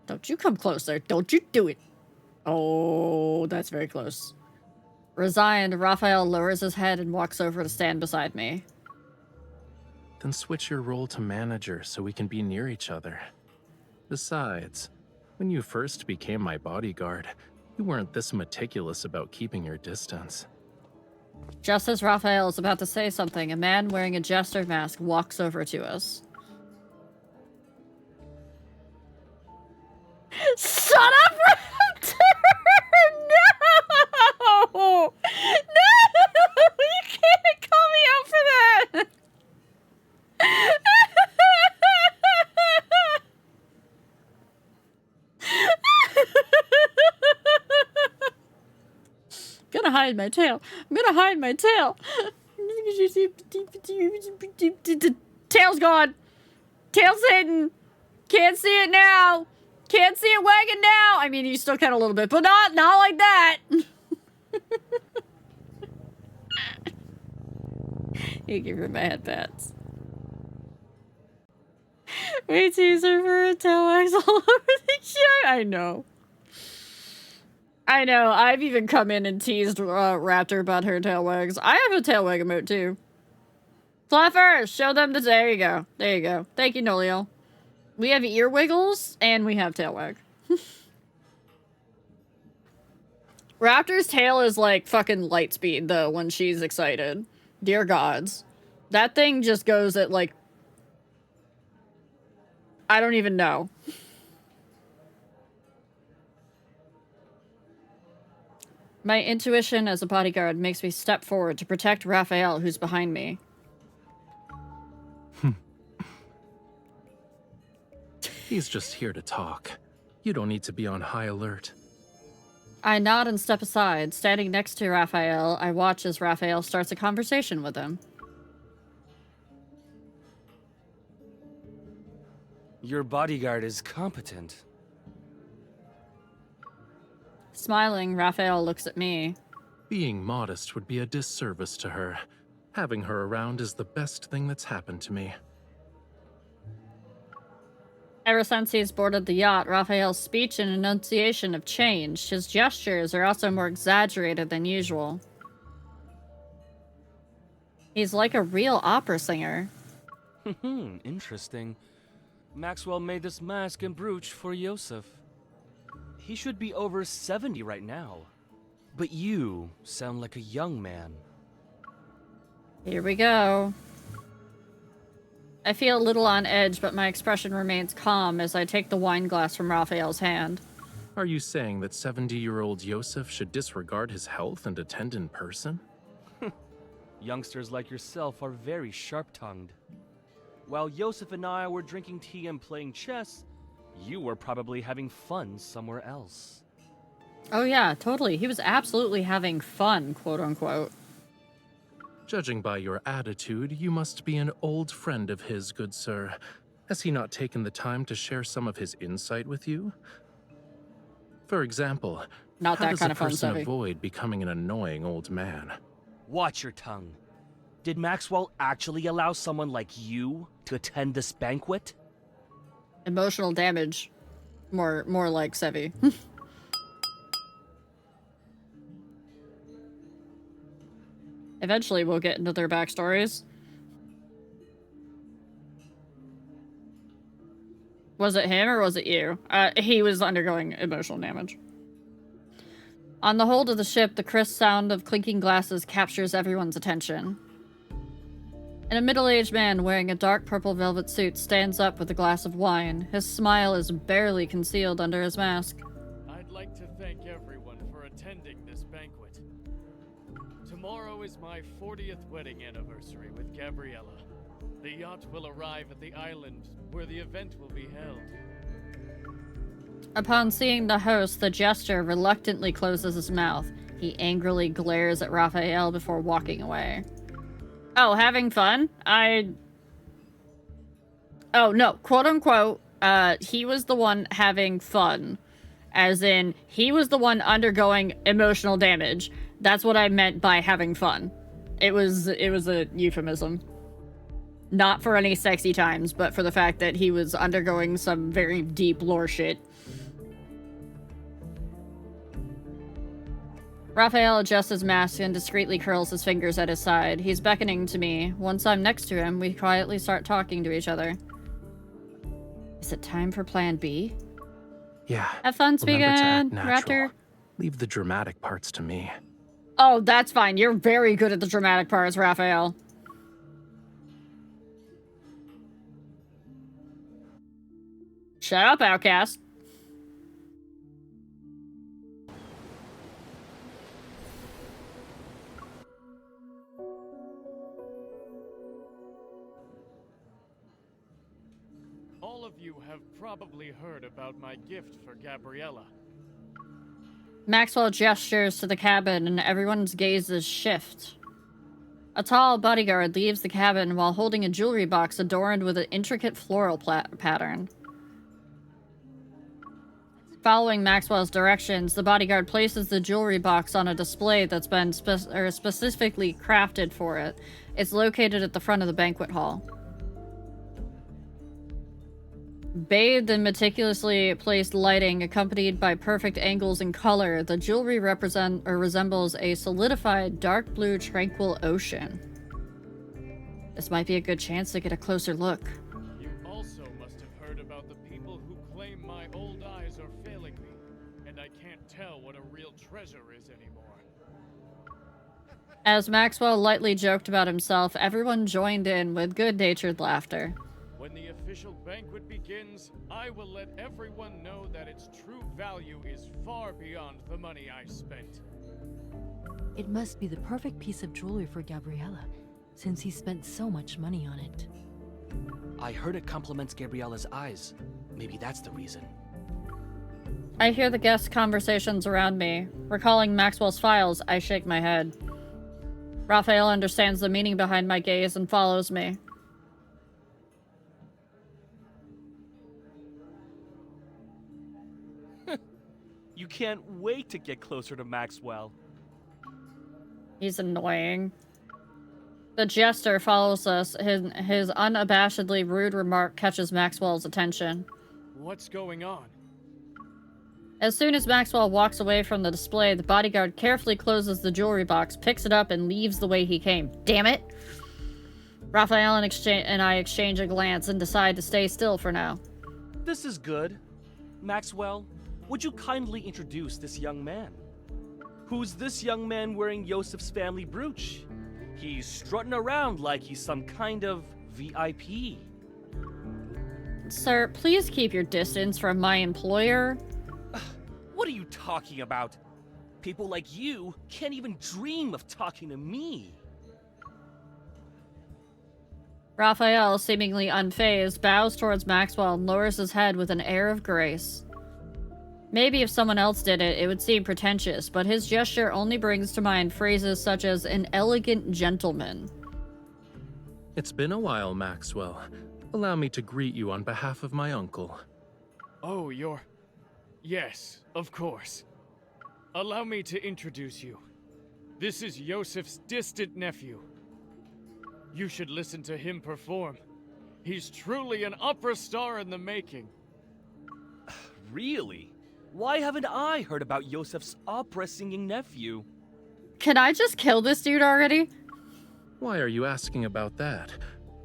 Don't you come closer. Don't you do it. Oh, that's very close. Resigned, Raphael lowers his head and walks over to stand beside me. Then switch your role to manager so we can be near each other. Besides, when you first became my bodyguard, you weren't this meticulous about keeping your distance. Just as Raphael is about to say something, a man wearing a jester mask walks over to us. Shut up, Raptor! No! No! You can't call me out for that! I'm gonna hide my tail. I'm gonna hide my tail. Tail's gone. Tail's hidden. Can't see it now. Can't see it wagging now. I mean, you still can a little bit, but not like that. You give her my head pats. We tease her for a tail wags all over the show. I know. I've even come in and teased Raptor about her tail wags. I have a tail wag emote too. Fluffer, show them the. There you go. There you go. Thank you, Nolio. We have ear wiggles and we have tail wag. Raptor's tail is like fucking light speed though when she's excited. Dear gods. That thing just goes at like, I don't even know. My intuition as a bodyguard makes me step forward to protect Raphael, who's behind me. He's just here to talk. You don't need to be on high alert. I nod and step aside. Standing next to Raphael, I watch as Raphael starts a conversation with him. Your bodyguard is competent. Smiling, Raphael looks at me. Being modest would be a disservice to her. Having her around is the best thing that's happened to me. Ever since he's boarded the yacht, Raphael's speech and enunciation have changed. His gestures are also more exaggerated than usual. He's like a real opera singer. Interesting. Maxwell made this mask and brooch for Yosef. He should be over 70 right now. But you sound like a young man. Here we go. I feel a little on edge, but my expression remains calm as I take the wine glass from Raphael's hand. Are you saying that 70-year-old Yosef should disregard his health and attend in person? Youngsters like yourself are very sharp-tongued. While Yosef and I were drinking tea and playing chess, you were probably having fun somewhere else. Oh yeah, totally. He was absolutely having fun, quote-unquote. Judging by your attitude, you must be an old friend of his, good sir. Has he not taken the time to share some of his insight with you? For example, Not how that does kind a of fun, person Sophie. avoid becoming an annoying old man? Watch your tongue. Did Maxwell actually allow someone like you to attend this banquet? Emotional damage. More like Sevi. Eventually we'll get into their backstories. Was it him or was it you? He was undergoing emotional damage. On the hold of the ship, the crisp sound of clinking glasses captures everyone's attention. And a middle-aged man wearing a dark purple velvet suit stands up with a glass of wine. His smile is barely concealed under his mask. I'd like to thank everyone for attending this banquet. Tomorrow is my 40th wedding anniversary with Gabriella. The yacht will arrive at the island where the event will be held. Upon seeing the host, the jester reluctantly closes his mouth. He angrily glares at Raphael before walking away. Oh, having fun? Oh, no. Quote unquote, he was the one having fun. As in, he was the one undergoing emotional damage. That's what I meant by having fun. It was a euphemism. Not for any sexy times, but for the fact that he was undergoing some very deep lore shit. Raphael adjusts his mask and discreetly curls his fingers at his side. He's beckoning to me. Once I'm next to him, we quietly start talking to each other. Is it time for Plan B? Yeah. Have fun, speak remember to act again, natural. Raptor. Leave the dramatic parts to me. Oh, that's fine. You're very good at the dramatic parts, Raphael. Shut up, outcast. All of you have probably heard about my gift for Gabriella. Maxwell gestures to the cabin and everyone's gazes shift. A tall bodyguard leaves the cabin while holding a jewelry box adorned with an intricate floral pattern. Following Maxwell's directions, the bodyguard places the jewelry box on a display that's been specifically crafted for it. It's located at the front of the banquet hall. Bathed in meticulously placed lighting, accompanied by perfect angles and color, the jewelry resembles a solidified dark blue tranquil ocean. This might be a good chance to get a closer look. You also must have heard about the people who claim my old eyes are failing me, and I can't tell what a real treasure is anymore. As Maxwell lightly joked about himself, everyone joined in with good-natured laughter. When the official banquet begins, I will let everyone know that its true value is far beyond the money I spent. It must be the perfect piece of jewelry for Gabriella, since he spent so much money on it. I heard it complements Gabriella's eyes. Maybe that's the reason. I hear the guest conversations around me. Recalling Maxwell's files, I shake my head. Raphael understands the meaning behind my gaze and follows me. You can't wait to get closer to Maxwell. He's annoying. The jester follows us. His unabashedly rude remark catches Maxwell's attention. What's going on? As soon as Maxwell walks away from the display, the bodyguard carefully closes the jewelry box, picks it up, and leaves the way he came. Damn it! Raphael and I exchange a glance and decide to stay still for now. This is good. Maxwell, would you kindly introduce this young man? Who's this young man wearing Yosef's family brooch? He's strutting around like he's some kind of VIP. Sir, please keep your distance from my employer. What are you talking about? People like you can't even dream of talking to me. Raphael, seemingly unfazed, bows towards Maxwell and lowers his head with an air of grace. Maybe if someone else did it, it would seem pretentious, but his gesture only brings to mind phrases such as an elegant gentleman. It's been a while, Maxwell. Allow me to greet you on behalf of my uncle. Oh, yes, of course. Allow me to introduce you. This is Yosef's distant nephew. You should listen to him perform. He's truly an opera star in the making. Really? Why haven't I heard about Yosef's opera-singing nephew? Can I just kill this dude already? Why are you asking about that?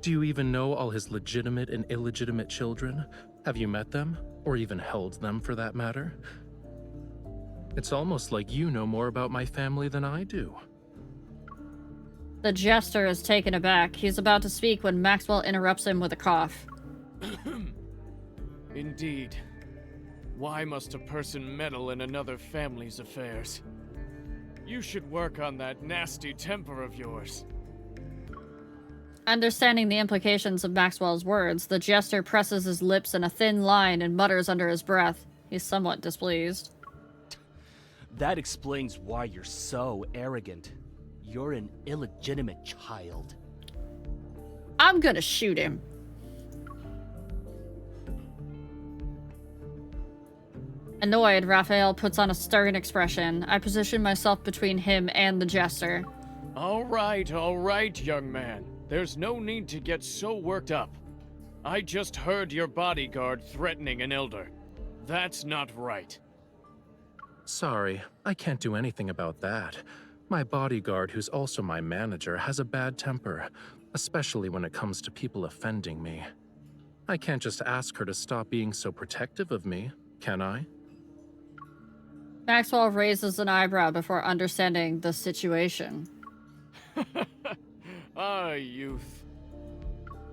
Do you even know all his legitimate and illegitimate children? Have you met them? Or even held them, for that matter? It's almost like you know more about my family than I do. The jester is taken aback. He's about to speak when Maxwell interrupts him with a cough. Indeed. Why must a person meddle in another family's affairs? You should work on that nasty temper of yours. Understanding the implications of Maxwell's words, the jester presses his lips in a thin line and mutters under his breath. He's somewhat displeased. That explains why you're so arrogant. You're an illegitimate child. I'm gonna shoot him. Annoyed, Raphael puts on a stern expression. I position myself between him and the jester. All right, young man. There's no need to get so worked up. I just heard your bodyguard threatening an elder. That's not right. Sorry, I can't do anything about that. My bodyguard, who's also my manager, has a bad temper, especially when it comes to people offending me. I can't just ask her to stop being so protective of me, can I? Maxwell raises an eyebrow before understanding the situation. Ah, youth.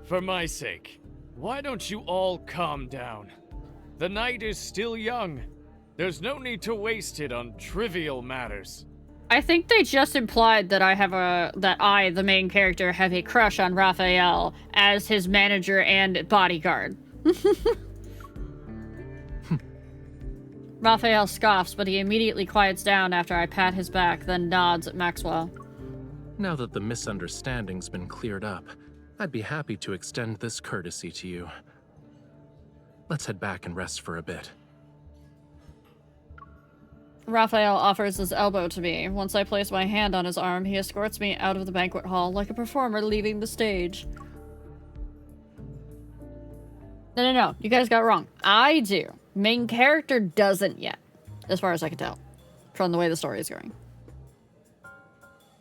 For my sake, why don't you all calm down? The night is still young. There's no need to waste it on trivial matters. I think they just implied that I, the main character, have a crush on Raphael as his manager and bodyguard. Raphael scoffs, but he immediately quiets down after I pat his back, then nods at Maxwell. Now that the misunderstanding's been cleared up, I'd be happy to extend this courtesy to you. Let's head back and rest for a bit. Raphael offers his elbow to me. Once I place my hand on his arm, he escorts me out of the banquet hall like a performer leaving the stage. No. You guys got it wrong. I do. Main character doesn't yet, as far as I can tell, from the way the story is going.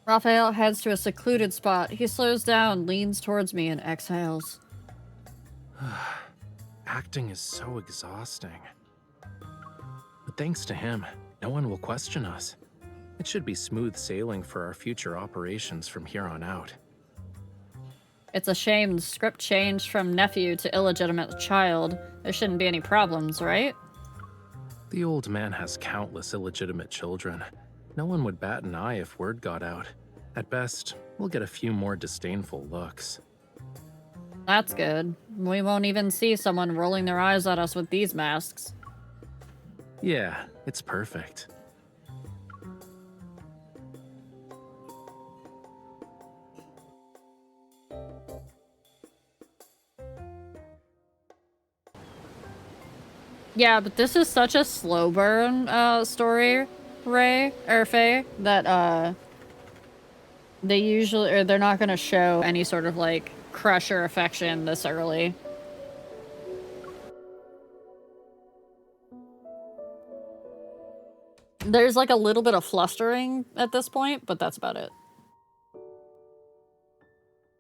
Raphael heads to a secluded spot. He slows down, leans towards me, and exhales. Acting is so exhausting. But thanks to him, no one will question us. It should be smooth sailing for our future operations from here on out. It's a shame the script changed from nephew to illegitimate child. There shouldn't be any problems, right? The old man has countless illegitimate children. No one would bat an eye if word got out. At best, we'll get a few more disdainful looks. That's good. We won't even see someone rolling their eyes at us with these masks. Yeah, it's perfect. Yeah, but this is such a slow burn story, Faye, that they're not gonna show any sort of like crush or affection this early. There's like a little bit of flustering at this point, but that's about it.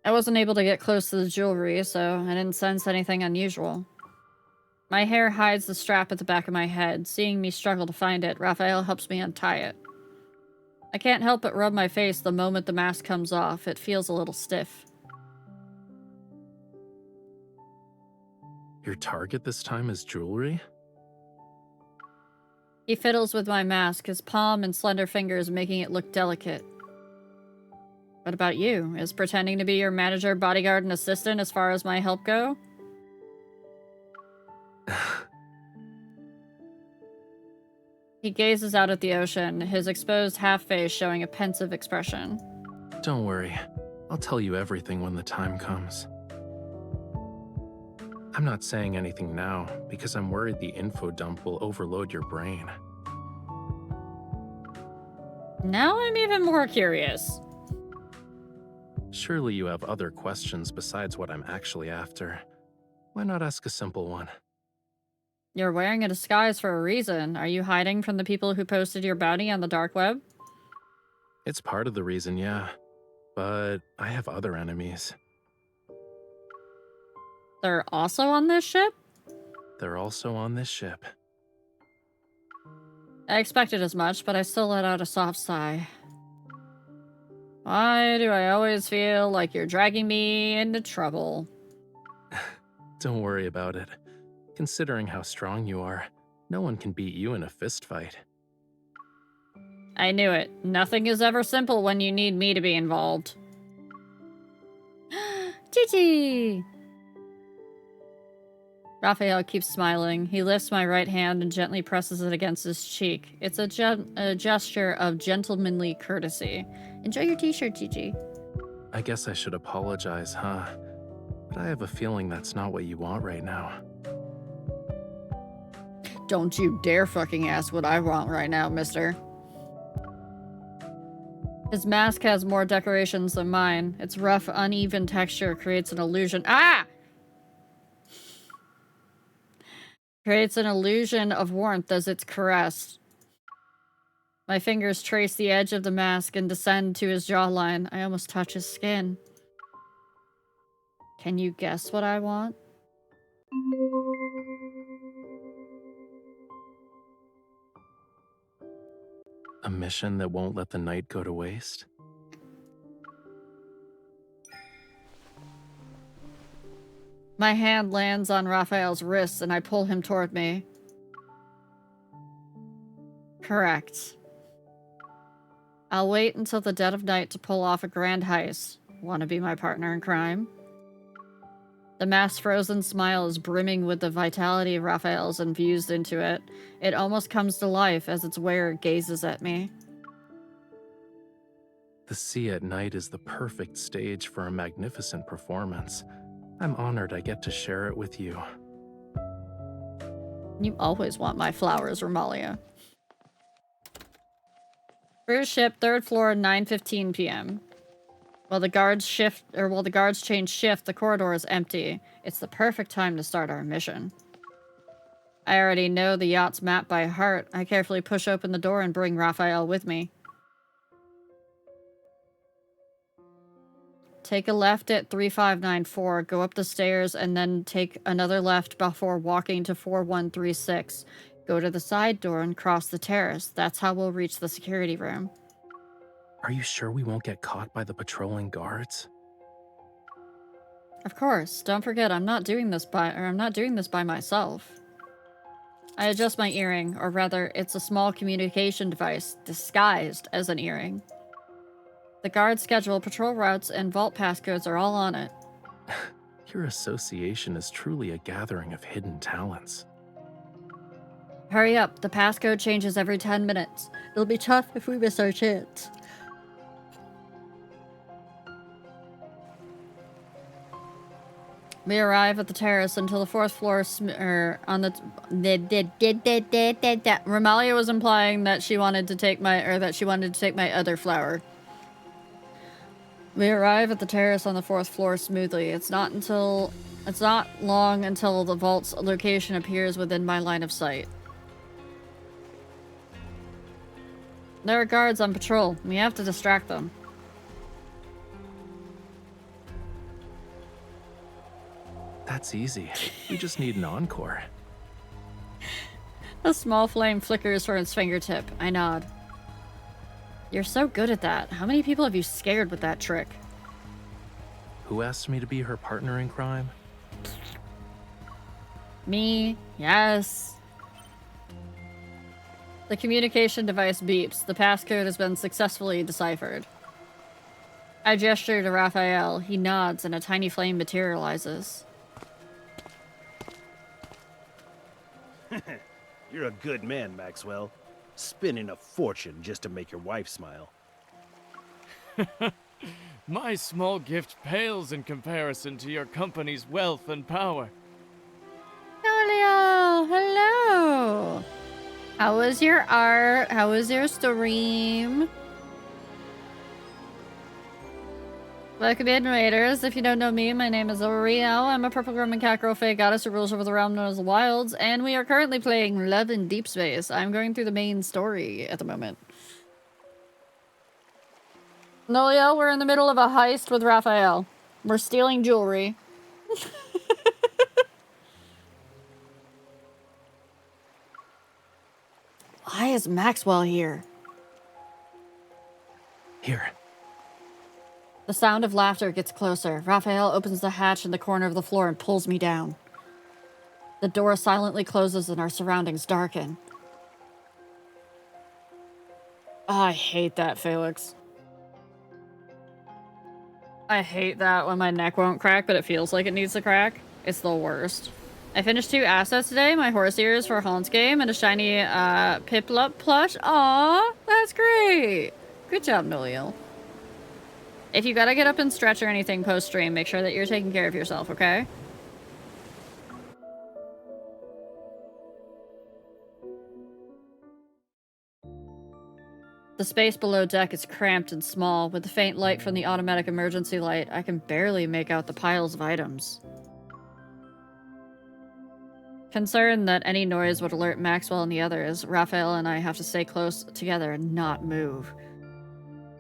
I wasn't able to get close to the jewelry, so I didn't sense anything unusual. My hair hides the strap at the back of my head. Seeing me struggle to find it, Raphael helps me untie it. I can't help but rub my face the moment the mask comes off. It feels a little stiff. Your target this time is jewelry? He fiddles with my mask, his palm and slender fingers making it look delicate. What about you? Is pretending to be your manager, bodyguard, and assistant as far as my help go? He gazes out at the ocean, his exposed half-face showing a pensive expression. Don't worry. I'll tell you everything when the time comes. I'm not saying anything now because I'm worried the info dump will overload your brain. Now I'm even more curious. Surely you have other questions besides what I'm actually after. Why not ask a simple one? You're wearing a disguise for a reason. Are you hiding from the people who posted your bounty on the dark web? It's part of the reason, yeah. But I have other enemies. They're also on this ship? They're also on this ship. I expected as much, but I still let out a soft sigh. Why do I always feel like you're dragging me into trouble? Don't worry about it. Considering how strong you are, no one can beat you in a fist fight. I knew it. Nothing is ever simple when you need me to be involved. Gigi! Raphael keeps smiling. He lifts my right hand and gently presses it against his cheek. It's a gesture of gentlemanly courtesy. Enjoy your t-shirt, Gigi. I guess I should apologize, huh? But I have a feeling that's not what you want right now. Don't you dare fucking ask what I want right now, mister. His mask has more decorations than mine. Its rough, uneven texture creates an illusion. Creates an illusion of warmth as it's caressed. My fingers trace the edge of the mask and descend to his jawline. I almost touch his skin. Can you guess what I want? A mission that won't let the night go to waste? My hand lands on Raphael's wrist and I pull him toward me. Correct. I'll wait until the dead of night to pull off a grand heist. Want to be my partner in crime? The mask's frozen smile is brimming with the vitality of Raphael's infused into it. It almost comes to life as its wearer gazes at me. The sea at night is the perfect stage for a magnificent performance. I'm honored I get to share it with you. You always want my flowers, Romalia. Cruise ship, 3rd floor, 9:15 p.m. While the guards change shift, the corridor is empty. It's the perfect time to start our mission. I already know the yacht's map by heart. I carefully push open the door and bring Raphael with me. Take a left at 3594, go up the stairs, and then take another left before walking to 4136. Go to the side door and cross the terrace. That's how we'll reach the security room. Are you sure we won't get caught by the patrolling guards? Of course. Don't forget, I'm not doing this by myself. I adjust my earring, or rather, it's a small communication device disguised as an earring. The guard's schedule, patrol routes, and vault passcodes are all on it. Your association is truly a gathering of hidden talents. Hurry up, the passcode changes every 10 minutes. It'll be tough if we miss our chance. We arrive at the terrace until the 4th floor Romalia was implying that she wanted to take my other flower. We arrive at the terrace on the 4th floor smoothly. It's not long until the vault's location appears within my line of sight. There are guards on patrol. We have to distract them. That's easy. We just need an encore. A small flame flickers from its fingertip. I nod. You're so good at that. How many people have you scared with that trick? Who asked me to be her partner in crime? Me. Yes. The communication device beeps. The passcode has been successfully deciphered. I gesture to Raphael. He nods and a tiny flame materializes. You're a good man, Maxwell. Spending a fortune just to make your wife smile. My small gift pales in comparison to your company's wealth and power. Julio, hello. How was your art? How was your stream? Welcome in, Raiders. If you don't know me, my name is Oriel. I'm a purple Roman cat girl fey goddess who rules over the realm known as the Wilds, and we are currently playing Love in Deep Space. I'm going through the main story at the moment. Noliel, we're in the middle of a heist with Raphael. We're stealing jewelry. Why is Maxwell here? Here. The sound of laughter gets closer. Raphael opens the hatch in the corner of the floor and pulls me down. The door silently closes and our surroundings darken. Oh, I hate that, Felix. I hate that when my neck won't crack, but it feels like it needs to crack. It's the worst. I finished 2 assets today, my horse ears for Haunt's game and a shiny Piplup plush. Aw, that's great. Good job, Noliel. If you gotta get up and stretch or anything post-stream, make sure that you're taking care of yourself, okay? The space below deck is cramped and small. With the faint light from the automatic emergency light, I can barely make out the piles of items. Concerned that any noise would alert Maxwell and the others, Raphael and I have to stay close together and not move.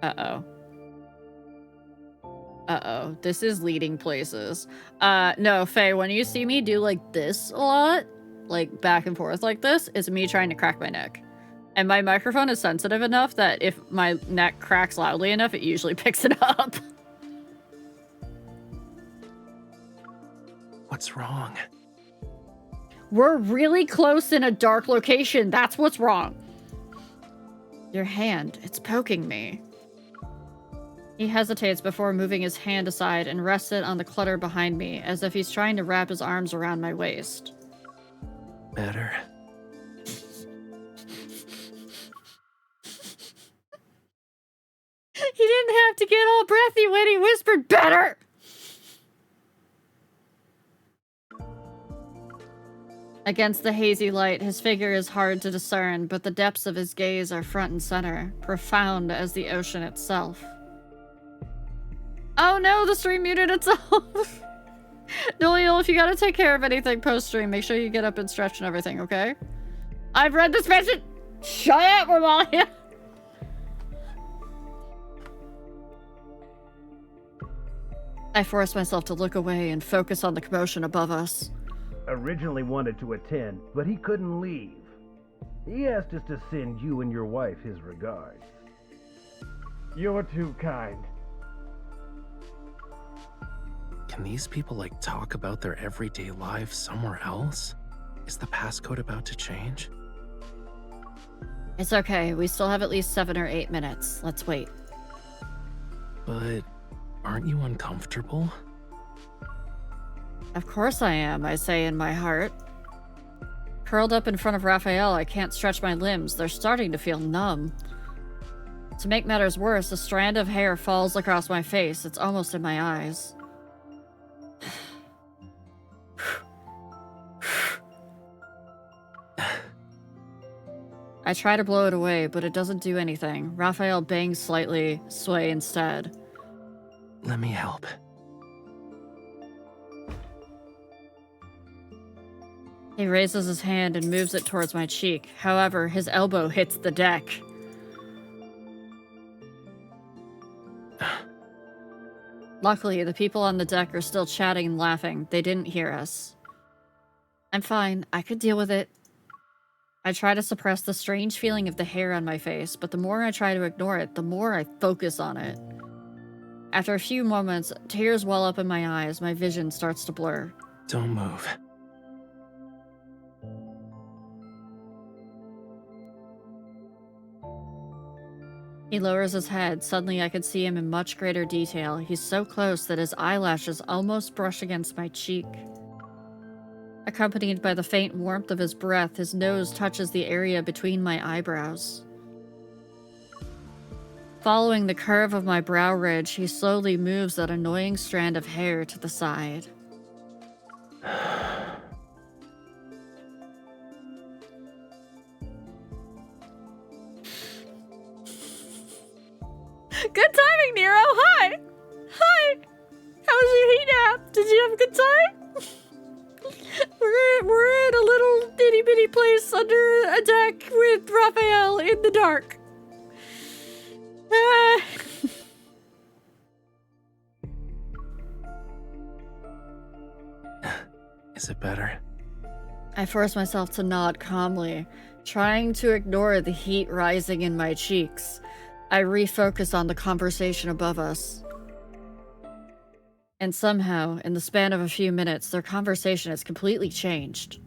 Uh-oh. Uh-oh. This is leading places. No, Faye, when you see me do like this a lot, like back and forth like this, it's me trying to crack my neck. And my microphone is sensitive enough that if my neck cracks loudly enough, it usually picks it up. What's wrong? We're really close in a dark location. That's what's wrong. Your hand, it's poking me. He hesitates before moving his hand aside and rests it on the clutter behind me, as if he's trying to wrap his arms around my waist. Better. He didn't have to get all breathy when he whispered, "Better!" Against the hazy light, his figure is hard to discern, but the depths of his gaze are front and center, profound as the ocean itself. Oh no, the stream muted itself! Noliel, if you gotta take care of anything post-stream, make sure you get up and stretch and everything, okay? I've read this message! Shut up, Romalia! I force myself to look away and focus on the commotion above us. Originally wanted to attend, but he couldn't leave. He asked us to send you and your wife his regards. You're too kind. Can these people, like, talk about their everyday lives somewhere else? Is the passcode about to change? It's okay. We still have at least 7 or 8 minutes. Let's wait. But aren't you uncomfortable? Of course I am, I say in my heart. Curled up in front of Raphael, I can't stretch my limbs. They're starting to feel numb. To make matters worse, a strand of hair falls across my face. It's almost in my eyes. I try to blow it away, but it doesn't do anything. Raphael bangs slightly, sway instead. Let me help. He raises his hand and moves it towards my cheek. However, his elbow hits the deck. Luckily, the people on the deck are still chatting and laughing. They didn't hear us. I'm fine. I could deal with it. I try to suppress the strange feeling of the hair on my face, but the more I try to ignore it, the more I focus on it. After a few moments, tears well up in my eyes, my vision starts to blur. Don't move. He lowers his head. Suddenly I can see him in much greater detail. He's so close that his eyelashes almost brush against my cheek. Accompanied by the faint warmth of his breath, his nose touches the area between my eyebrows. Following the curve of my brow ridge, he slowly moves that annoying strand of hair to the side. Good timing, Nero! Hi! Hi! How was your heat nap? Did you have a good time? We're in a little bitty bitty place under a deck with Raphael in the dark. Is it better? I force myself to nod calmly, trying to ignore the heat rising in my cheeks. I refocus on the conversation above us. And somehow, in the span of a few minutes, their conversation has completely changed.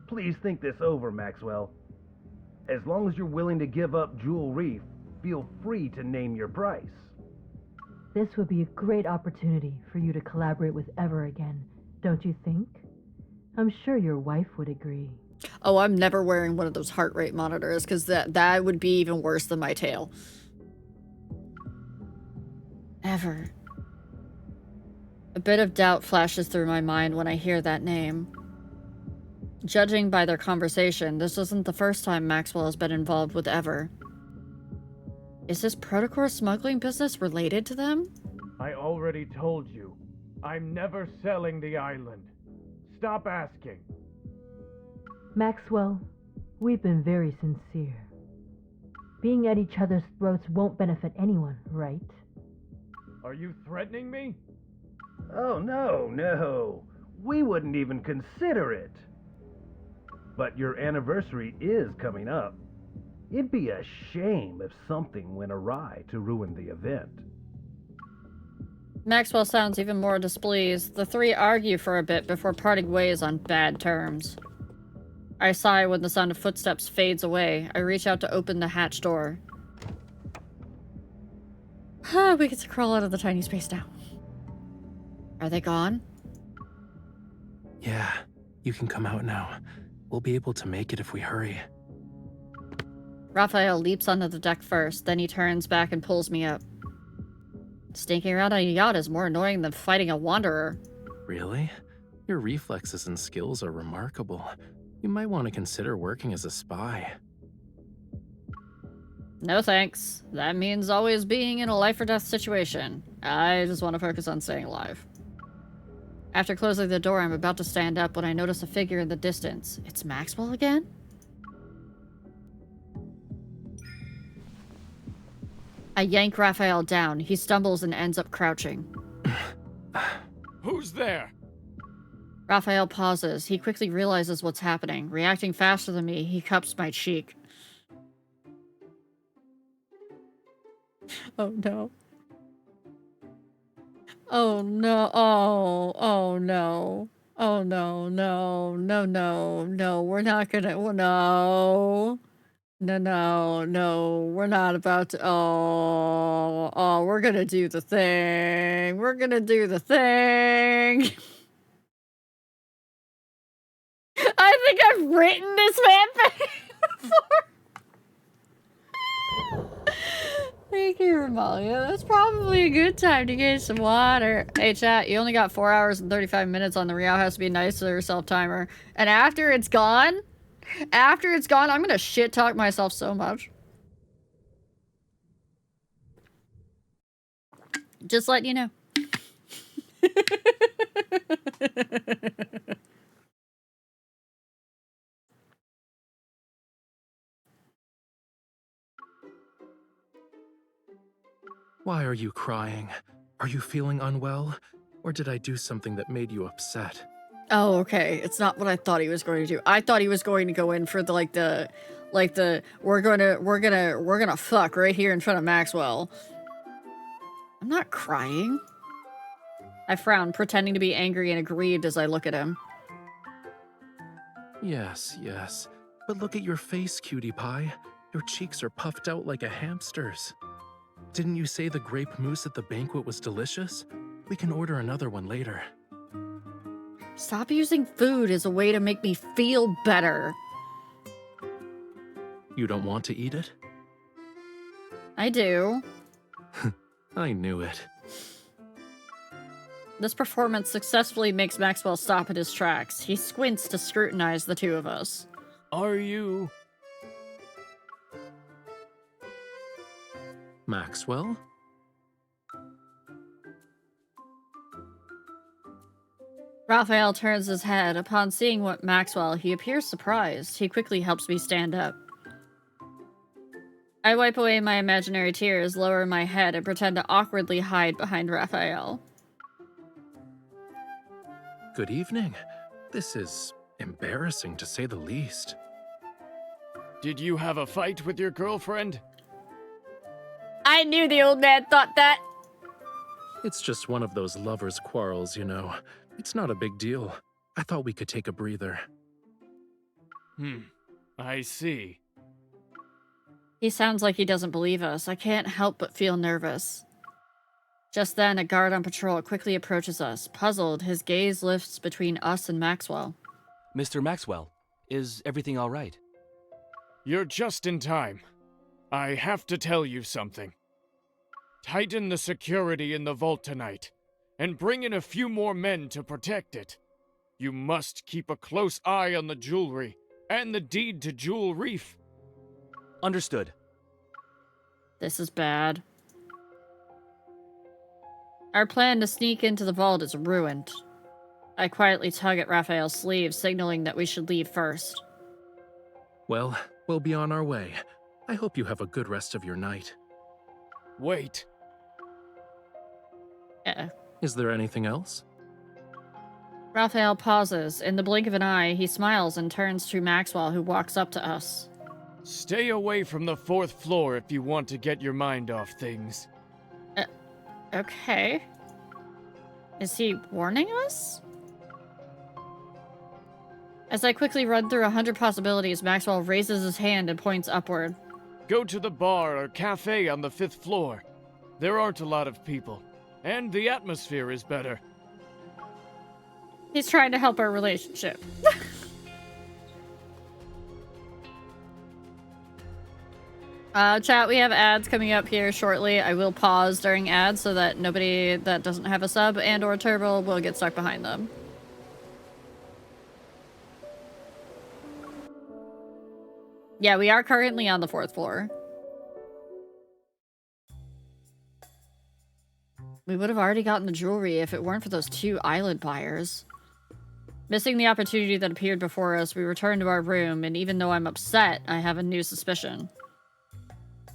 Please think this over, Maxwell. As long as you're willing to give up Jewel Reef, feel free to name your price. This would be a great opportunity for you to collaborate with Ever again, don't you think? I'm sure your wife would agree. Oh, I'm never wearing one of those heart rate monitors, because that would be even worse than my tail. Ever. A bit of doubt flashes through my mind when I hear that name. Judging by their conversation, this isn't the first time Maxwell has been involved with Ever. Is this Protocore smuggling business related to them? I already told you, I'm never selling the island. Stop asking. Maxwell, we've been very sincere. Being at each other's throats won't benefit anyone, right? Are you threatening me? Oh, no. We wouldn't even consider it. But your anniversary is coming up. It'd be a shame if something went awry to ruin the event. Maxwell sounds even more displeased. The three argue for a bit before parting ways on bad terms. I sigh when the sound of footsteps fades away. I reach out to open the hatch door. We get to crawl out of the tiny space now. Are they gone? Yeah, you can come out now. We'll be able to make it if we hurry. Raphael leaps onto the deck first, then he turns back and pulls me up. Sneaking around on a yacht is more annoying than fighting a wanderer. Really? Your reflexes and skills are remarkable. You might want to consider working as a spy. No thanks. That means always being in a life or death situation. I just want to focus on staying alive. After closing the door, I'm about to stand up when I notice a figure in the distance. It's Maxwell again? I yank Raphael down. He stumbles and ends up crouching. Who's there? Raphael pauses. He quickly realizes what's happening. Reacting faster than me, he cups my cheek. Oh no. Oh no. Oh no. Oh no, no. We're not gonna. No. No. We're not about to. Oh, we're gonna do the thing. We're gonna do the thing. I think I've written this fanfic before. Thank you, Romalia. That's probably a good time to get some water. Hey, chat, you only got 4 hours and 35 minutes on the Real Has to Be Nice to Yourself timer. And after it's gone, I'm gonna shit talk myself so much. Just letting you know. Why are you crying? Are you feeling unwell? Or did I do something that made you upset? Oh, okay. It's not what I thought he was going to do. I thought he was going to go in for we're gonna fuck right here in front of Maxwell. I'm not crying. I frown, pretending to be angry and aggrieved as I look at him. Yes, yes. But look at your face, cutie pie. Your cheeks are puffed out like a hamster's. Didn't you say the grape mousse at the banquet was delicious? We can order another one later. Stop using food as a way to make me feel better. You don't want to eat it? I do. I knew it. This performance successfully makes Maxwell stop in his tracks. He squints to scrutinize the two of us. Are you... Maxwell? Raphael turns his head. Upon seeing what Maxwell, he appears surprised. He quickly helps me stand up. I wipe away my imaginary tears, lower my head, and pretend to awkwardly hide behind Raphael. Good evening. This is embarrassing to say the least. Did you have a fight with your girlfriend? I knew the old man thought that. It's just one of those lovers' quarrels, you know. It's not a big deal. I thought we could take a breather. I see. He sounds like he doesn't believe us. I can't help but feel nervous. Just then, a guard on patrol quickly approaches us. Puzzled, his gaze lifts between us and Maxwell. Mr. Maxwell, is everything all right? You're just in time. I have to tell you something. Tighten the security in the vault tonight, and bring in a few more men to protect it. You must keep a close eye on the jewelry and the deed to Jewel Reef. Understood. This is bad. Our plan to sneak into the vault is ruined. I quietly tug at Raphael's sleeve, signaling that we should leave first. Well, we'll be on our way. I hope you have a good rest of your night. Wait. Is there anything else? Raphael pauses. In the blink of an eye, he smiles and turns to Maxwell, who walks up to us. Stay away from the 4th floor if you want to get your mind off things. Okay. Is he warning us? As I quickly run through 100 possibilities, Maxwell raises his hand and points upward. Go to the bar or cafe on the 5th floor. There aren't a lot of people, and the atmosphere is better. He's trying to help our relationship. Chat, we have ads coming up here shortly. I will pause during ads so that nobody that doesn't have a sub and or turbo will get stuck behind them. Yeah, we are currently on the 4th floor. We would have already gotten the jewelry if it weren't for those 2 island buyers. Missing the opportunity that appeared before us, we return to our room, and even though I'm upset, I have a new suspicion.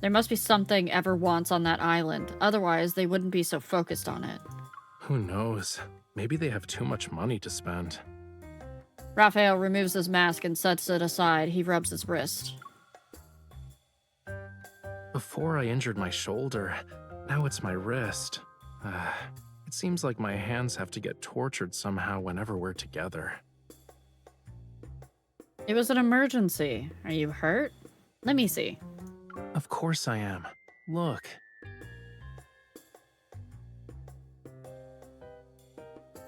There must be something Ever wants on that island, otherwise they wouldn't be so focused on it. Who knows? Maybe they have too much money to spend. Raphael removes his mask and sets it aside. He rubs his wrist. Before I injured my shoulder, now it's my wrist. It seems like my hands have to get tortured somehow whenever we're together. It was an emergency. Are you hurt? Let me see. Of course I am. Look.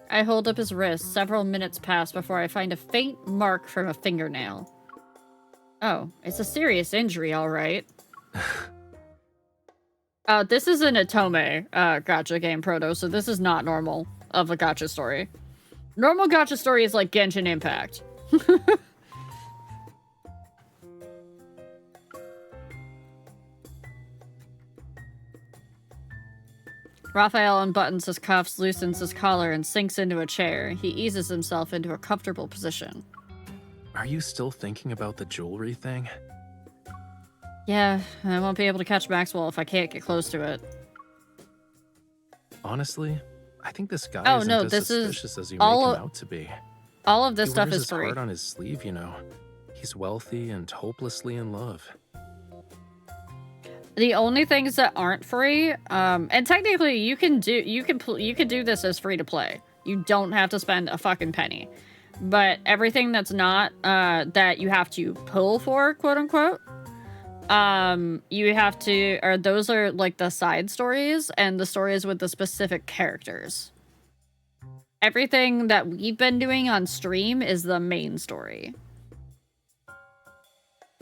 I hold up his wrist. Several minutes pass before I find a faint mark from a fingernail. Oh, it's a serious injury, all right. This is an Otome gacha game, Proto, so this is not normal of a gacha story. Normal gacha story is like Genshin Impact. Raphael unbuttons his cuffs, loosens his collar, and sinks into a chair. He eases himself into a comfortable position. Are you still thinking about the jewelry thing? Yeah, I won't be able to catch Maxwell if I can't get close to it. Honestly, I think this guy isn't as suspicious as you make him out to be. All of this He stuff wears is his free. heart on his sleeve, you know. He's wealthy and hopelessly in love. The only things that aren't free, and technically you can do this as free to play. You don't have to spend a fucking penny. But everything that's not, that you have to pull for, quote unquote, you have to, or those are like the side stories and the stories with the specific characters. Everything that we've been doing on stream is the main story.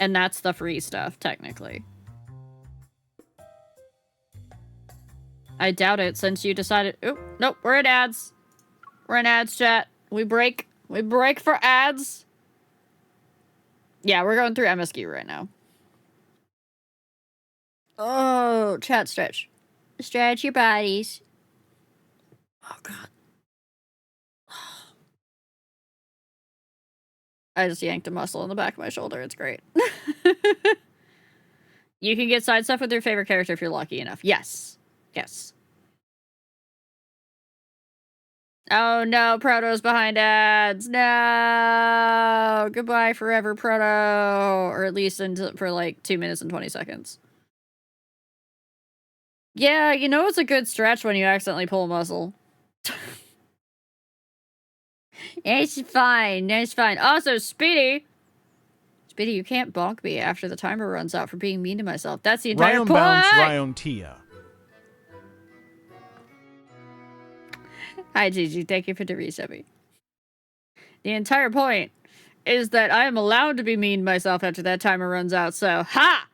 And that's the free stuff, technically. I doubt it, since you decided... Oh, nope, we're in ads. We're in ads, chat. We break for ads. Yeah, we're going through MSQ right now. Oh, chat stretch. Stretch your bodies. Oh, God. I just yanked a muscle in the back of my shoulder. It's great. You can get side stuff with your favorite character if you're lucky enough. Yes. Yes. Oh no, Proto's behind ads. No. Goodbye forever, Proto. Or at least for like 2 minutes and 20 seconds. Yeah, you know it's a good stretch when you accidentally pull a muscle. It's fine. It's fine. Also, Speedy. Speedy, you can't bonk me after the timer runs out for being mean to myself. That's the entire Ryon point! bounce, Ryon Tia. Hi, Gigi. Thank you for the resubby. The entire point is that I am allowed to be mean to myself after that timer runs out, so ha!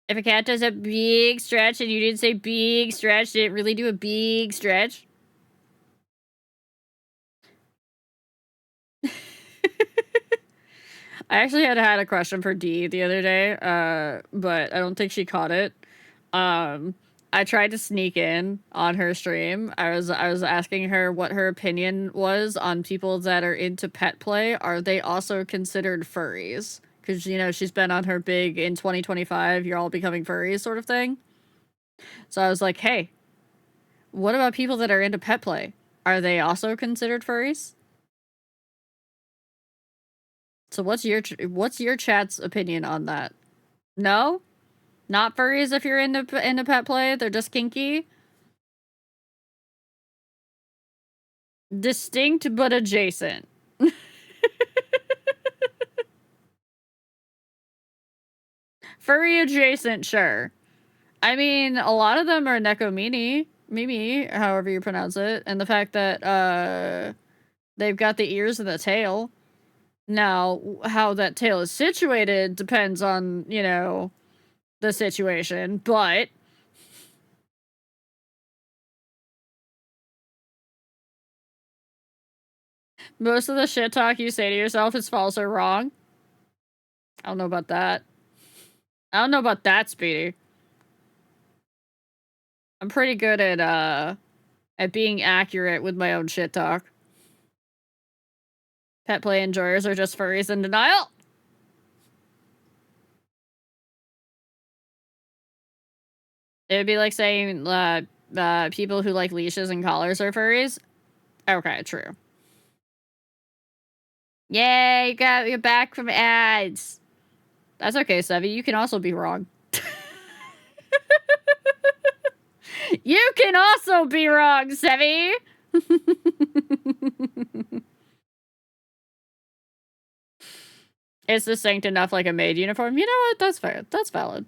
If a cat does a big stretch and you didn't say big stretch, did it really do a big stretch? I actually had a question for Dee the other day, but I don't think she caught it. I tried to sneak in on her stream. I was asking her what her opinion was on people that are into pet play. Are they also considered furries? Because, you know, she's been on her big in 2025, you're all becoming furries sort of thing. So I was like, hey, what about people that are into pet play? Are they also considered furries? So what's your chat's opinion on that? No? Not furries if you're into pet play? They're just kinky? Distinct but adjacent. Furry adjacent, sure. I mean, a lot of them are Nekomini, Mimi, however you pronounce it, and the fact that they've got the ears and the tail. Now, how that tail is situated depends on, you know, the situation, but most of the shit talk you say to yourself is false or wrong. I don't know about that. I don't know about that, Speedy. I'm pretty good at being accurate with my own shit talk. Pet play enjoyers are just furries in denial. It would be like saying people who like leashes and collars are furries. Okay, true. Yay, you got your back from ads. That's okay, Sevi. You can also be wrong. You can also be wrong, Sevi. It's distinct enough like a maid uniform. You know what? That's fair. That's valid.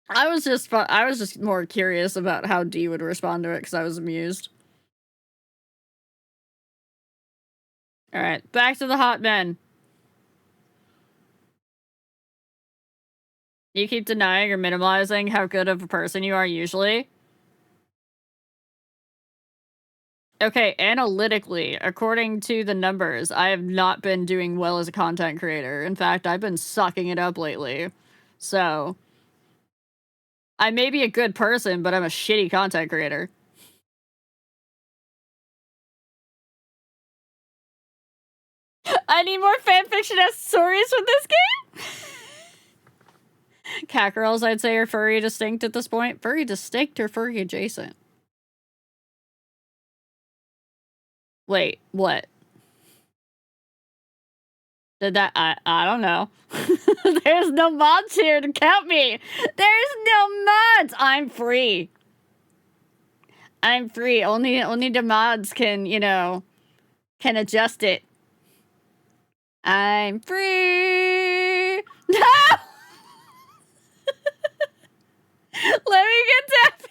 I was just more curious about how Dee would respond to it because I was amused. All right, back to the hot men. You keep denying or minimalizing how good of a person you are usually. Okay, analytically, according to the numbers, I have not been doing well as a content creator. In fact, I've been sucking it up lately. So, I may be a good person, but I'm a shitty content creator. I need more fanfiction-esque stories from this game! Cat girls, I'd say, are furry distinct at this point. Furry distinct or furry adjacent? Wait, what? Did that? I don't know. There's no mods here to count me. There's no mods. I'm free. I'm free. Only the mods can, you know, can adjust it. I'm free. No! Let me get tappy.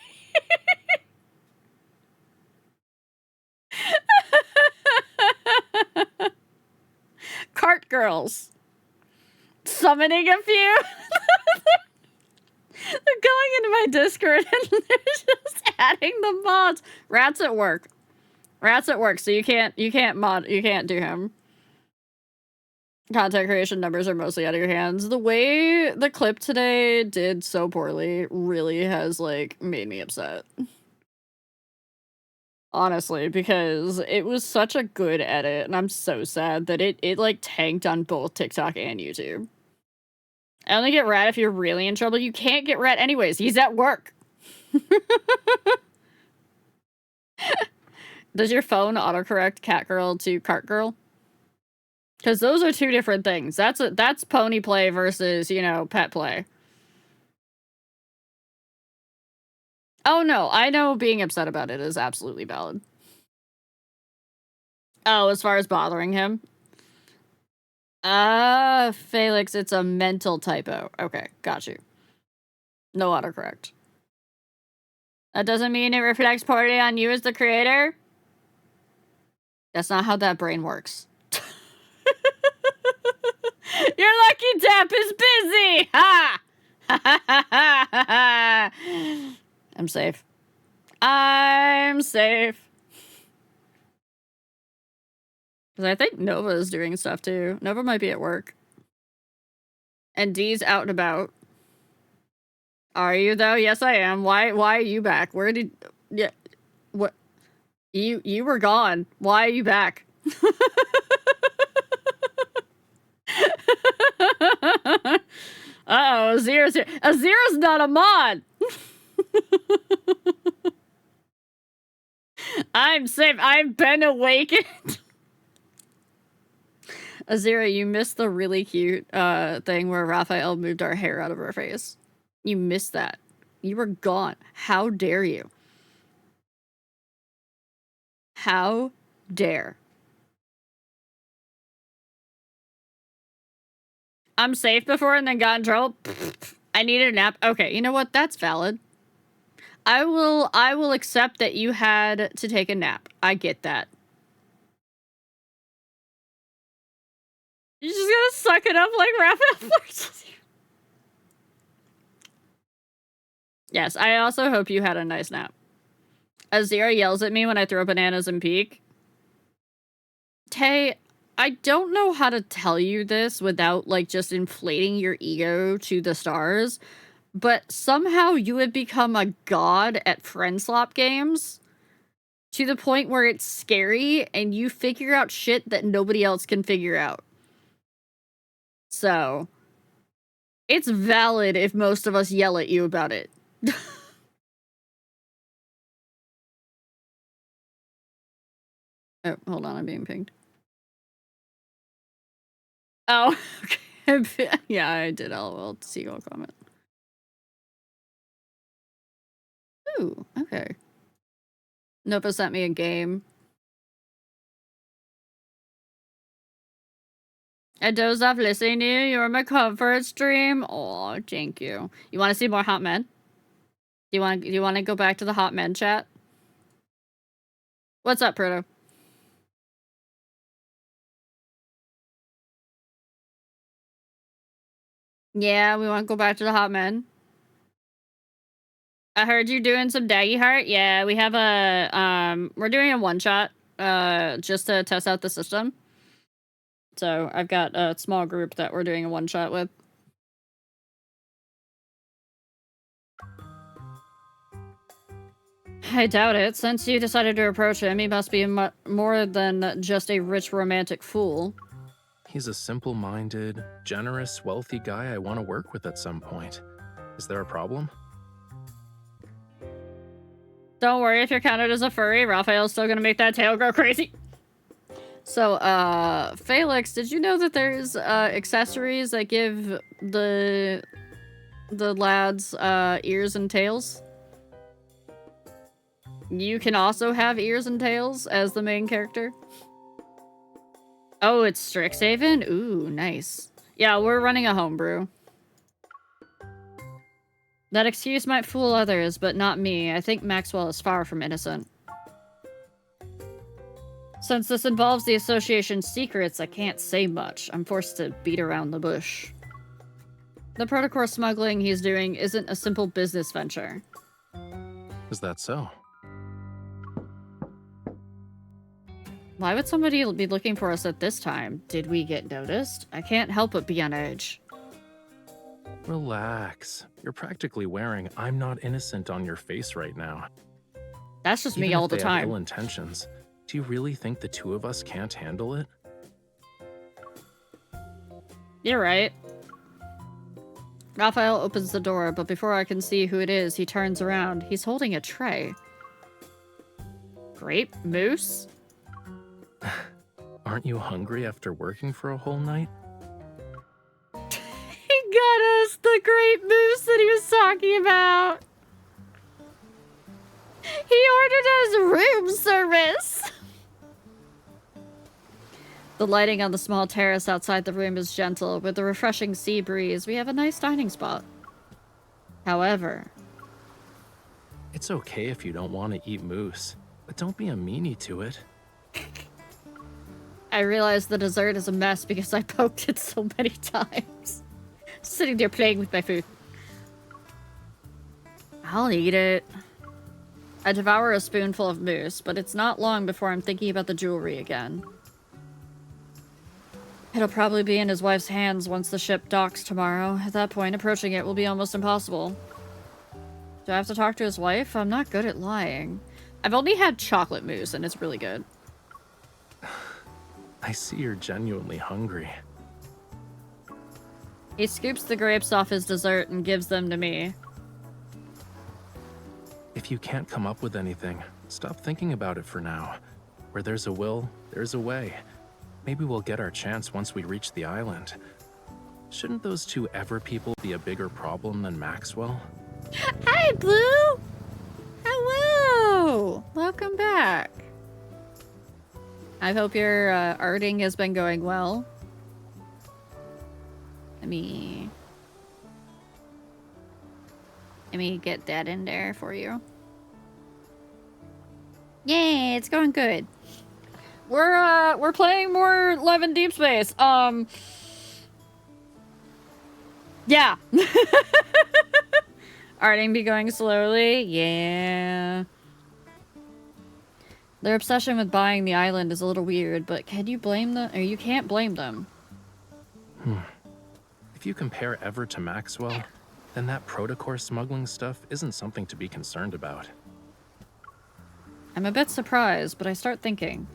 Cart girls. Summoning a few. They're going into my Discord and they're just adding the mods. Rat's at work. Rat's at work, so you can't do him. Content creation numbers are mostly out of your hands. The way the clip today did so poorly really has, like, made me upset. Honestly, because it was such a good edit, and I'm so sad that it like, tanked on both TikTok and YouTube. I only get Rat if you're really in trouble. You can't get Rat anyways. He's at work. Does your phone autocorrect cat girl to cart girl? Because those are two different things. That's pony play versus, you know, pet play. Oh, no. I know being upset about it is absolutely valid. Oh, as far as bothering him? Felix, it's a mental typo. Okay, got you. No autocorrect. That doesn't mean it reflects poorly on you as the creator? That's not how that brain works. Your lucky tap is busy! Ha! I'm safe. I'm safe. Because I think Nova is doing stuff too. Nova might be at work. And Dee's out and about. Are you though? Yes, I am. Why are you back? Where did... Yeah. What? You were gone. Why are you back? Uh-oh, Azira's here. Azira's not a mod! I'm safe. I've been awakened. Azira, you missed the really cute thing where Raphael moved our hair out of our face. You missed that. You were gone. How dare you? How dare? I'm safe before and then got in trouble. I needed a nap. Okay, you know what? That's valid. I will accept that you had to take a nap. I get that. You're just gonna suck it up like Raphael forces you. Yes, I also hope you had a nice nap. Azira yells at me when I throw bananas and peek. Tay, I don't know how to tell you this without, like, just inflating your ego to the stars, but somehow you have become a god at friend slop games to the point where it's scary and you figure out shit that nobody else can figure out. So, it's valid if most of us yell at you about it. Oh, hold on, I'm being pinged. Oh, okay. Yeah, I did LOL seagull comment. Ooh, okay. Nova sent me a game. I dozed off listening to you. You're my comfort stream. Oh, thank you. You want to see more hot men? Do you want to go back to the hot men chat? What's up, Proto? Yeah, we want to go back to the hot men. I heard you doing some Daggy Heart. Yeah, we have a we're doing a one shot just to test out the system. So I've got a small group that we're doing a one shot with. I doubt it. Since you decided to approach him, he must be more than just a rich romantic fool. He's a simple-minded, generous, wealthy guy I want to work with at some point. Is there a problem? Don't worry, if you're counted as a furry, Raphael's still gonna make that tail go crazy. So, Felix, did you know that there's accessories that give the lads ears and tails? You can also have ears and tails as the main character. Oh, it's Strixhaven? Ooh, nice. Yeah, we're running a homebrew. That excuse might fool others, but not me. I think Maxwell is far from innocent. Since this involves the association's secrets, I can't say much. I'm forced to beat around the bush. The protocore smuggling he's doing isn't a simple business venture. Is that so? Why would somebody be looking for us at this time? Did we get noticed? I can't help but be on edge. Relax. You're practically wearing "I'm not innocent" on your face right now. That's just Even me if all the they have time. ill intentions, do you really think the two of us can't handle it? You're right. Raphael opens the door, but before I can see who it is, he turns around. He's holding a tray. Grape mousse? Aren't you hungry after working for a whole night? He got us the grape mousse that he was talking about. He ordered us room service. The lighting on the small terrace outside the room is gentle. With the refreshing sea breeze, we have a nice dining spot. However... It's okay if you don't want to eat moose, but don't be a meanie to it. I realize the dessert is a mess because I poked it so many times. Sitting there playing with my food. I'll eat it. I devour a spoonful of mousse, but it's not long before I'm thinking about the jewelry again. It'll probably be in his wife's hands once the ship docks tomorrow. At that point, approaching it will be almost impossible. Do I have to talk to his wife? I'm not good at lying. I've only had chocolate mousse, and it's really good. I see you're genuinely hungry. He scoops the grapes off his dessert and gives them to me. If you can't come up with anything, stop thinking about it for now. Where there's a will, there's a way. Maybe we'll get our chance once we reach the island. Shouldn't those two Ever people be a bigger problem than Maxwell? Hi, Blue! Hello! Welcome back. I hope your arting has been going well. Let me get that in there for you. Yay, it's going good. We're playing more Love in Deep Space. Yeah. Arting be going slowly? Yeah. Their obsession with buying the island is a little weird, but can you blame them? Or you can't blame them. If you compare Ever to Maxwell, then that protocore smuggling stuff isn't something to be concerned about. I'm a bit surprised, but I start thinking.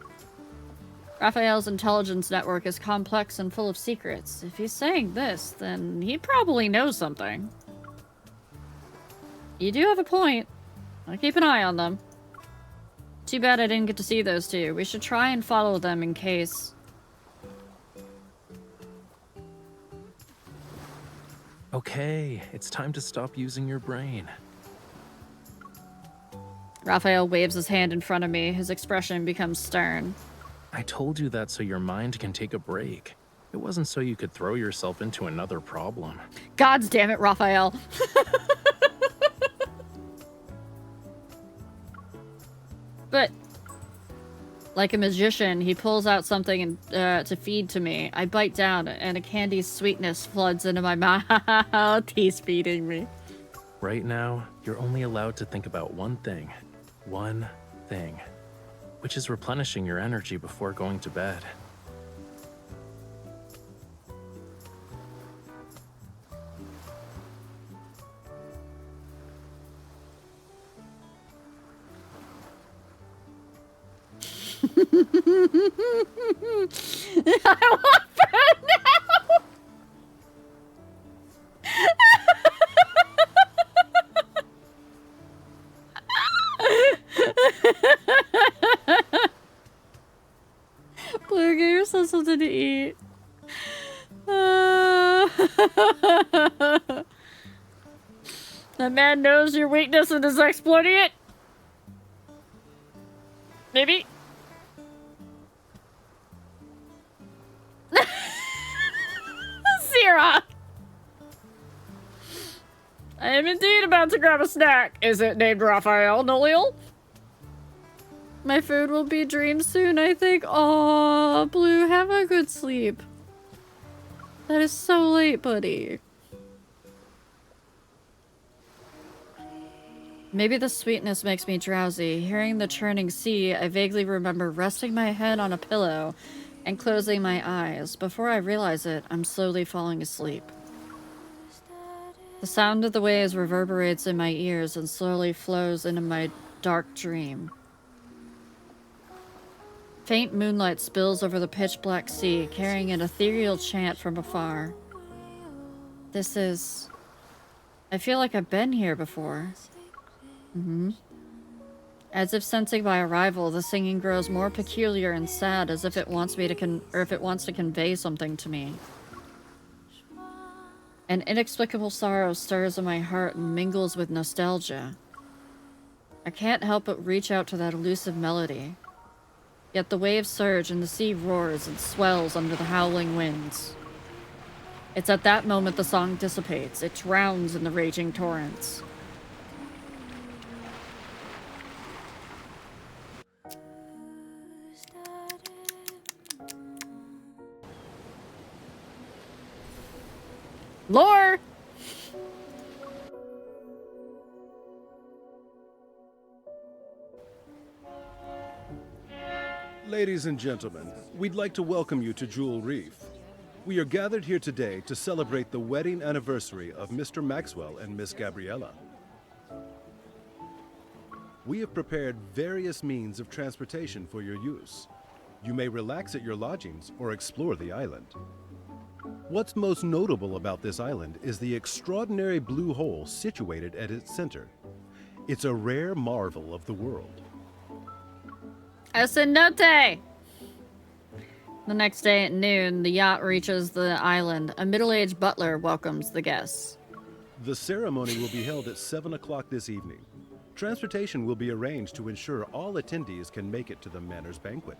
Raphael's intelligence network is complex and full of secrets. If he's saying this, then he probably knows something. You do have a point. I'll keep an eye on them. Too bad I didn't get to see those two. We should try and follow them in case... Okay, it's time to stop using your brain. Raphael waves his hand in front of me. His expression becomes stern. I told you that so your mind can take a break. It wasn't so you could throw yourself into another problem. God damn it, Raphael. But, like a magician, he pulls out something to feed to me. I bite down, and a candy's sweetness floods into my mouth. He's feeding me. Right now, you're only allowed to think about one thing, which is replenishing your energy before going to bed. I want food now! Blue something to eat. That man knows your weakness and is exploiting it? Maybe? Sierra! I am indeed about to grab a snack. Is it named Raphael Nolil? My food will be dreamed soon, I think. Aw, Blue, have a good sleep. That is so late, buddy. Maybe the sweetness makes me drowsy. Hearing the churning sea, I vaguely remember resting my head on a pillow and closing my eyes. Before I realize it, I'm slowly falling asleep. The sound of the waves reverberates in my ears and slowly flows into my dark dream. Faint moonlight spills over the pitch-black sea, carrying an ethereal chant from afar. This is... I feel like I've been here before. As if sensing my arrival, the singing grows more peculiar and sad, as if it wants me to convey something to me. An inexplicable sorrow stirs in my heart and mingles with nostalgia. I can't help but reach out to that elusive melody. Yet the waves surge and the sea roars and swells under the howling winds. It's at that moment the song dissipates. It drowns in the raging torrents. Lore! Ladies and gentlemen, we'd like to welcome you to Jewel Reef. We are gathered here today to celebrate the wedding anniversary of Mr. Maxwell and Miss Gabriella. We have prepared various means of transportation for your use. You may relax at your lodgings or explore the island. What's most notable about this island is the extraordinary blue hole situated at its center. It's a rare marvel of the world. A cenote! The next day at noon, the yacht reaches the island. A middle-aged butler welcomes the guests. The ceremony will be held at 7 o'clock this evening. Transportation will be arranged to ensure all attendees can make it to the Manor's banquet.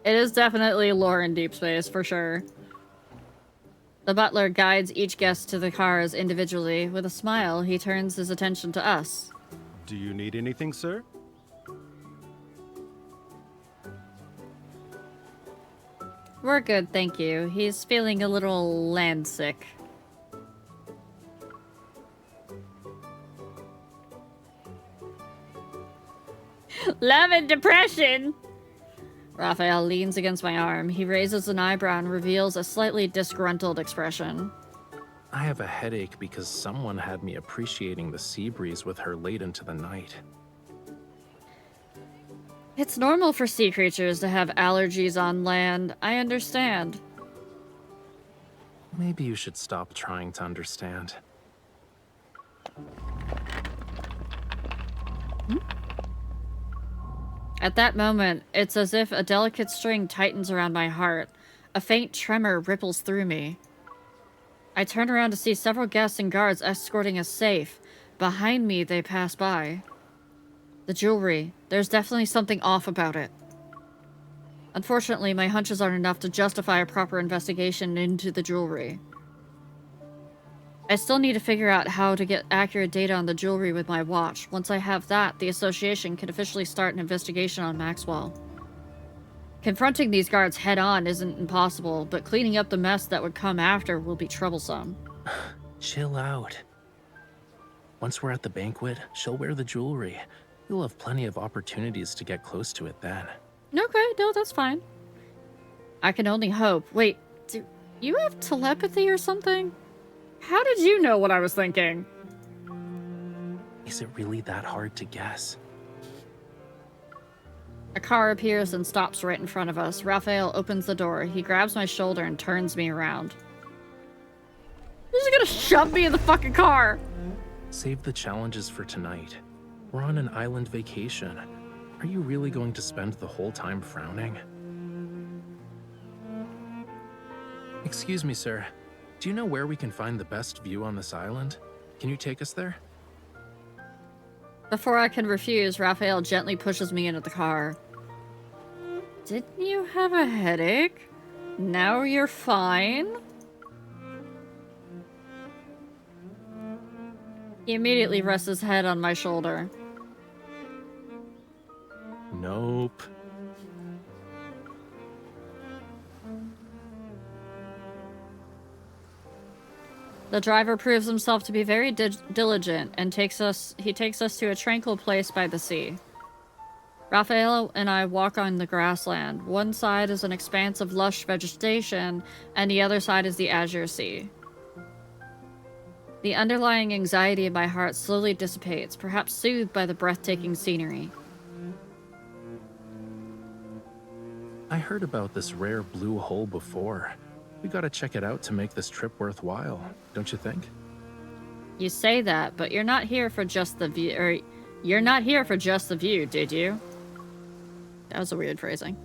It is definitely lore in Deep Space, for sure. The butler guides each guest to the cars individually. With a smile, he turns his attention to us. Do you need anything, sir? We're good, thank you. He's feeling a little land sick. Love and depression! Raphael leans against my arm. He raises an eyebrow and reveals a slightly disgruntled expression. I have a headache because someone had me appreciating the sea breeze with her late into the night. It's normal for sea creatures to have allergies on land. I understand. Maybe you should stop trying to understand. At that moment, it's as if a delicate string tightens around my heart. A faint tremor ripples through me. I turn around to see several guests and guards escorting us safe. Behind me, they pass by. The jewelry. There's definitely something off about it. Unfortunately, my hunches aren't enough to justify a proper investigation into the jewelry. I still need to figure out how to get accurate data on the jewelry with my watch. Once I have that, the association can officially start an investigation on Maxwell. Confronting these guards head-on isn't impossible, but cleaning up the mess that would come after will be troublesome. Chill out. Once we're at the banquet, she'll wear the jewelry. You'll have plenty of opportunities to get close to it then. Okay, no, that's fine. I can only hope. Wait, do you have telepathy or something? How did you know what I was thinking? Is it really that hard to guess? A car appears and stops right in front of us. Raphael opens the door. He grabs my shoulder and turns me around. He's gonna shove me in the fucking car! Save the challenges for tonight. We're on an island vacation. Are you really going to spend the whole time frowning? Excuse me, sir. Do you know where we can find the best view on this island? Can you take us there? Before I can refuse, Raphael gently pushes me into the car. Didn't you have a headache? Now you're fine? He immediately rests his head on my shoulder. Nope. The driver proves himself to be very diligent and takes us to a tranquil place by the sea. Raphael and I walk on the grassland. One side is an expanse of lush vegetation, and the other side is the azure sea. The underlying anxiety in my heart slowly dissipates, perhaps soothed by the breathtaking scenery. I heard about this rare blue hole before. We gotta check it out to make this trip worthwhile, don't you think? You say that, but you're not here for just the view, or you're not here for just the view, did you? That was a weird phrasing.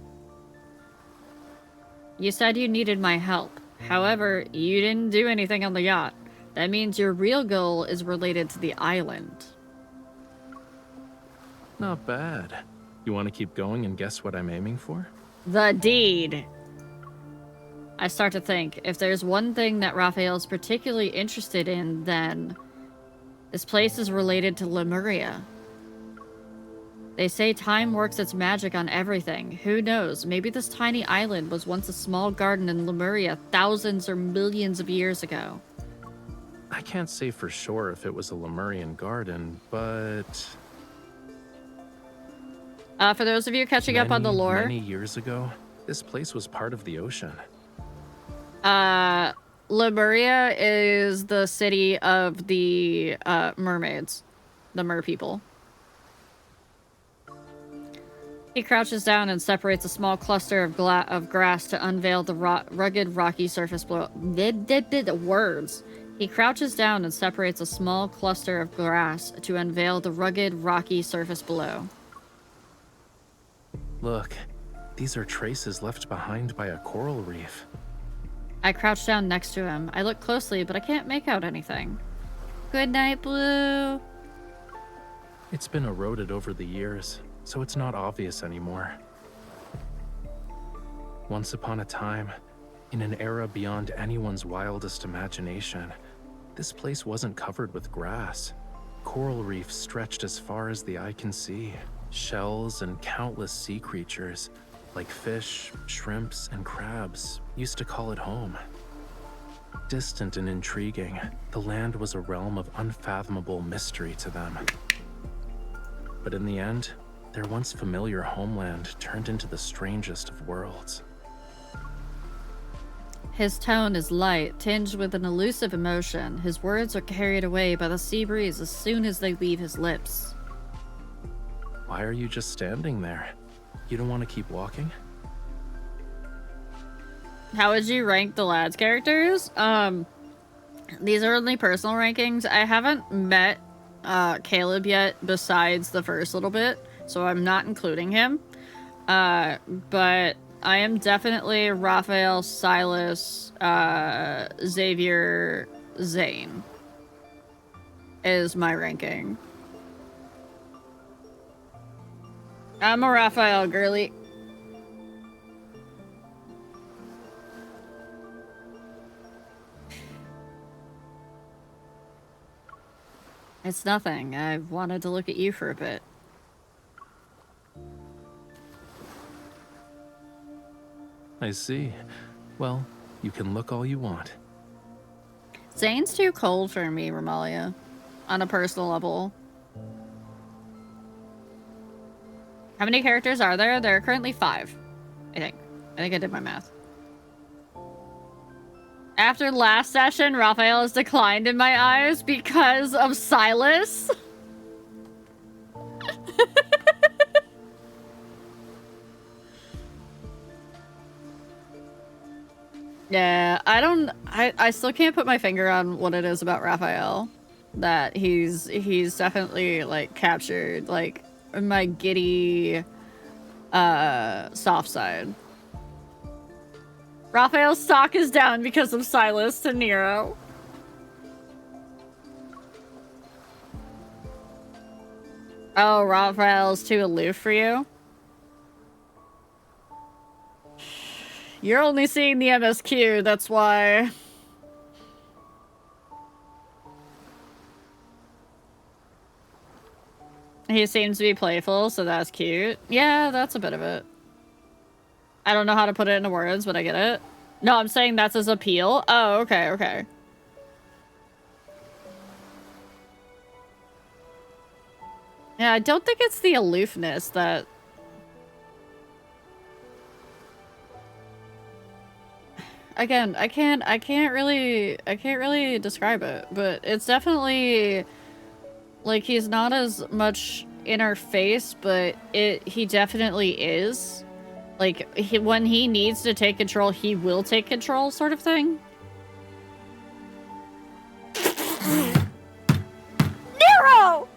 You said you needed my help. However, you didn't do anything on the yacht. That means your real goal is related to the island. Not bad. You want to keep going and guess what I'm aiming for? The deed. I start to think, if there's one thing that Raphael's particularly interested in, then this place is related to Lemuria. They say time works its magic on everything. Who knows? Maybe this tiny island was once a small garden in Lemuria thousands or millions of years ago. I can't say for sure if it was a Lemurian garden, but... For those of you catching up on the lore... Many years ago, this place was part of the ocean. Lemuria is the city of the mermaids. The mer people. He crouches down and separates a small cluster of grass to unveil the rugged, rocky surface below. Words. He crouches down and separates a small cluster of grass to unveil the rugged, rocky surface below. Look, these are traces left behind by a coral reef. I crouch down next to him. I look closely, but I can't make out anything. Good night, Blue. It's been eroded over the years, so it's not obvious anymore. Once upon a time, in an era beyond anyone's wildest imagination, this place wasn't covered with grass. Coral reefs stretched as far as the eye can see. Shells and countless sea creatures, like fish, shrimps, and crabs, used to call it home. Distant and intriguing, the land was a realm of unfathomable mystery to them. But in the end, their once familiar homeland turned into the strangest of worlds. His tone is light, tinged with an elusive emotion. His words are carried away by the sea breeze as soon as they leave his lips. Why are you just standing there? You don't want to keep walking? How would you rank the lads' characters? These are only personal rankings. I haven't met Caleb yet besides the first little bit, so I'm not including him. But I am definitely Raphael, Silas, Xavier, Zane is my ranking. I'm a Raphael girly. It's nothing. I wanted to look at you for a bit. I see. Well, you can look all you want. Zane's too cold for me, Romalia. On a personal level. How many characters are there? There are currently 5, I think. I think I did my math. After last session, Raphael has declined in my eyes because of Silas. Yeah, I still can't put my finger on what it is about Raphael that he's definitely like captured like my giddy soft side. Raphael's stock is down because of Silas to Nero. Oh, Raphael's too aloof for you? You're only seeing the MSQ, that's why. He seems to be playful, so that's cute. Yeah, that's a bit of it. I don't know how to put it into words, but I get it. No, I'm saying that's his appeal. Oh, okay, okay. Yeah, I don't think it's the aloofness that... Again, I can't really describe it, but it's definitely like he's not as much in our face, but he definitely is. Like when he needs to take control, he will take control, sort of thing. Nero!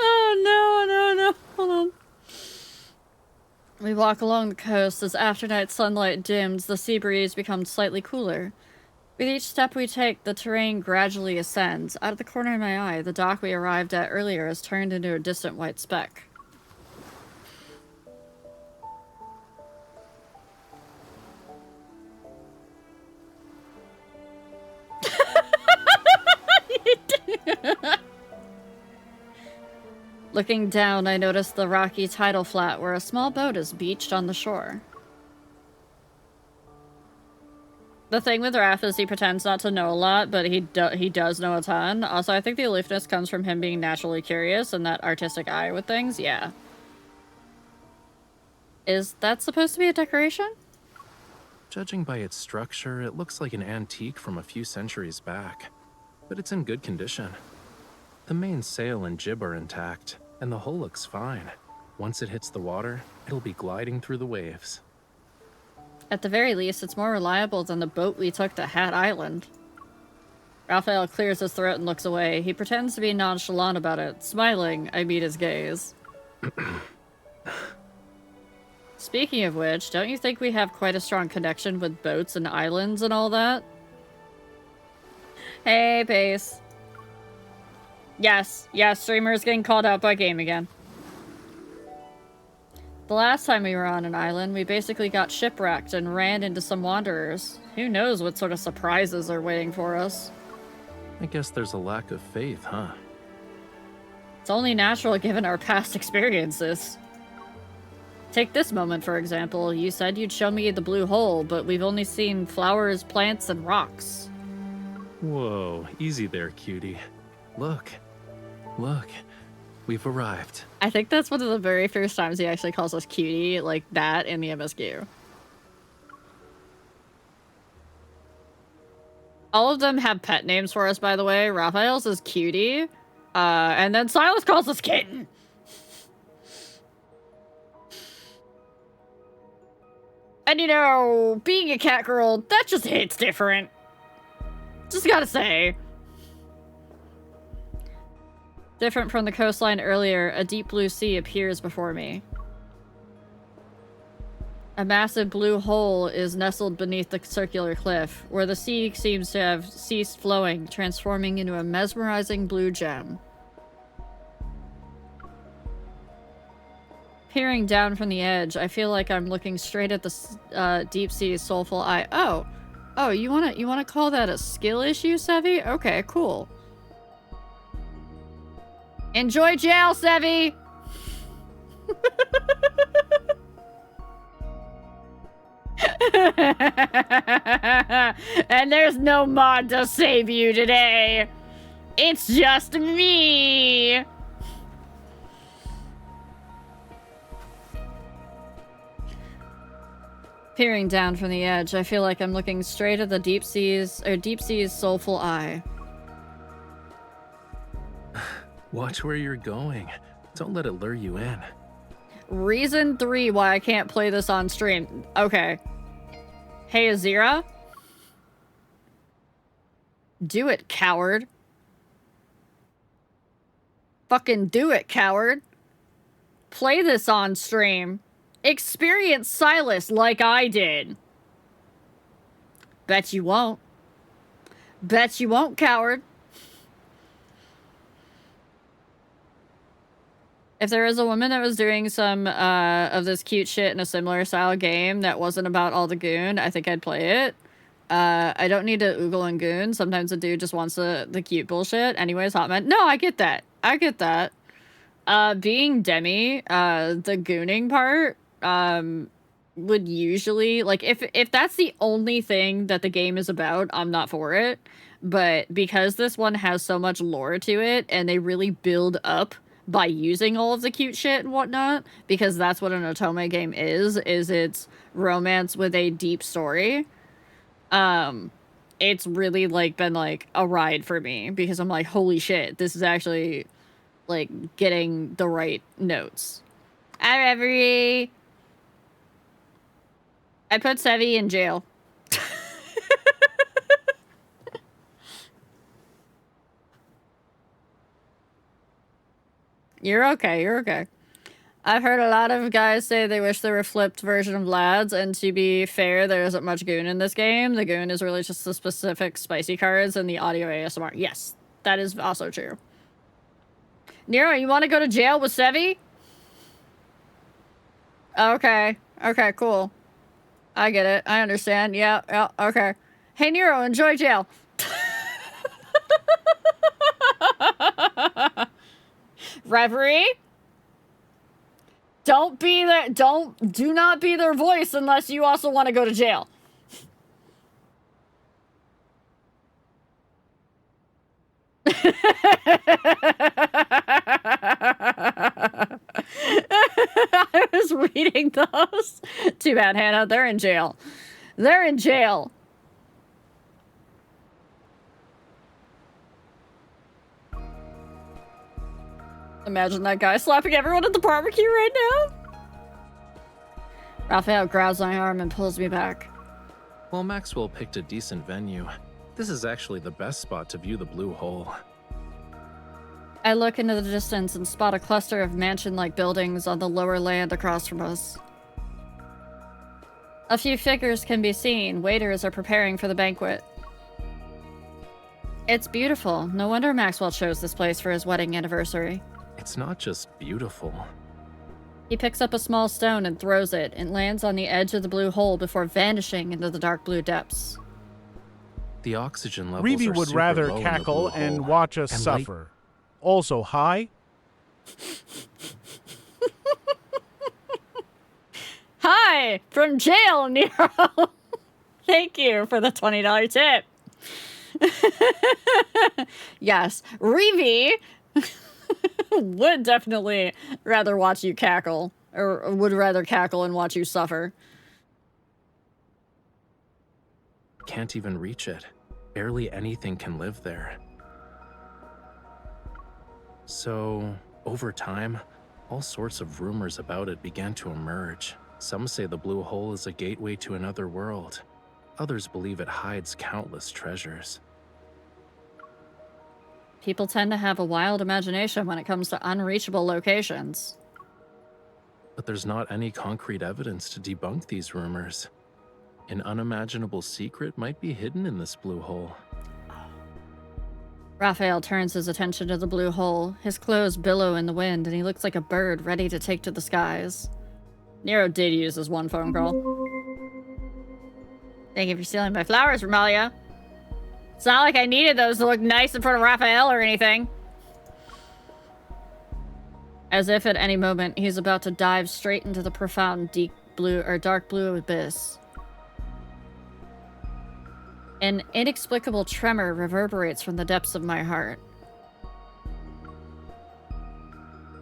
Oh, no. Hold on. We walk along the coast. As afternight sunlight dims, the sea breeze becomes slightly cooler. With each step we take, the terrain gradually ascends. Out of the corner of my eye, the dock we arrived at earlier has turned into a distant white speck. Looking down, I notice the rocky tidal flat where a small boat is beached on the shore. The thing with Raph is he pretends not to know a lot, but he does know a ton. Also, I think the aloofness comes from him being naturally curious and that artistic eye with things. Yeah. Is that supposed to be a decoration? Judging by its structure, it looks like an antique from a few centuries back, but it's in good condition. The main sail and jib are intact, and the hull looks fine. Once it hits the water, it'll be gliding through the waves. At the very least, it's more reliable than the boat we took to Hat Island. Raphael clears his throat and looks away. He pretends to be nonchalant about it. Smiling, I meet his gaze. Speaking of which, don't you think we have quite a strong connection with boats and islands and all that? Hey, Pace. Yes, streamer's getting called out by game again. The last time we were on an island, we basically got shipwrecked and ran into some wanderers. Who knows what sort of surprises are waiting for us? I guess there's a lack of faith, huh? It's only natural given our past experiences. Take this moment, for example. You said you'd show me the blue hole, but we've only seen flowers, plants, and rocks. Whoa, easy there, cutie. Look, we've arrived. I think that's one of the very first times he actually calls us cutie, like that in the MSQ. All of them have pet names for us, by the way. Raphael's is cutie, and then Silas calls us kitten. And you know, being a cat girl, that just hits different. Just gotta say. Different from the coastline earlier, a deep blue sea appears before me. A massive blue hole is nestled beneath the circular cliff, where the sea seems to have ceased flowing, transforming into a mesmerizing blue gem. Peering down from the edge, I feel like I'm looking straight at the deep sea's soulful eye. Oh, you wanna call that a skill issue, Sevi? Okay, cool. Enjoy jail, Sevi! And there's no mod to save you today. It's just me. Peering down from the edge, I feel like I'm looking straight at the deep sea's soulful eye. Watch where you're going. Don't let it lure you in. Reason 3 why I can't play this on stream. Okay. Hey, Azira. Do it, coward. Fucking do it, coward. Play this on stream. Experience Silas like I did. Bet you won't. Bet you won't, coward. If there was a woman that was doing some of this cute shit in a similar style game that wasn't about all the goon, I think I'd play it. I don't need to oogle and goon. Sometimes a dude just wants the cute bullshit. Anyways, hot man. No, I get that. I get that. Being Demi, the gooning part, would usually, like, if that's the only thing that the game is about, I'm not for it. But because this one has so much lore to it, and they really build up by using all of the cute shit and whatnot, because that's what an Otome game is it's romance with a deep story. It's really, like, been, like, a ride for me, because I'm like, holy shit, this is actually, like, getting the right notes. Revery. I put Sevi in jail. You're okay, you're okay. I've heard a lot of guys say they wish there were a flipped version of Lads, and to be fair, there isn't much goon in this game. The goon is really just the specific spicy cards and the audio ASMR. Yes, that is also true. Nero, you want to go to jail with Sevi? Okay. Okay, cool. I get it. I understand. Yeah, okay. Hey, Nero, enjoy jail. Reverie? Do not be their voice unless you also want to go to jail. I was reading those. Too bad, Hannah. They're in jail. They're in jail. Imagine that guy slapping everyone at the barbecue right now. Raphael grabs my arm and pulls me back. Well, Maxwell picked a decent venue. This is actually the best spot to view the blue hole. I look into the distance and spot a cluster of mansion-like buildings on the lower land across from us. A few figures can be seen. Waiters are preparing for the banquet. It's beautiful. No wonder Maxwell chose this place for his wedding anniversary. It's not just beautiful. He picks up a small stone and throws it. It lands on the edge of the blue hole before vanishing into the dark blue depths. The oxygen levels Reeve are would super rather low in the cackle blue and hole, watch us and suffer. Also, hi. Hi! From jail, Nero! Thank you for the $20 tip. Yes, Reeve would definitely rather watch you cackle, or would rather cackle and watch you suffer. Can't even reach it. Barely anything can live there. So, over time, all sorts of rumors about it began to emerge. Some say the blue hole is a gateway to another world. Others believe it hides countless treasures. People tend to have a wild imagination when it comes to unreachable locations. But there's not any concrete evidence to debunk these rumors. An unimaginable secret might be hidden in this blue hole. Raphael turns his attention to the blue hole. His clothes billow in the wind, and he looks like a bird ready to take to the skies. Nero did use his one phone call. Thank you for stealing my flowers, Romalia. It's not like I needed those to look nice in front of Raphael or anything. As if at any moment he's about to dive straight into the profound deep blue or dark blue abyss. An inexplicable tremor reverberates from the depths of my heart.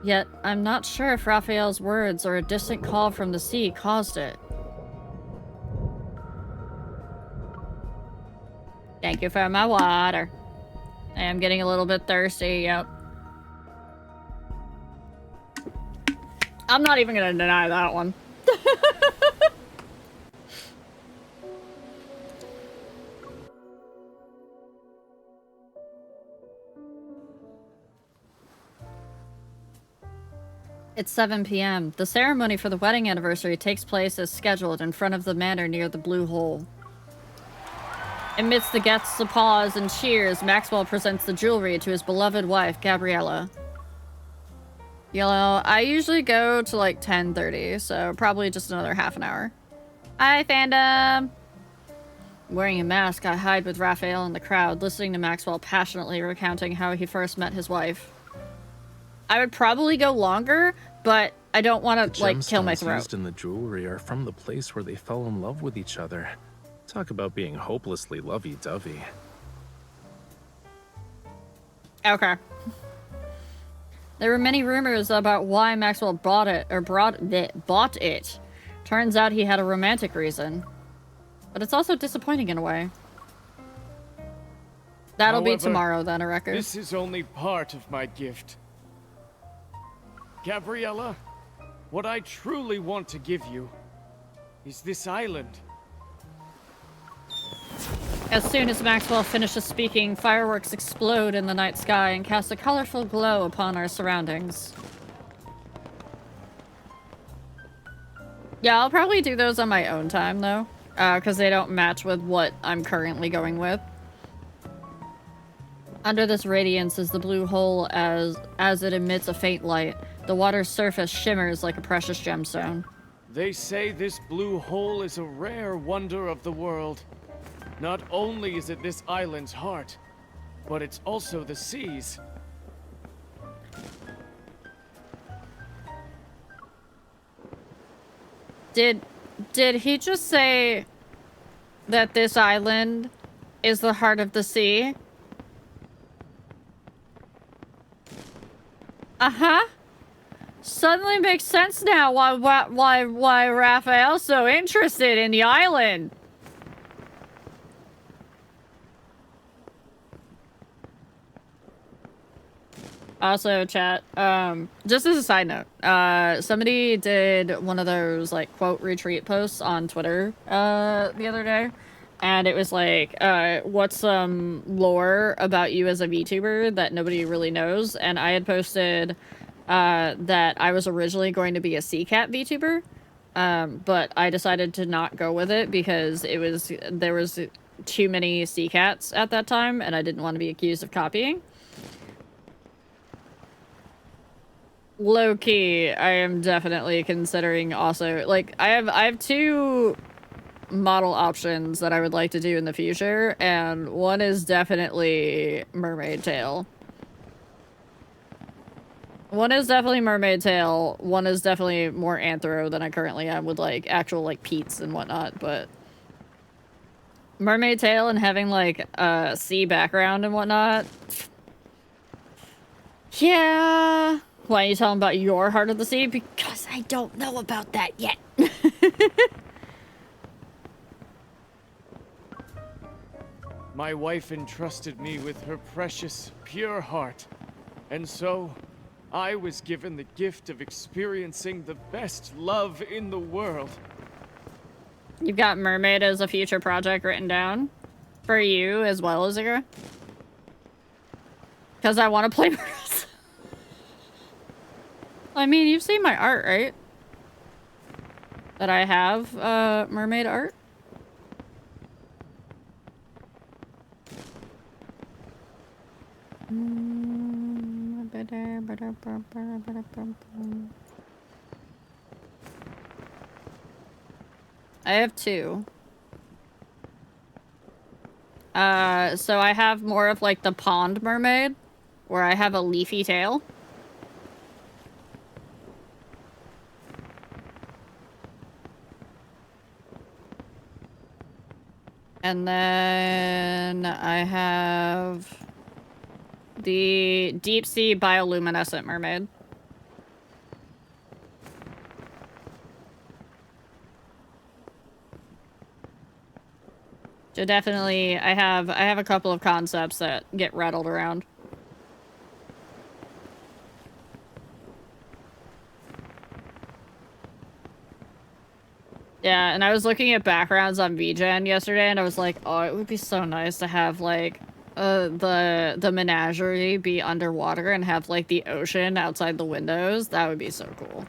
Yet, I'm not sure if Raphael's words or a distant call from the sea caused it. Thank you for my water. I am getting a little bit thirsty, yep. I'm not even gonna deny that one. It's 7 p.m. The ceremony for the wedding anniversary takes place as scheduled in front of the manor near the Blue Hole. Amidst the guests' applause and cheers, Maxwell presents the jewelry to his beloved wife, Gabriella. You know, I usually go to like 10:30, so probably just another half an hour. Hi, fandom! Wearing a mask, I hide with Raphael in the crowd, listening to Maxwell passionately recounting how he first met his wife. I would probably go longer, but I don't want to, like, kill my Gemstones throat. used in the jewelry are from the place where they fell in love with each other. Talk about being hopelessly lovey-dovey. Okay. There were many rumors about why Maxwell bought it. Turns out he had a romantic reason. But it's also disappointing in a way. That'll be However, tomorrow then, a record. This is only part of my gift. Gabriella, what I truly want to give you is this island. As soon as Maxwell finishes speaking, fireworks explode in the night sky and cast a colorful glow upon our surroundings. Yeah, I'll probably do those on my own time, though. Because they don't match with what I'm currently going with. Under this radiance is the blue hole as it emits a faint light. The water's surface shimmers like a precious gemstone. They say this blue hole is a rare wonder of the world. Not only is it this island's heart, but it's also the sea's. Did he just say that this island is the heart of the sea? Uh-huh. Suddenly makes sense now why Raphael's so interested in the island. Also, chat, just as a side note, somebody did one of those, like, quote retweet posts on Twitter, the other day, and it was like, what's some lore about you as a VTuber that nobody really knows? And I had posted, that I was originally going to be a sea cat VTuber, but I decided to not go with it because there was too many sea cats at that time, and I didn't want to be accused of copying. Low-key, I am definitely considering also, like, I have two model options that I would like to do in the future, and one is definitely mermaid tail. One is definitely mermaid tail, one is definitely more anthro than I currently am with, like, actual, like, peats and whatnot, but mermaid tail and having, like, a sea background and whatnot. Yeah. Why are you telling about your heart of the sea? Because I don't know about that yet. My wife entrusted me with her precious, pure heart. And so, I was given the gift of experiencing the best love in the world. You've got mermaid as a future project written down? For you as well as Zira? Because I want to play mermaid. I mean, you've seen my art, right? That I have, mermaid art? I have two. So I have more of like the pond mermaid, where I have a leafy tail. And then I have the deep sea bioluminescent mermaid. So definitely, I have a couple of concepts that get rattled around. Yeah, and I was looking at backgrounds on VGen yesterday, and I was like, oh, it would be so nice to have, like, the menagerie be underwater and have like the ocean outside the windows, that would be so cool.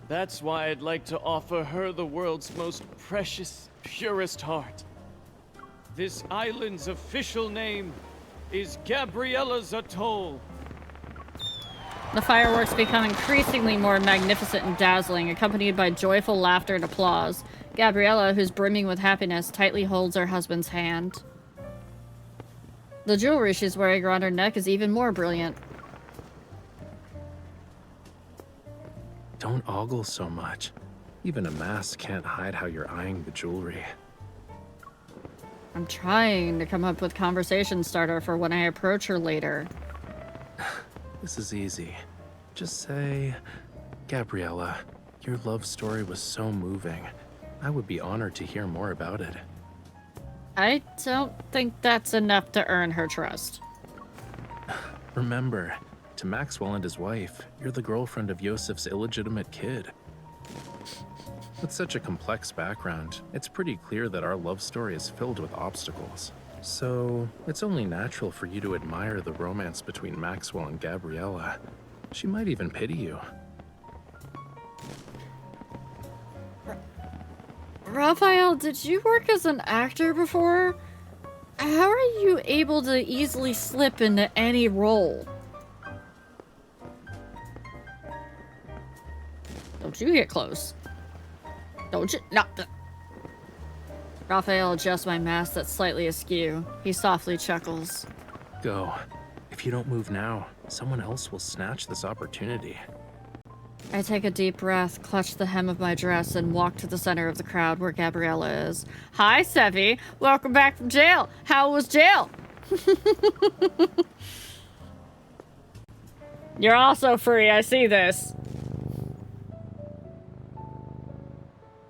That's why I'd like to offer her the world's most precious, purest heart. This island's official name is Gabriella's Atoll. The fireworks become increasingly more magnificent and dazzling, accompanied by joyful laughter and applause. Gabriella, who's brimming with happiness, tightly holds her husband's hand. The jewelry she's wearing around her neck is even more brilliant. Don't ogle so much. Even a mask can't hide how you're eyeing the jewelry. I'm trying to come up with conversation starter for when I approach her later. This is easy. Just say, Gabriella, your love story was so moving. I would be honored to hear more about it. I don't think that's enough to earn her trust. Remember, to Maxwell and his wife, you're the girlfriend of Yosef's illegitimate kid. With such a complex background, it's pretty clear that our love story is filled with obstacles. So, it's only natural for you to admire the romance between Maxwell and Gabriella. She might even pity you. Raphael, did you work as an actor before? How are you able to easily slip into any role? Don't you get close. Don't you? No. Raphael adjusts my mask that's slightly askew. He softly chuckles. Go. If you don't move now, someone else will snatch this opportunity. I take a deep breath, clutch the hem of my dress, and walk to the center of the crowd where Gabriella is. Hi, Sevi. Welcome back from jail. How was jail? You're also free. I see this.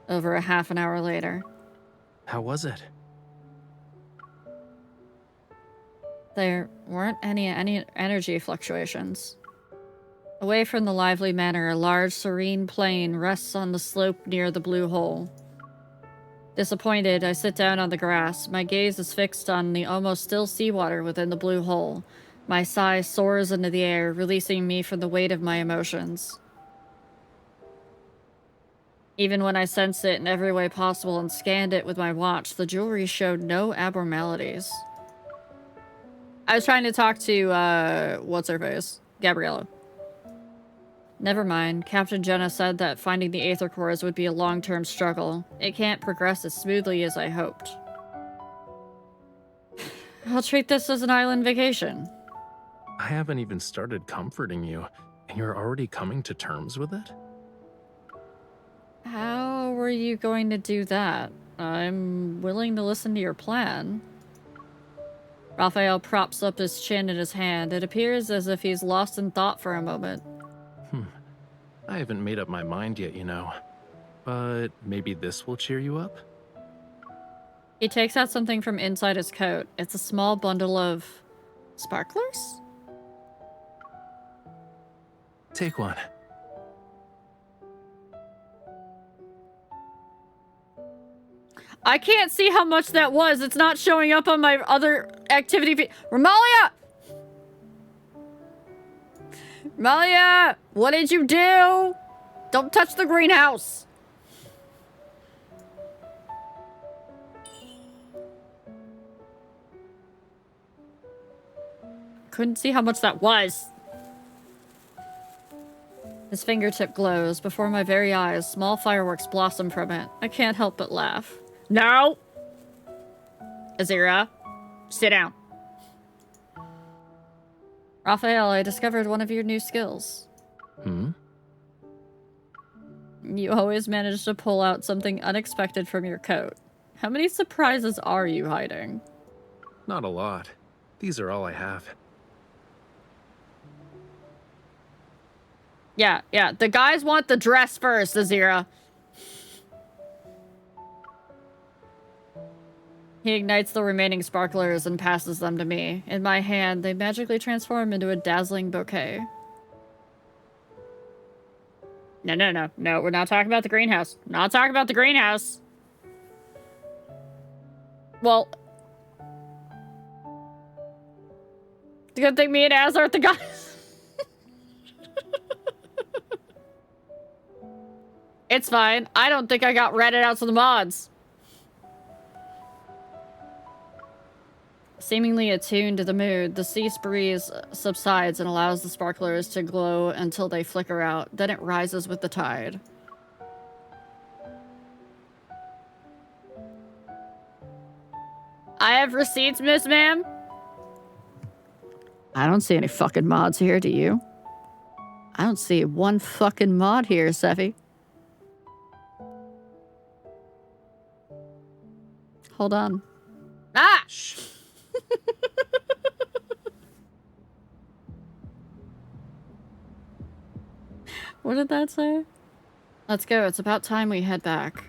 Over a half an hour later. How was it? There weren't any energy fluctuations. Away from the lively manor, a large, serene plain rests on the slope near the blue hole. Disappointed, I sit down on the grass. My gaze is fixed on the almost still seawater within the blue hole. My sigh soars into the air, releasing me from the weight of my emotions. Even when I sensed it in every way possible and scanned it with my watch, the jewelry showed no abnormalities. I was trying to talk to, what's-her-face? Gabriella. Never mind. Captain Jenna said that finding the Aether Cores would be a long-term struggle. It can't progress as smoothly as I hoped. I'll treat this as an island vacation. I haven't even started comforting you, and you're already coming to terms with it? How were you going to do that? I'm willing to listen to your plan. Raphael props up his chin in his hand. It appears as if he's lost in thought for a moment. I haven't made up my mind yet, you know. But maybe this will cheer you up? He takes out something from inside his coat. It's a small bundle of sparklers? Take one. I can't see how much that was. It's not showing up on my other activity feed. Romalia! Romalia! What did you do? Don't touch the greenhouse. Couldn't see how much that was. His fingertip glows. Before my very eyes, small fireworks blossom from it. I can't help but laugh. No! Azira, sit down. Raphael, I discovered one of your new skills. You always manage to pull out something unexpected from your coat. How many surprises are you hiding? Not a lot. These are all I have. Yeah. The guys want the dress first, Azira. He ignites the remaining sparklers and passes them to me. In my hand, they magically transform into a dazzling bouquet. No, we're not talking about the greenhouse. Not talking about the greenhouse. Well, it's a good thing me and Az aren't the guys. It's fine. I don't think I got ratted out to the mods. Seemingly attuned to the mood, the sea breeze subsides and allows the sparklers to glow until they flicker out. Then it rises with the tide. I have receipts, Miss Ma'am. I don't see any fucking mods here, do you? I don't see one fucking mod here, Seffi. Hold on. Ah! Shh. What did that say? Let's go. It's about time we head back.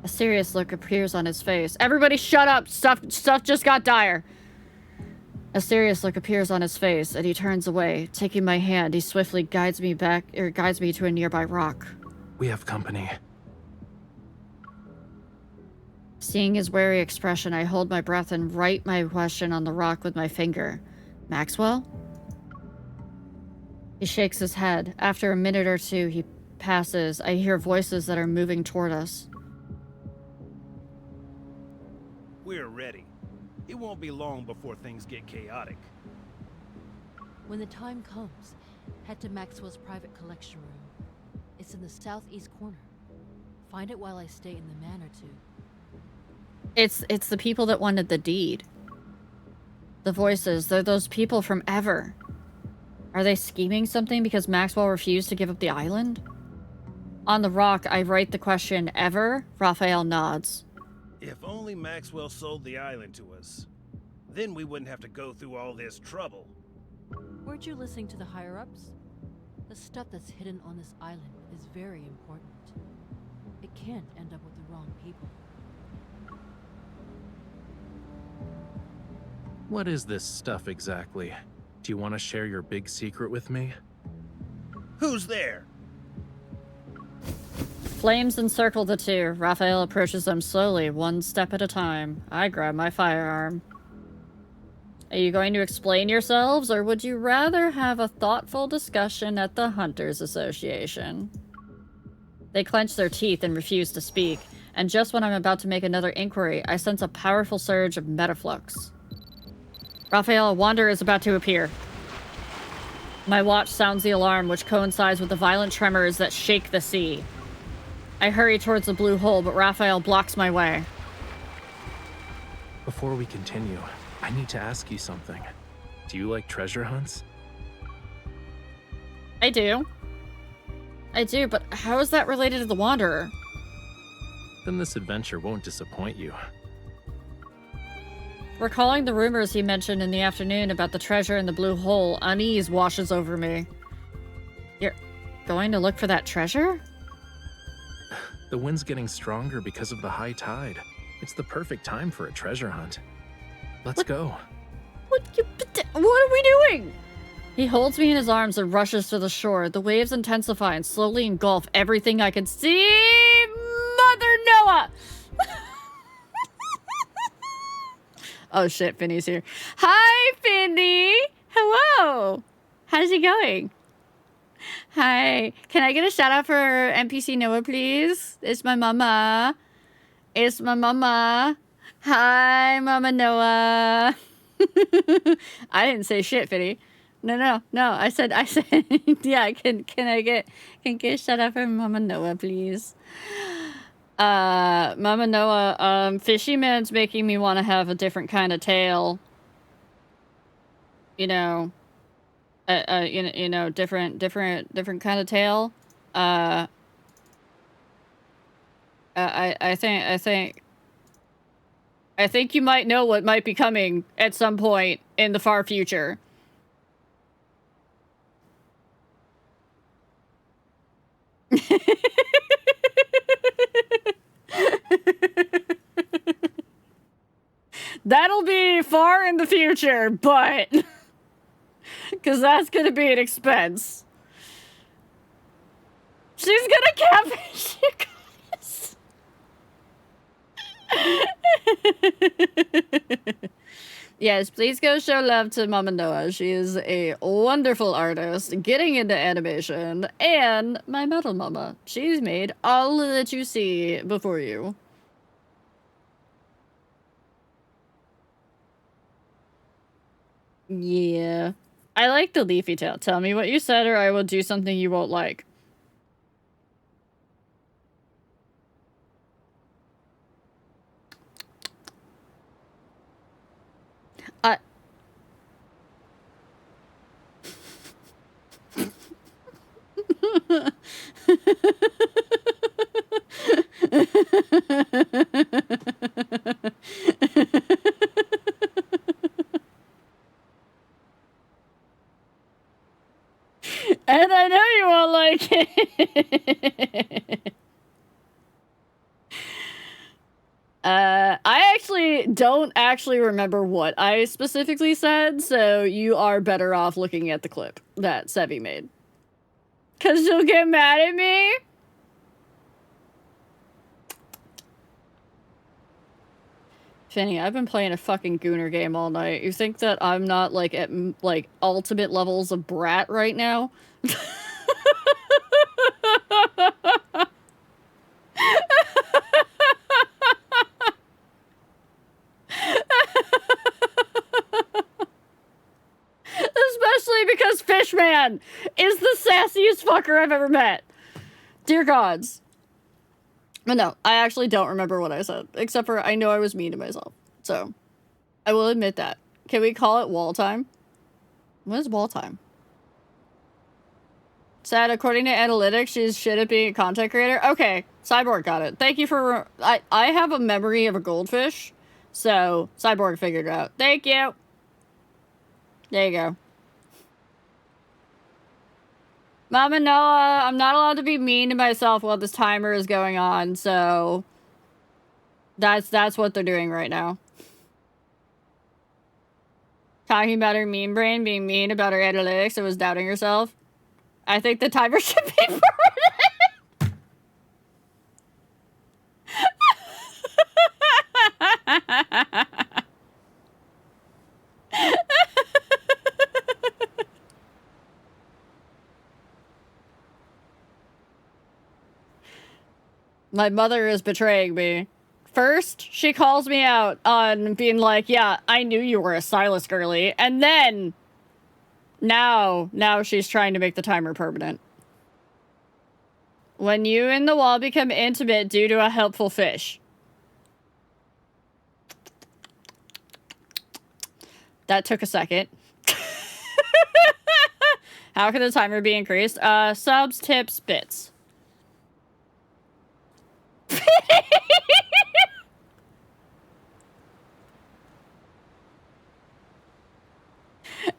A serious look appears on his face. Everybody shut up! Stuff just got dire. A serious look appears on his face, and he turns away. Taking my hand, he swiftly guides me to a nearby rock. We have company. Seeing his wary expression, I hold my breath and write my question on the rock with my finger. Maxwell? He shakes his head. After a minute or two, he passes. I hear voices that are moving toward us. We're ready. It won't be long before things get chaotic. When the time comes, head to Maxwell's private collection room. It's in the southeast corner. Find it while I stay in the manor too. It's the people that wanted the deed. The voices, they're those people from Ever. Are they scheming something because Maxwell refused to give up the island? On the rock, I write the question, Ever? Raphael nods. If only Maxwell sold the island to us. Then we wouldn't have to go through all this trouble. Weren't you listening to the higher-ups? The stuff that's hidden on this island is very important. It can't end up with the wrong people. What is this stuff exactly? Do you want to share your big secret with me? Who's there? Flames encircle the two. Raphael approaches them slowly, one step at a time. I grab my firearm. Are you going to explain yourselves, or would you rather have a thoughtful discussion at the Hunters Association? They clench their teeth and refuse to speak, and just when I'm about to make another inquiry, I sense a powerful surge of metaflux. Raphael, a wanderer is about to appear. My watch sounds the alarm, which coincides with the violent tremors that shake the sea. I hurry towards the blue hole, but Raphael blocks my way. Before we continue, I need to ask you something. Do you like treasure hunts? I do. I do, but how is that related to the Wanderer? Then this adventure won't disappoint you. Recalling the rumors he mentioned in the afternoon about the treasure in the blue hole, unease washes over me. You're going to look for that treasure? The wind's getting stronger because of the high tide. It's the perfect time for a treasure hunt. Let's go. What are we doing? He holds me in his arms and rushes to the shore. The waves intensify and slowly engulf everything I can see. Mother Noah! Oh shit, Finny's here. Hi, Finny! Hello! How's it going? Hi. Can I get a shout out for NPC Noah, please? It's my mama. It's my mama. Hi, Mama Noah. I didn't say shit, Finny. No. I said, yeah, can I get a shout out for Mama Noah, please? Mama Noah, Fishy Man's making me want to have a different kind of tail. You know, different kind of tail. I think you might know what might be coming at some point in the far future. That'll be far in the future, but because that's gonna be an expense. She's gonna catfish you guys. Yes, please go show love to Mama Noah. She is a wonderful artist, getting into animation, and my metal mama. She's made all that you see before you. Yeah. I like the leafy tail. Tell me what you said or I will do something you won't like. And I know you won't like it. I actually don't remember what I specifically said, so you are better off looking at the clip that Sevi made. 'Cause you'll get mad at me? Finny, I've been playing a fucking Gooner game all night. You think that I'm not, like, at, like, ultimate levels of brat right now? Especially because Fishman is the sassiest fucker I've ever met. Dear gods. But no, I actually don't remember what I said. Except for I know I was mean to myself. So, I will admit that. Can we call it wall time? What is wall time? Sad, according to analytics, she's shit at being a content creator. Okay, Cyborg got it. Thank you for... I have a memory of a goldfish. So, Cyborg figured it out. Thank you. There you go. Mama Noah, I'm not allowed to be mean to myself while this timer is going on, so... That's what they're doing right now. Talking about her mean brain, being mean about her analytics, and was doubting herself. I think the timer should be permanent. My mother is betraying me. First, she calls me out on being like, yeah, I knew you were a Silas girly. And then, now she's trying to make the timer permanent. When you and the wall become intimate due to a helpful fish. That took a second. How can the timer be increased? Subs, tips, bits.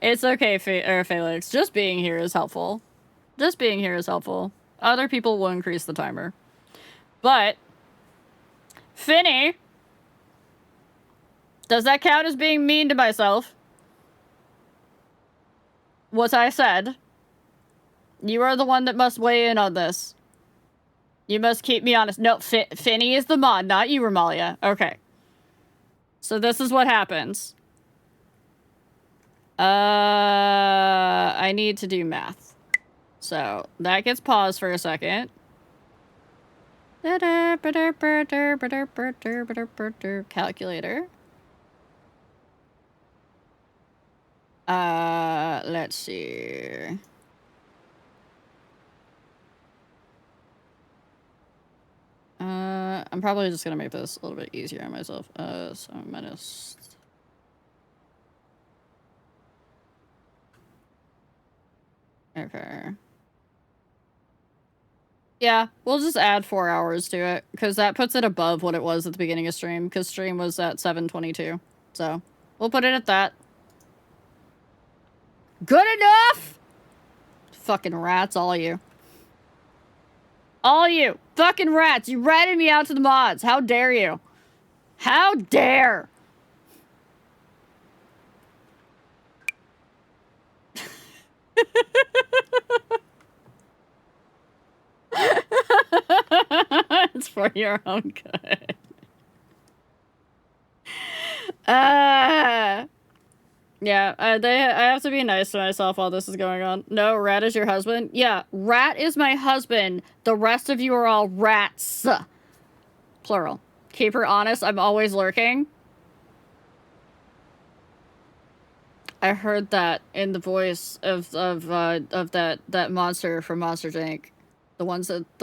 It's okay, Felix. Just being here is helpful. Just being here is helpful. Other people will increase the timer. But, Finny, does that count as being mean to myself? What I said. You are the one that must weigh in on this. You must keep me honest. No, Finny is the mod, not you, Ramalia. Okay. So this is what happens. I need to do math. So, that gets paused for a second. Calculator. Let's see. I'm probably just gonna make this a little bit easier on myself. So minus... Okay. Yeah, we'll just add 4 hours to it, because that puts it above what it was at the beginning of stream, because stream was at 7:22. So, we'll put it at that. Good enough? Fucking rats, all you. All you! Fucking rats! You ratted me out to the mods! How dare you? How dare! It's for your own good. Yeah, I have to be nice to myself while this is going on. No, Rat is your husband? Yeah, Rat is my husband. The rest of you are all rats. Plural. Keep her honest, I'm always lurking. I heard that in the voice of that monster from Monsters Inc. The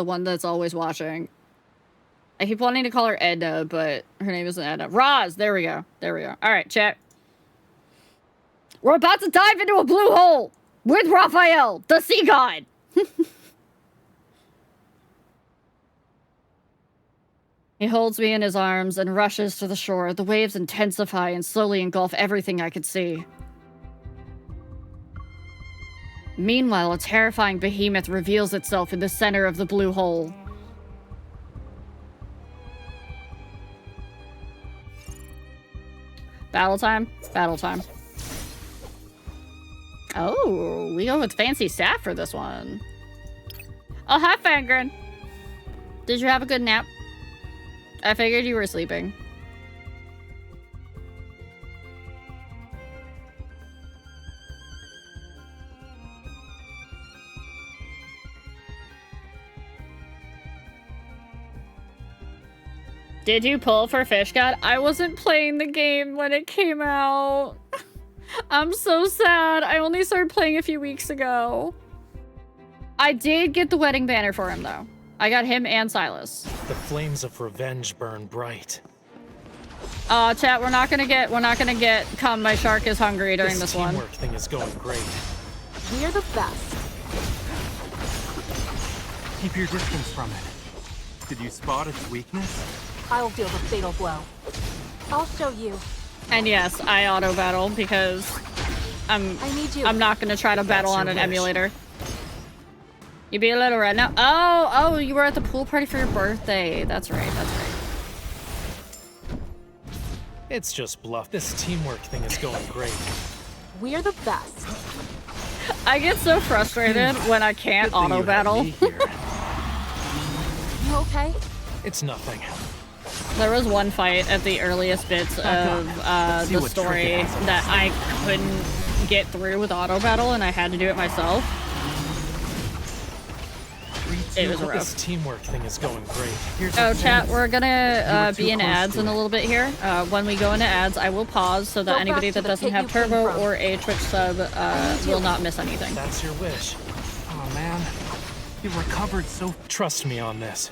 one that's always watching. I keep wanting to call her Edna, but her name isn't Edna. Roz! There we go. There we go. Alright, chat. We're about to dive into a blue hole with Raphael, the sea god. He holds me in his arms and rushes to the shore. The waves intensify and slowly engulf everything I could see. Meanwhile, a terrifying behemoth reveals itself in the center of the blue hole. Battle time? Battle time. Oh, we go with fancy staff for this one. Oh, hi, Fangren. Did you have a good nap? I figured you were sleeping. Did you pull for Fish God? I wasn't playing the game when it came out. I'm so sad. I only started playing a few weeks ago. I did get the wedding banner for him, though. I got him and Silas. The flames of revenge burn bright. Chat, we're not gonna get come my shark is hungry during this one. Teamwork thing is going great. We're the best. Keep your distance from it. Did you spot its weakness? I'll deal the fatal blow. I'll show you. And yes, I auto battle because I'm not gonna try to battle on an emulator. You be a little red now. Oh, you were at the pool party for your birthday. That's right, that's right. It's just bluff. This teamwork thing is going great. We're the best. I get so frustrated when I can't auto battle. You okay? It's nothing. There was one fight at the earliest bits of the story that I couldn't get through with auto battle, and I had to do it myself. It was rough. This teamwork thing is going great. Oh, chat, we're gonna be in ads in a little bit here. When we go into ads, I will pause so that anybody that doesn't have Turbo or a Twitch sub will not miss anything. That's your wish. Oh man, you recovered so... Trust me on this.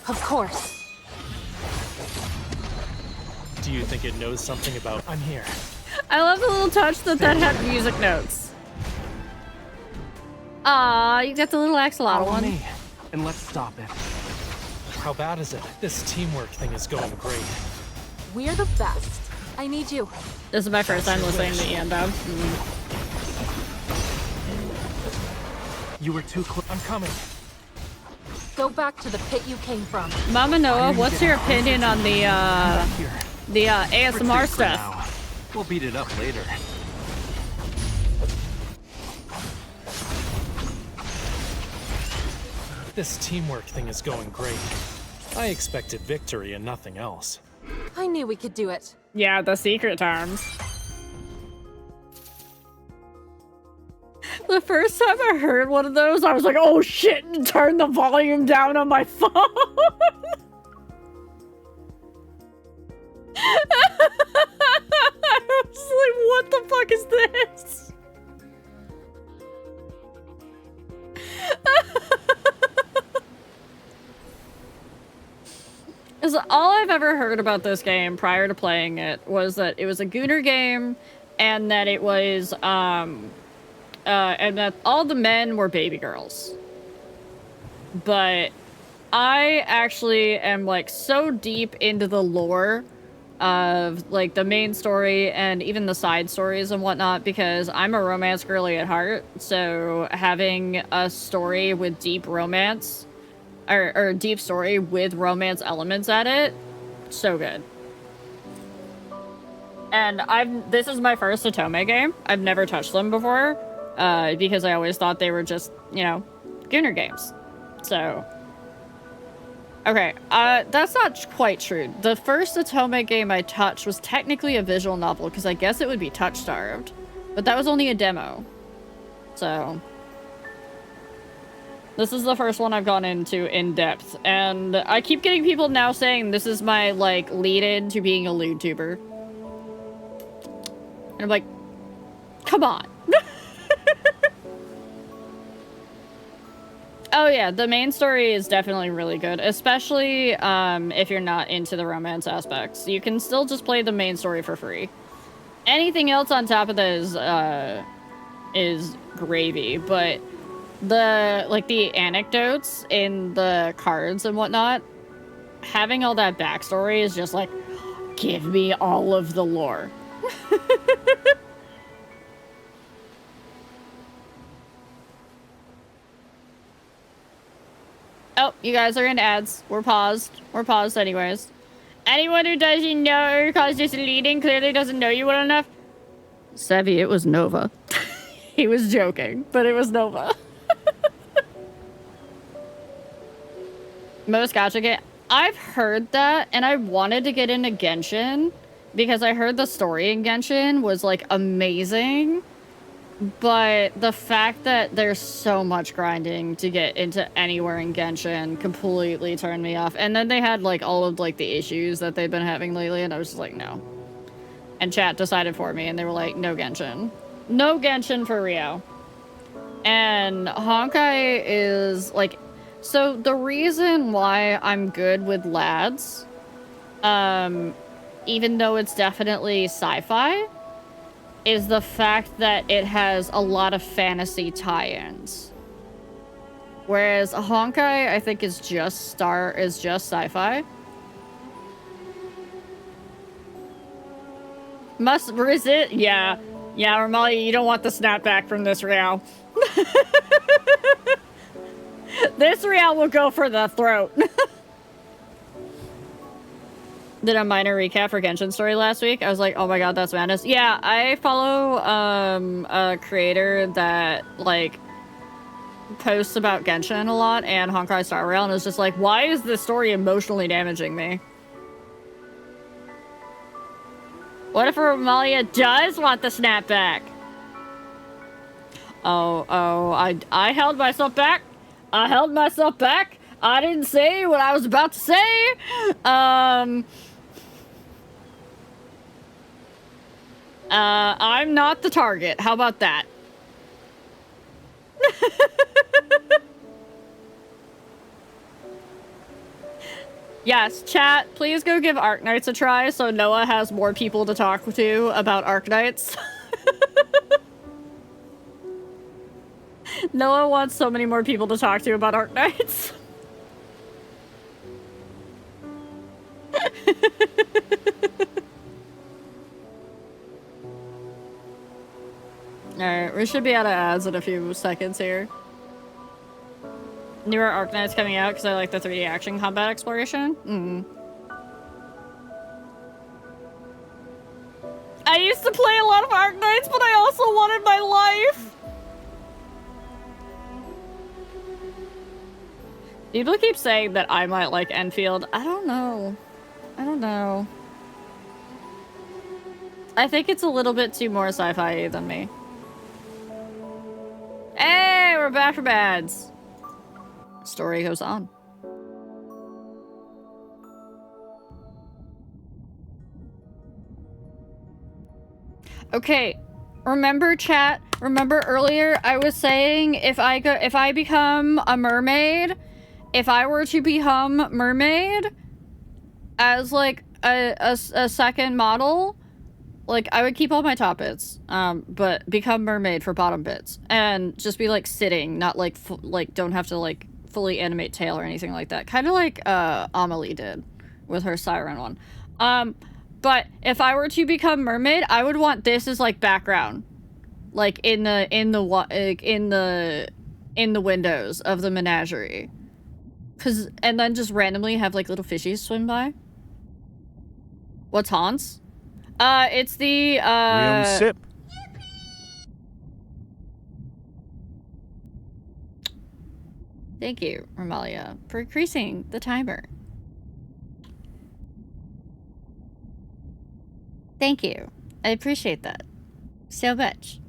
Of course. Do you think it knows something about I'm here? I love the little touch that had music notes. Aw, you got the little axolotl one. Me, and let's stop it. How bad is it? This teamwork thing is going great. We're the best. I need you. This is my first time listening to Ian Dub. You were too close. I'm coming. Go back to the pit you came from. Mama Noah, what's your opinion on the ASMR stuff? We'll beat it up later. This teamwork thing is going great. I expected victory and nothing else. I knew we could do it. Yeah, the secret terms. The first time I heard one of those, I was like, oh shit, and turned the volume down on my phone. I was like, what the fuck is this? Because all I've ever heard about this game prior to playing it was that it was a Gooner game, and that it was, and that all the men were baby girls. But I actually am, like, so deep into the lore of, like, the main story and even the side stories and whatnot, because I'm a romance girly at heart, so having a story with deep romance, or deep story with romance elements at it, so good. And this is my first Otome game. I've never touched them before, because I always thought they were just, you know, Gooner games. So, Okay, that's not quite true. The first Otome game I touched was technically a visual novel, because I guess it would be touch-starved. But that was only a demo. So... this is the first one I've gone into in depth, and I keep getting people now saying this is my, like, lead-in to being a LewDtuber. And I'm like, come on. Oh yeah, the main story is definitely really good, especially if you're not into the romance aspects. You can still just play the main story for free. Anything else on top of that is gravy, but the anecdotes in the cards and whatnot, having all that backstory is just like, give me all of the lore. Oh, you guys are in ads. We're paused. We're paused anyways. Anyone who doesn't know or calls this leading clearly doesn't know you well enough. Sevi, it was Nova. He was joking, but it was Nova. Most gacha game. I've heard that, and I wanted to get into Genshin because I heard the story in Genshin was like amazing. But the fact that there's so much grinding to get into anywhere in Genshin completely turned me off. And then they had like all of like the issues that they've been having lately, and I was just like, no. And chat decided for me, and they were like, no Genshin. No Genshin for Rio. And Honkai is like... so the reason why I'm good with lads, even though it's definitely sci-fi, is the fact that it has a lot of fantasy tie-ins. Whereas Honkai, I think, is just sci-fi. Must resist? Yeah. Yeah, Romalia, you don't want the snapback from this Real. This Real will go for the throat. Did a minor recap for Genshin story last week. I was like, oh my god, that's madness. Yeah, I follow a creator that like posts about Genshin a lot and Honkai Star Rail, and is just like, why is this story emotionally damaging me? What if Romalia does want the snapback? Oh, I held myself back. I held myself back. I didn't say what I was about to say. I'm not the target. How about that? Yes, chat, please go give Arknights a try so Noah has more people to talk to about Arknights. Noah wants so many more people to talk to about Arknights. Alright, we should be out of ads in a few seconds here. Newer Arknights coming out because I like the 3D action combat exploration. I used to play a lot of Arknights, but I also wanted my life. People keep saying that I might like Enfield. I don't know. I don't know. I think it's a little bit too more sci-fi than me. Hey, we're back from ads. Story goes on. Okay, remember chat? Remember earlier I was saying if I become a mermaid, if I were to become mermaid as like a second model, like I would keep all my top bits, but become mermaid for bottom bits and just be like sitting, not like don't have to like fully animate tail or anything like that. Kind of like Amelie did with her siren one. But if I were to become mermaid, I would want this as like background, like in the windows of the menagerie, and then just randomly have like little fishies swim by. What's Hans? It's the Sip. Thank you, Romalia, for increasing the timer. Thank you. I appreciate that so much.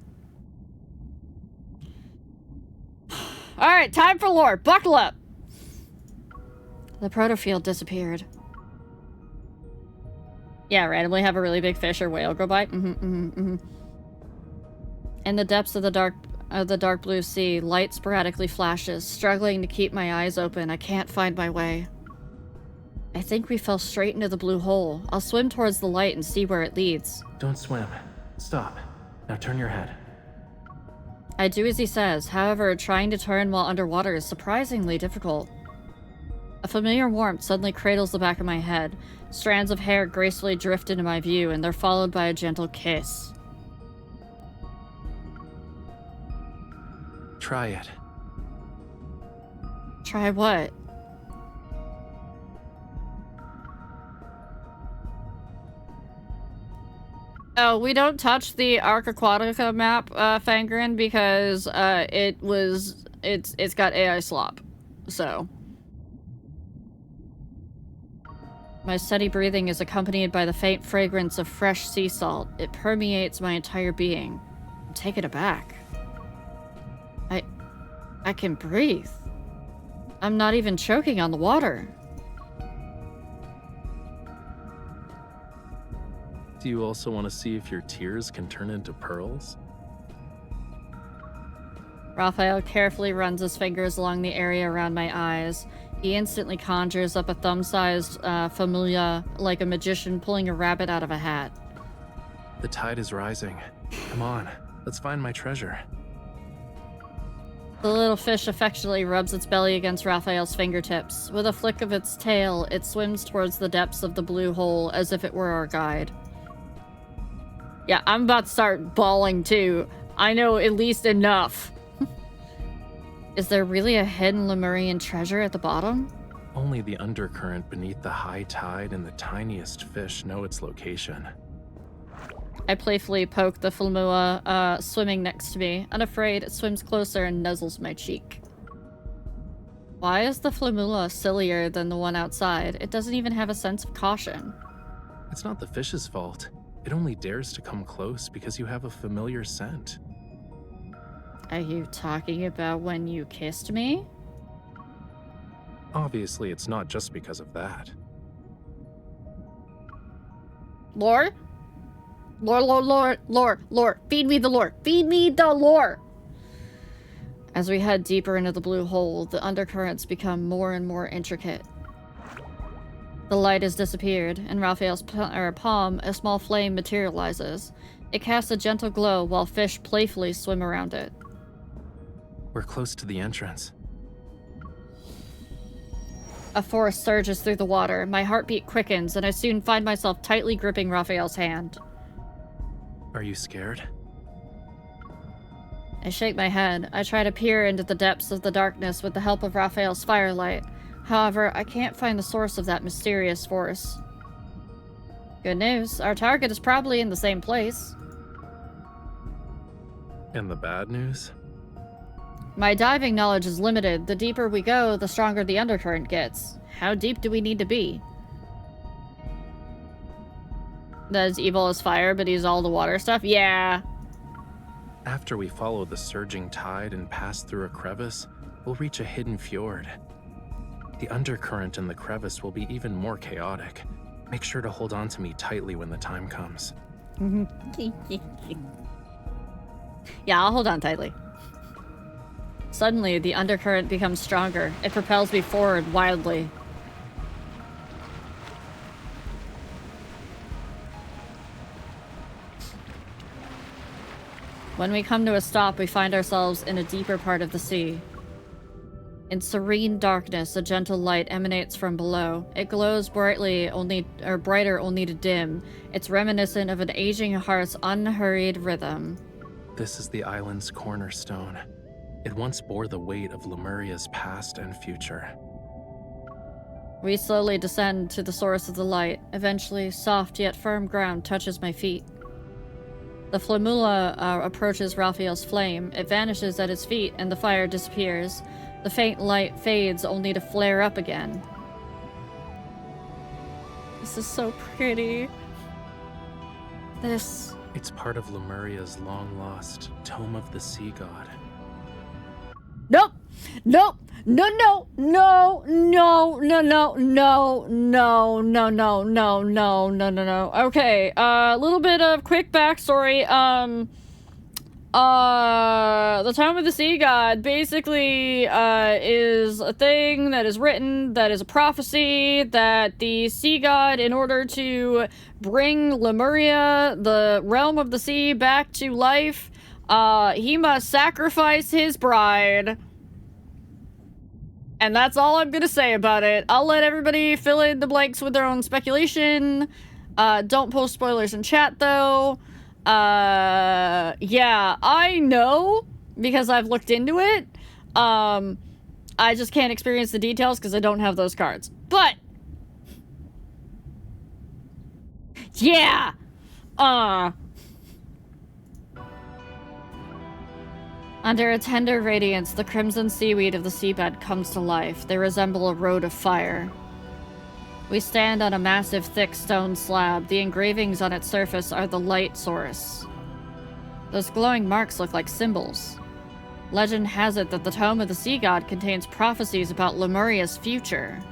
Alright, time for lore. Buckle up. The protofield disappeared. Yeah, randomly have a really big fish or whale go by. In the depths of the dark blue sea, light sporadically flashes. Struggling to keep my eyes open, I can't find my way. I think we fell straight into the blue hole. I'll swim towards the light and see where it leads. Don't swim. Stop. Now turn your head. I do as he says. However, trying to turn while underwater is surprisingly difficult. A familiar warmth suddenly cradles the back of my head. Strands of hair gracefully drift into my view, and they're followed by a gentle kiss. Try it. Try what? Oh, we don't touch the Arc Aquatica map, Fangren, because it's got AI slop. So my steady breathing is accompanied by the faint fragrance of fresh sea salt. It permeates my entire being. I'm taken aback. I can breathe. I'm not even choking on the water. Do you also want to see if your tears can turn into pearls? Raphael carefully runs his fingers along the area around my eyes. He instantly conjures up a thumb-sized familia like a magician pulling a rabbit out of a hat. The tide is rising. Come on, let's find my treasure. The little fish affectionately rubs its belly against Raphael's fingertips. With a flick of its tail, it swims towards the depths of the blue hole as if it were our guide. Yeah, I'm about to start bawling too. I know at least enough. Is there really a hidden Lemurian treasure at the bottom? Only the undercurrent beneath the high tide and the tiniest fish know its location. I playfully poke the Flamua swimming next to me. Unafraid, it swims closer and nuzzles my cheek. Why is the Flamula sillier than the one outside? It doesn't even have a sense of caution. It's not the fish's fault. It only dares to come close because you have a familiar scent. Are you talking about when you kissed me? Obviously, it's not just because of that. Lore? Lore. Feed me the lore. Feed me the lore! As we head deeper into the blue hole, the undercurrents become more and more intricate. The light has disappeared. In Raphael's palm, a small flame materializes. It casts a gentle glow while fish playfully swim around it. We're close to the entrance. A force surges through the water. My heartbeat quickens, and I soon find myself tightly gripping Raphael's hand. Are you scared? I shake my head. I try to peer into the depths of the darkness with the help of Raphael's firelight. However, I can't find the source of that mysterious force. Good news, our target is probably in the same place. And the bad news? My diving knowledge is limited. The deeper we go, the stronger the undercurrent gets. How deep do we need to be? That is evil as fire, but he's all the water stuff? Yeah. After we follow the surging tide and pass through a crevice, we'll reach a hidden fjord. The undercurrent in the crevice will be even more chaotic. Make sure to hold on to me tightly when the time comes. Yeah, I'll hold on tightly. Suddenly, the undercurrent becomes stronger. It propels me forward wildly. When we come to a stop, we find ourselves in a deeper part of the sea. In serene darkness, a gentle light emanates from below. It glows brighter only to dim. It's reminiscent of an aging heart's unhurried rhythm. This is the island's cornerstone. It once bore the weight of Lemuria's past and future. We slowly descend to the source of the light. Eventually, soft yet firm ground touches my feet. The Flamula approaches Raphael's flame. It vanishes at his feet, and the fire disappears. The faint light fades, only to flare up again. This is so pretty. This... It's part of Lemuria's long-lost Tome of the Sea God. Nope! Nope! No, no, no, no, no, no, no, no, no, no, no, no, no, no, no. Okay, a little bit of quick backstory. The Tome of the Sea God basically, is a thing that is written, that is a prophecy, that the Sea God, in order to bring Lemuria, the realm of the sea, back to life, he must sacrifice his bride. And that's all I'm gonna say about it. I'll let everybody fill in the blanks with their own speculation. Don't post spoilers in chat, though. Yeah, I know, because I've looked into it. I just can't experience the details because I don't have those cards. But, yeah! Under a tender radiance, the crimson seaweed of the seabed comes to life. They resemble a road of fire. We stand on a massive, thick stone slab. The engravings on its surface are the light source. Those glowing marks look like symbols. Legend has it that the Tome of the Sea God contains prophecies about Lemuria's future.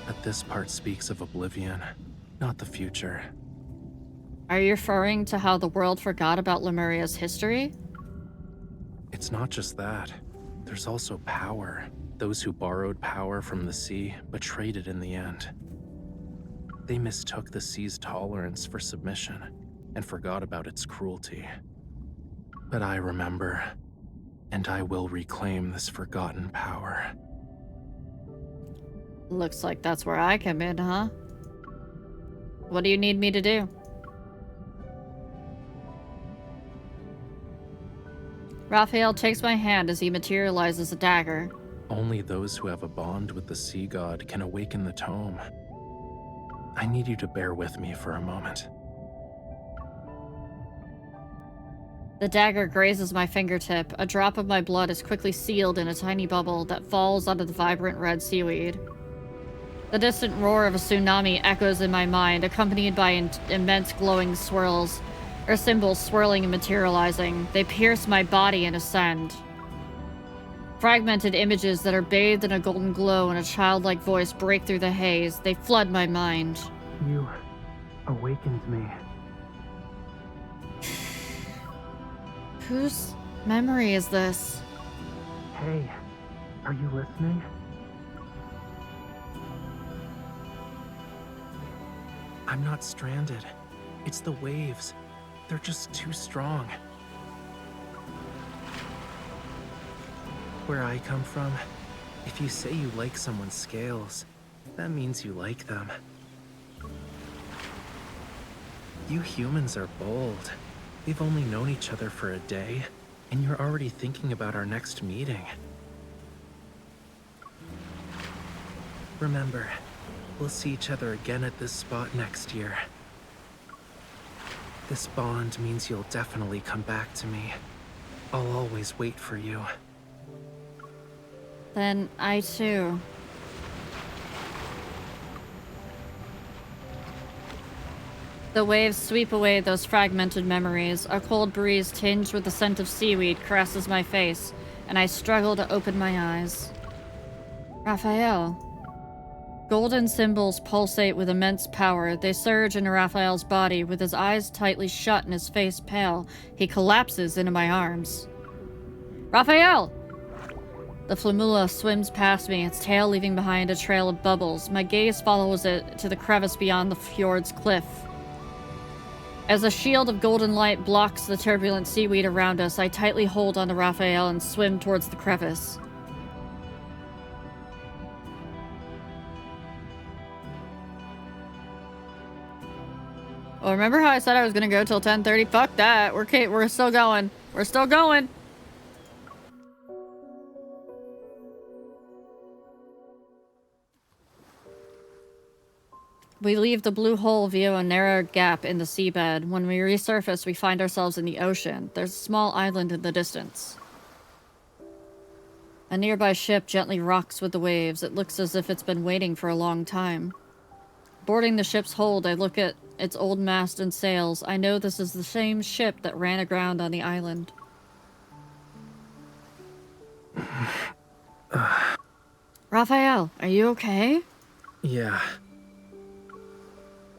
But this part speaks of oblivion, not the future. Are you referring to how the world forgot about Lemuria's history? It's not just that. There's also power. Those who borrowed power from the sea, but traded in the end. They mistook the sea's tolerance for submission, and forgot about its cruelty. But I remember, and I will reclaim this forgotten power. Looks like that's where I come in, huh? What do you need me to do? Raphael takes my hand as he materializes a dagger. Only those who have a bond with the sea god can awaken the tome. I need you to bear with me for a moment. The dagger grazes my fingertip. A drop of my blood is quickly sealed in a tiny bubble that falls onto the vibrant red seaweed. The distant roar of a tsunami echoes in my mind, accompanied by immense glowing swirls, or symbols swirling and materializing. They pierce my body and ascend. Fragmented images that are bathed in a golden glow and a childlike voice break through the haze. They flood my mind. You awakened me. Whose memory is this? Hey, are you listening? I'm not stranded. It's the waves. They're just too strong. Where I come from, if you say you like someone's scales, that means you like them. You humans are bold. We've only known each other for a day, and you're already thinking about our next meeting. Remember, we'll see each other again at this spot next year. This bond means you'll definitely come back to me. I'll always wait for you. Then I too. The waves sweep away those fragmented memories. A cold breeze tinged with the scent of seaweed caresses my face, and I struggle to open my eyes. Raphael. Golden symbols pulsate with immense power. They surge into Raphael's body. With his eyes tightly shut and his face pale, he collapses into my arms. Raphael! The flamula swims past me, its tail leaving behind a trail of bubbles. My gaze follows it to the crevice beyond the fjord's cliff. As a shield of golden light blocks the turbulent seaweed around us, I tightly hold onto Raphael and swim towards the crevice. Oh, remember how I said I was gonna go till 10:30? Fuck that. We're still going. We're still going. We leave the blue hole via a narrow gap in the seabed. When we resurface, we find ourselves in the ocean. There's a small island in the distance. A nearby ship gently rocks with the waves. It looks as if it's been waiting for a long time. Boarding the ship's hold, I look at its old mast and sails. I know this is the same ship that ran aground on the island. Raphael, are you okay? Yeah.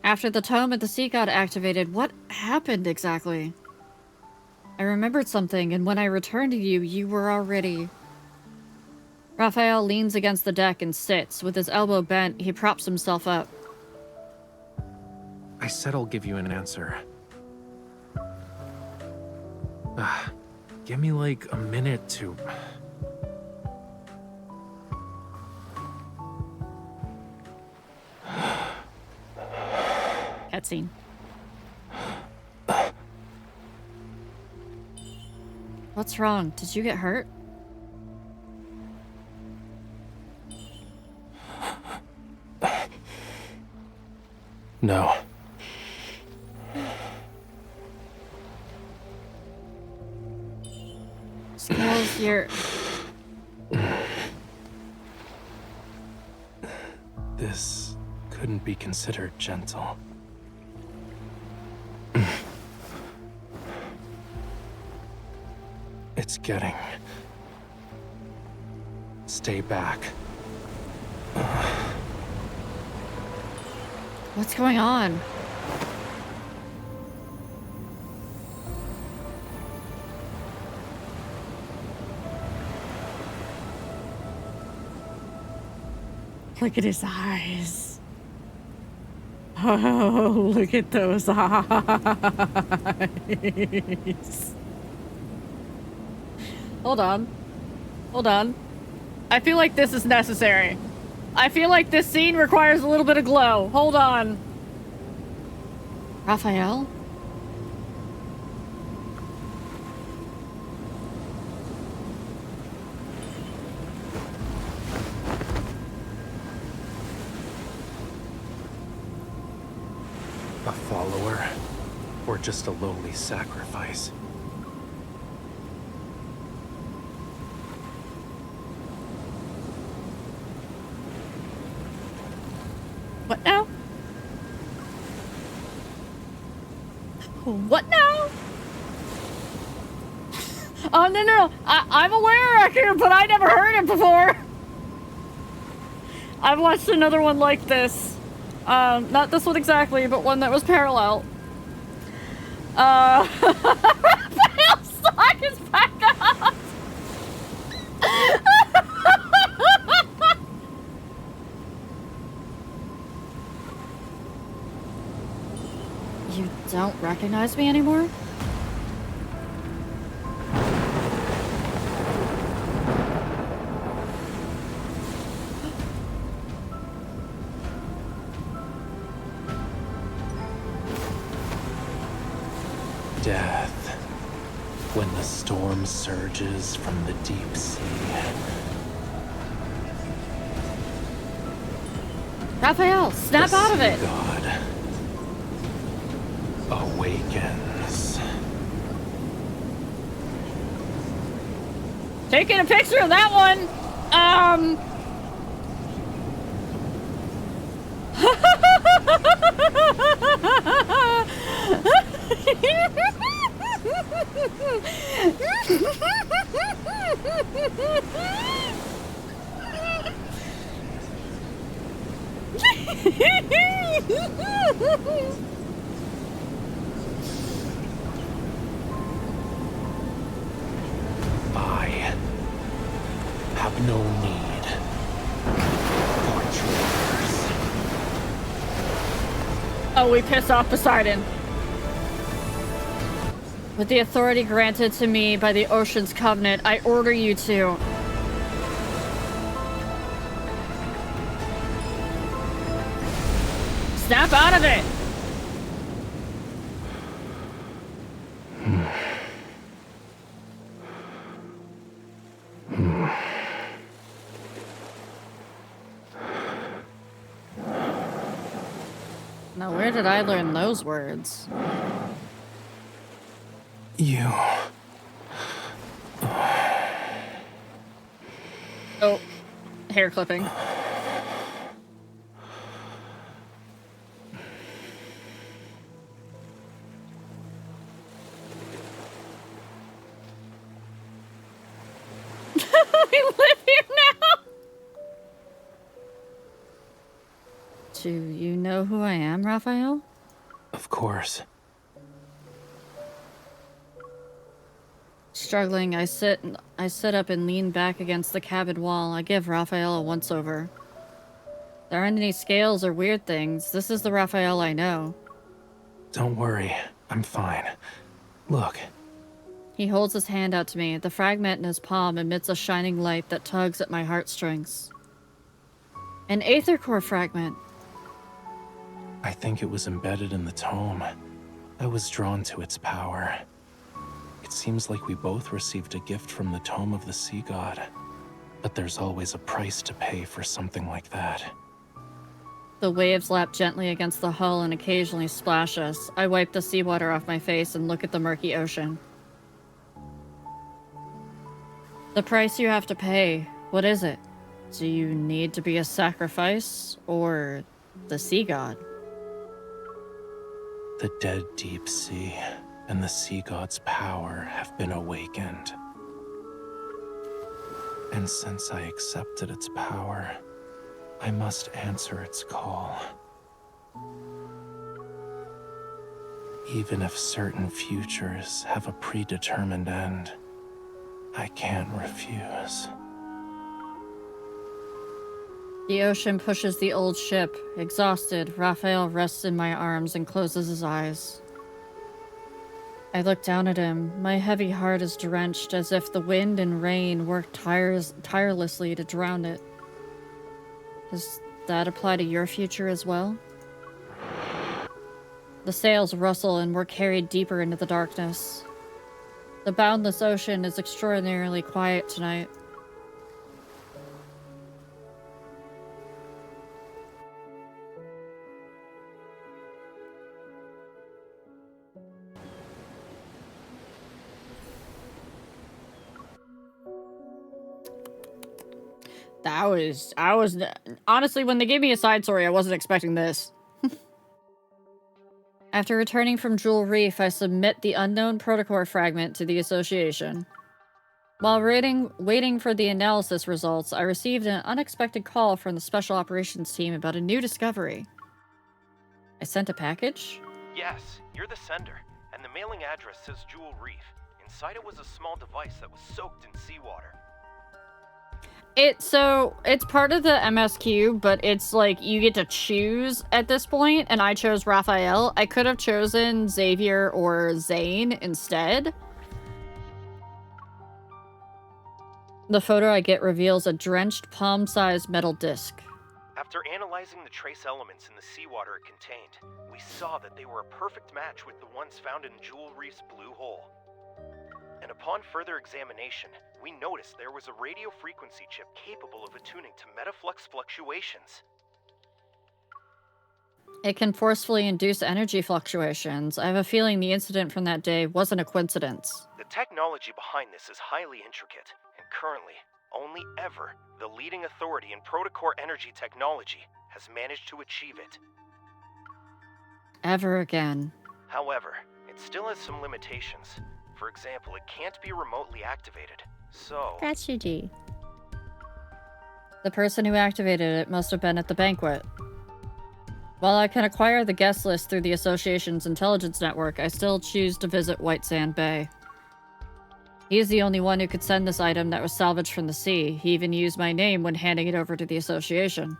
After the tome of the sea god activated, what happened exactly? I remembered something, and when I returned to you, you were already... Raphael leans against the deck and sits. With his elbow bent, he props himself up. I said I'll give you an answer. Give me like a minute to... Cutscene. What's wrong? Did you get hurt? No. Skills, you're... This couldn't be considered gentle. It's getting... Stay back. What's going on? Look at his eyes. Oh, look at those eyes. Hold on. Hold on. I feel like this is necessary. I feel like this scene requires a little bit of glow. Hold on. Raphael? A follower, or just a lowly sacrifice? What now? What now? Oh, no. I'm aware, Akira, but I never heard it before. I've watched another one like this. Not this one exactly, but one that was parallel. Raphael's stock is back up! You don't recognize me anymore? Death. When the storm surges from the deep sea. Raphael, snap out of it! God awakens. Taking a picture of that one. I have no need for traitors. Oh, we pissed off Poseidon. With the authority granted to me by the Ocean's Covenant, I order you to... snap out of it! Now, where did I learn those words? You... Oh, hair clipping. We live here now! Do you know who I am, Raphael? Of course. Struggling, I sit up and lean back against the cabin wall. I give Raphael a once-over. There aren't any scales or weird things. This is the Raphael I know. Don't worry, I'm fine. Look. He holds his hand out to me. The fragment in his palm emits a shining light that tugs at my heartstrings. An Aether Core fragment. I think it was embedded in the tome. I was drawn to its power. It seems like we both received a gift from the Tome of the Sea God. But there's always a price to pay for something like that. The waves lap gently against the hull and occasionally splash us. I wipe the seawater off my face and look at the murky ocean. The price you have to pay, what is it? Do you need to be a sacrifice, or the sea god? The dead deep sea and the sea god's power have been awakened. And since I accepted its power, I must answer its call. Even if certain futures have a predetermined end, I can't refuse. The ocean pushes the old ship. Exhausted, Raphael rests in my arms and closes his eyes. I look down at him. My heavy heart is drenched, as if the wind and rain worked tirelessly to drown it. Does that apply to your future as well? The sails rustle and we're carried deeper into the darkness. The boundless ocean is extraordinarily quiet tonight. I was honestly, when they gave me a side story, I wasn't expecting this. After returning from Jewel Reef, I submit the unknown protocore fragment to the Association. While waiting for the analysis results, I received an unexpected call from the Special Operations team about a new discovery. I sent a package? Yes, you're the sender, and the mailing address says Jewel Reef. Inside it was a small device that was soaked in seawater. It's part of the MSQ, but it's like you get to choose at this point, and I chose Raphael. I could have chosen Xavier or Zane instead. The photo I get reveals a drenched palm-sized metal disc. After analyzing the trace elements in the seawater it contained, we saw that they were a perfect match with the ones found in Jewel Reef's blue hole. And upon further examination, we noticed there was a radio frequency chip capable of attuning to metaflux fluctuations. It can forcefully induce energy fluctuations. I have a feeling the incident from that day wasn't a coincidence. The technology behind this is highly intricate, and currently, only ever, the leading authority in protocore energy technology has managed to achieve it. Ever again. However, it still has some limitations. For example, it can't be remotely activated, so... Tragedy. The person who activated it must have been at the banquet. While I can acquire the guest list through the Association's intelligence network, I still choose to visit White Sand Bay. He is the only one who could send this item that was salvaged from the sea. He even used my name when handing it over to the Association.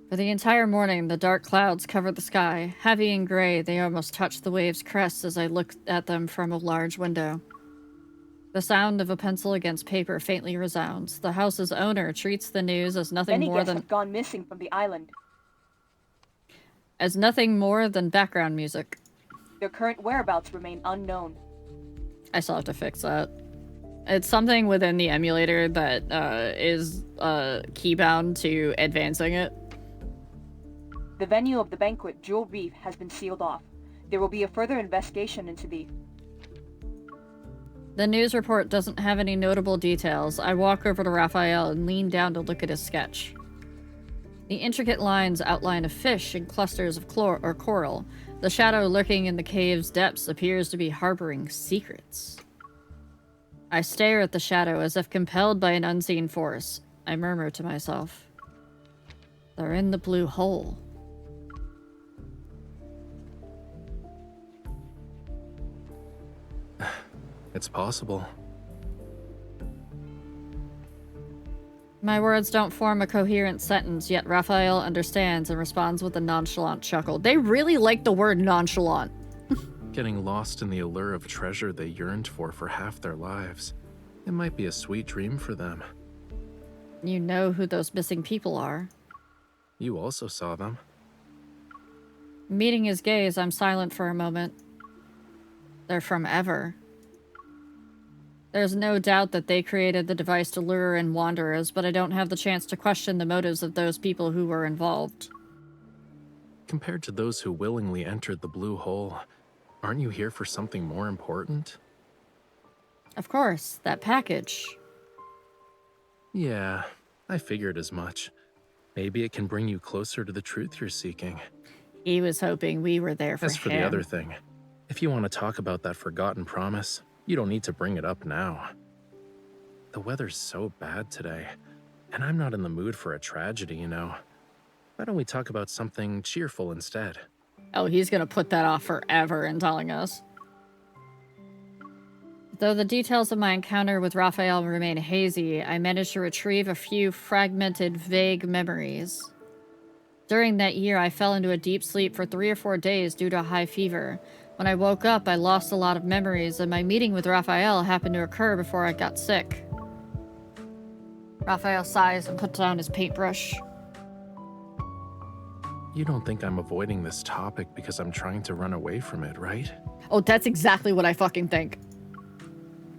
For the entire morning, the dark clouds covered the sky. Heavy and gray, they almost touched the waves' crests as I looked at them from a large window. The sound of a pencil against paper faintly resounds. The house's owner treats the news as nothing more than... have gone missing from the island. As nothing more than background music. Their current whereabouts remain unknown. I still have to fix that. It's something within the emulator that is keybound to advancing it. The venue of the banquet, Jewel Reef, has been sealed off. There will be a further investigation into the... The news report doesn't have any notable details. I walk over to Raphael and lean down to look at his sketch. The intricate lines outline a fish and clusters of coral. The shadow lurking in the cave's depths appears to be harboring secrets. I stare at the shadow as if compelled by an unseen force. I murmur to myself, "They're in the blue hole." It's possible. My words don't form a coherent sentence, yet Raphael understands and responds with a nonchalant chuckle. They really like the word nonchalant. Getting lost in the allure of treasure they yearned for half their lives. It might be a sweet dream for them. You know who those missing people are. You also saw them. Meeting his gaze, I'm silent for a moment. They're from Ever. There's no doubt that they created the device to lure in wanderers, but I don't have the chance to question the motives of those people who were involved. Compared to those who willingly entered the blue hole, aren't you here for something more important? Of course, that package. Yeah, I figured as much. Maybe it can bring you closer to the truth you're seeking. He was hoping we were there for him. As for the other thing, if you want to talk about that forgotten promise, you don't need to bring it up now. The weather's so bad today, and I'm not in the mood for a tragedy, you know. Why don't we talk about something cheerful instead? Oh, he's gonna put that off forever in telling us. Though the details of my encounter with Raphael remain hazy, I managed to retrieve a few fragmented, vague memories. During that year, I fell into a deep sleep for 3 or 4 days due to a high fever. When I woke up, I lost a lot of memories, and my meeting with Raphael happened to occur before I got sick. Raphael sighs and puts down his paintbrush. You don't think I'm avoiding this topic because I'm trying to run away from it, right? Oh, that's exactly what I fucking think.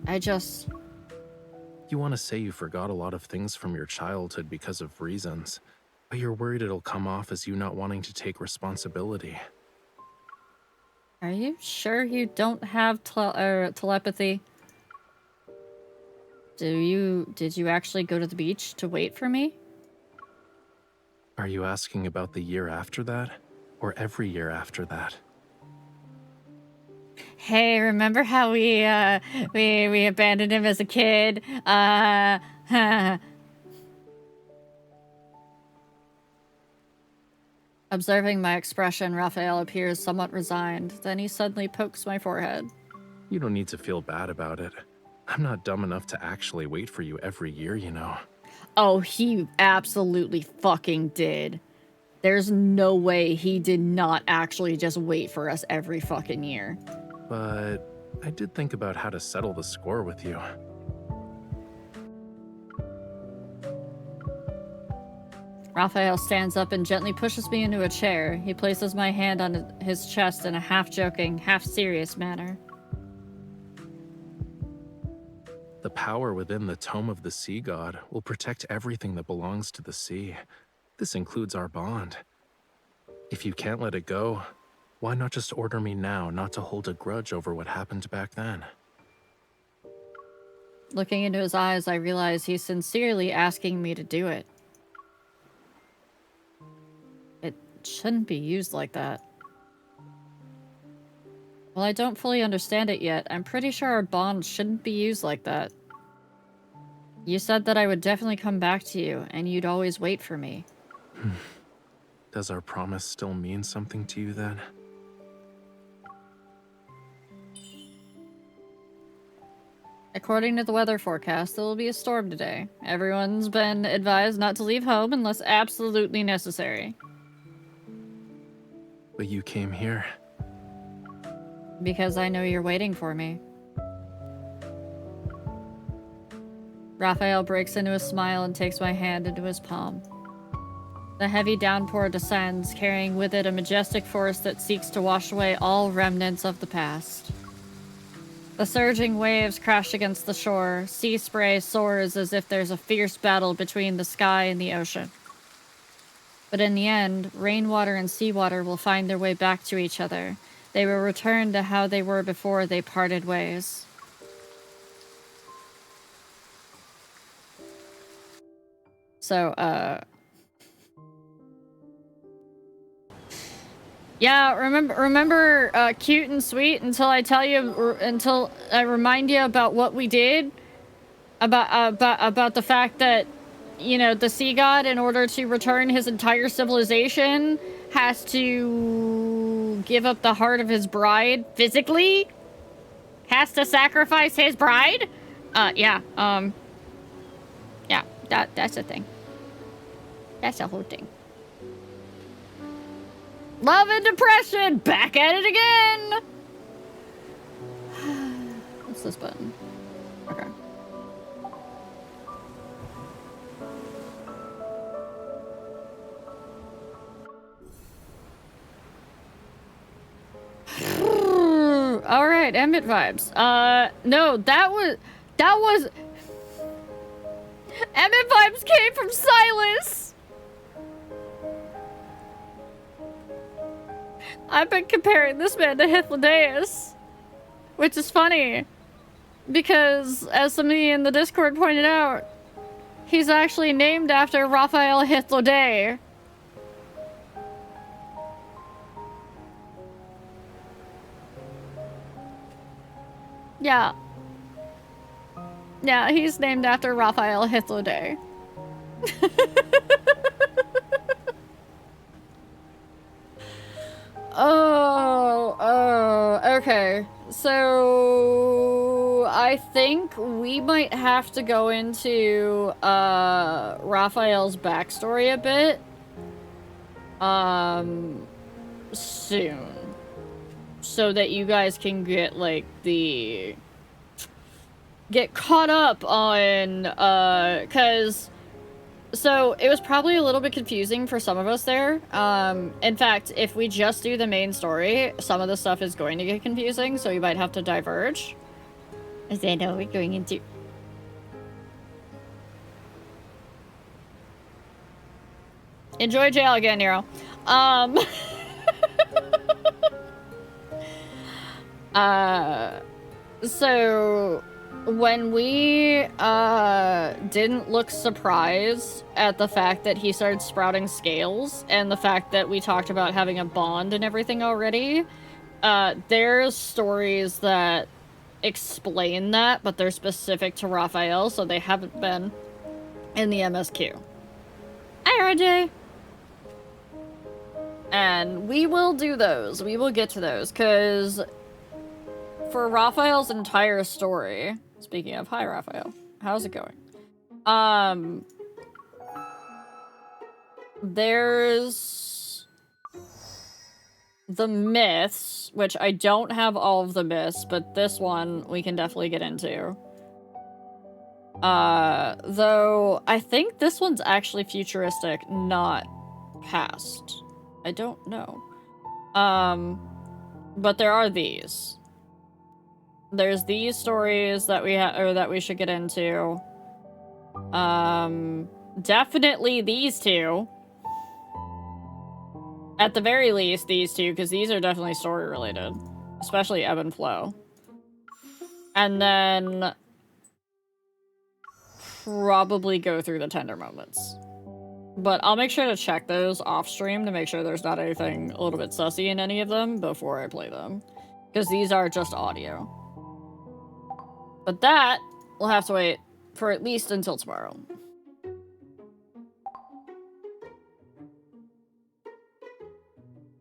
You want to say you forgot a lot of things from your childhood because of reasons, but you're worried it'll come off as you not wanting to take responsibility. Are you sure you don't have telepathy? Did you actually go to the beach to wait for me? Are you asking about the year after that? Or every year after that? Hey, remember how we abandoned him as a kid? Observing my expression, Raphael appears somewhat resigned. Then he suddenly pokes my forehead. You don't need to feel bad about it. I'm not dumb enough to actually wait for you every year, you know. Oh, he absolutely fucking did. There's no way he did not actually just wait for us every fucking year. But I did think about how to settle the score with you. Raphael stands up and gently pushes me into a chair. He places my hand on his chest in a half-joking, half-serious manner. The power within the Tome of the Sea God will protect everything that belongs to the sea. This includes our bond. If you can't let it go, why not just order me now not to hold a grudge over what happened back then? Looking into his eyes, I realize he's sincerely asking me to do it. It shouldn't be used like that. While I don't fully understand it yet, I'm pretty sure our bond shouldn't be used like that. You said that I would definitely come back to you, and you'd always wait for me. Does our promise still mean something to you then? According to the weather forecast, there will be a storm today. Everyone's been advised not to leave home unless absolutely necessary. But you came here. Because I know you're waiting for me. Raphael breaks into a smile and takes my hand into his palm. The heavy downpour descends, carrying with it a majestic force that seeks to wash away all remnants of the past. The surging waves crash against the shore. Sea spray soars as if there's a fierce battle between the sky and the ocean. But in the end, rainwater and seawater will find their way back to each other. They will return to how they were before they parted ways. So, Yeah, remember cute and sweet until I tell you, until I remind you about what we did? About the fact that, you know, the sea god, in order to return his entire civilization, has to give up the heart of his bride physically? Has to sacrifice his bride? Yeah, yeah, that's a thing. That's a whole thing. Love and depression, back at it again! What's this button? Okay. All right, Emmett vibes. No, that was Emmett vibes came from Silas. I've been comparing this man to Hythlodaeus, which is funny because, as somebody in the Discord pointed out, he's actually named after Raphael Hythlodae. Yeah. Yeah, he's named after Raphael Hythlodae. Okay. So I think we might have to go into Raphael's backstory a bit soon, so that you guys can get like get caught up on so it was probably a little bit confusing for some of us there. In fact, if we just do the main story, some of the stuff is going to get confusing, so you might have to diverge. As I know we're going into... Enjoy jail again, Nero. So when we didn't look surprised at the fact that he started sprouting scales and the fact that we talked about having a bond and everything already, there's stories that explain that, but they're specific to Raphael, so they haven't been in the MSQ. Hi, RJ! And we will do those. We will get to those, because for Raphael's entire story... Speaking of, hi, Raphael. How's it going? There's the myths, which I don't have all of the myths, but this one we can definitely get into. Though I think this one's actually futuristic, not past. I don't know. But there are these. There's these stories that we should get into. Definitely these two. At the very least, these two, because these are definitely story related, especially ebb and flow. And then probably go through the tender moments. But I'll make sure to check those off stream to make sure there's not anything a little bit sussy in any of them before I play them, because these are just audio. But that will have to wait for at least until tomorrow.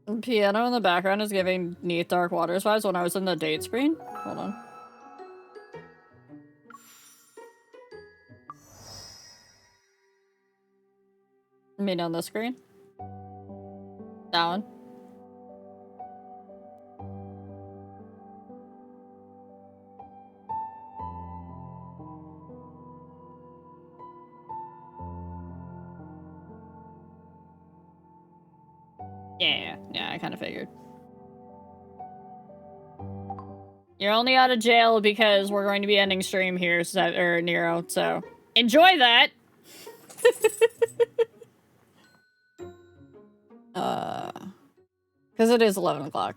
The piano in the background is giving Neath Dark Waters vibes when I was in the date screen. Hold on. You mean on the screen? That one? Yeah, I kind of figured. You're only out of jail because we're going to be ending stream here, Nero, so enjoy that! Because it is 11 o'clock.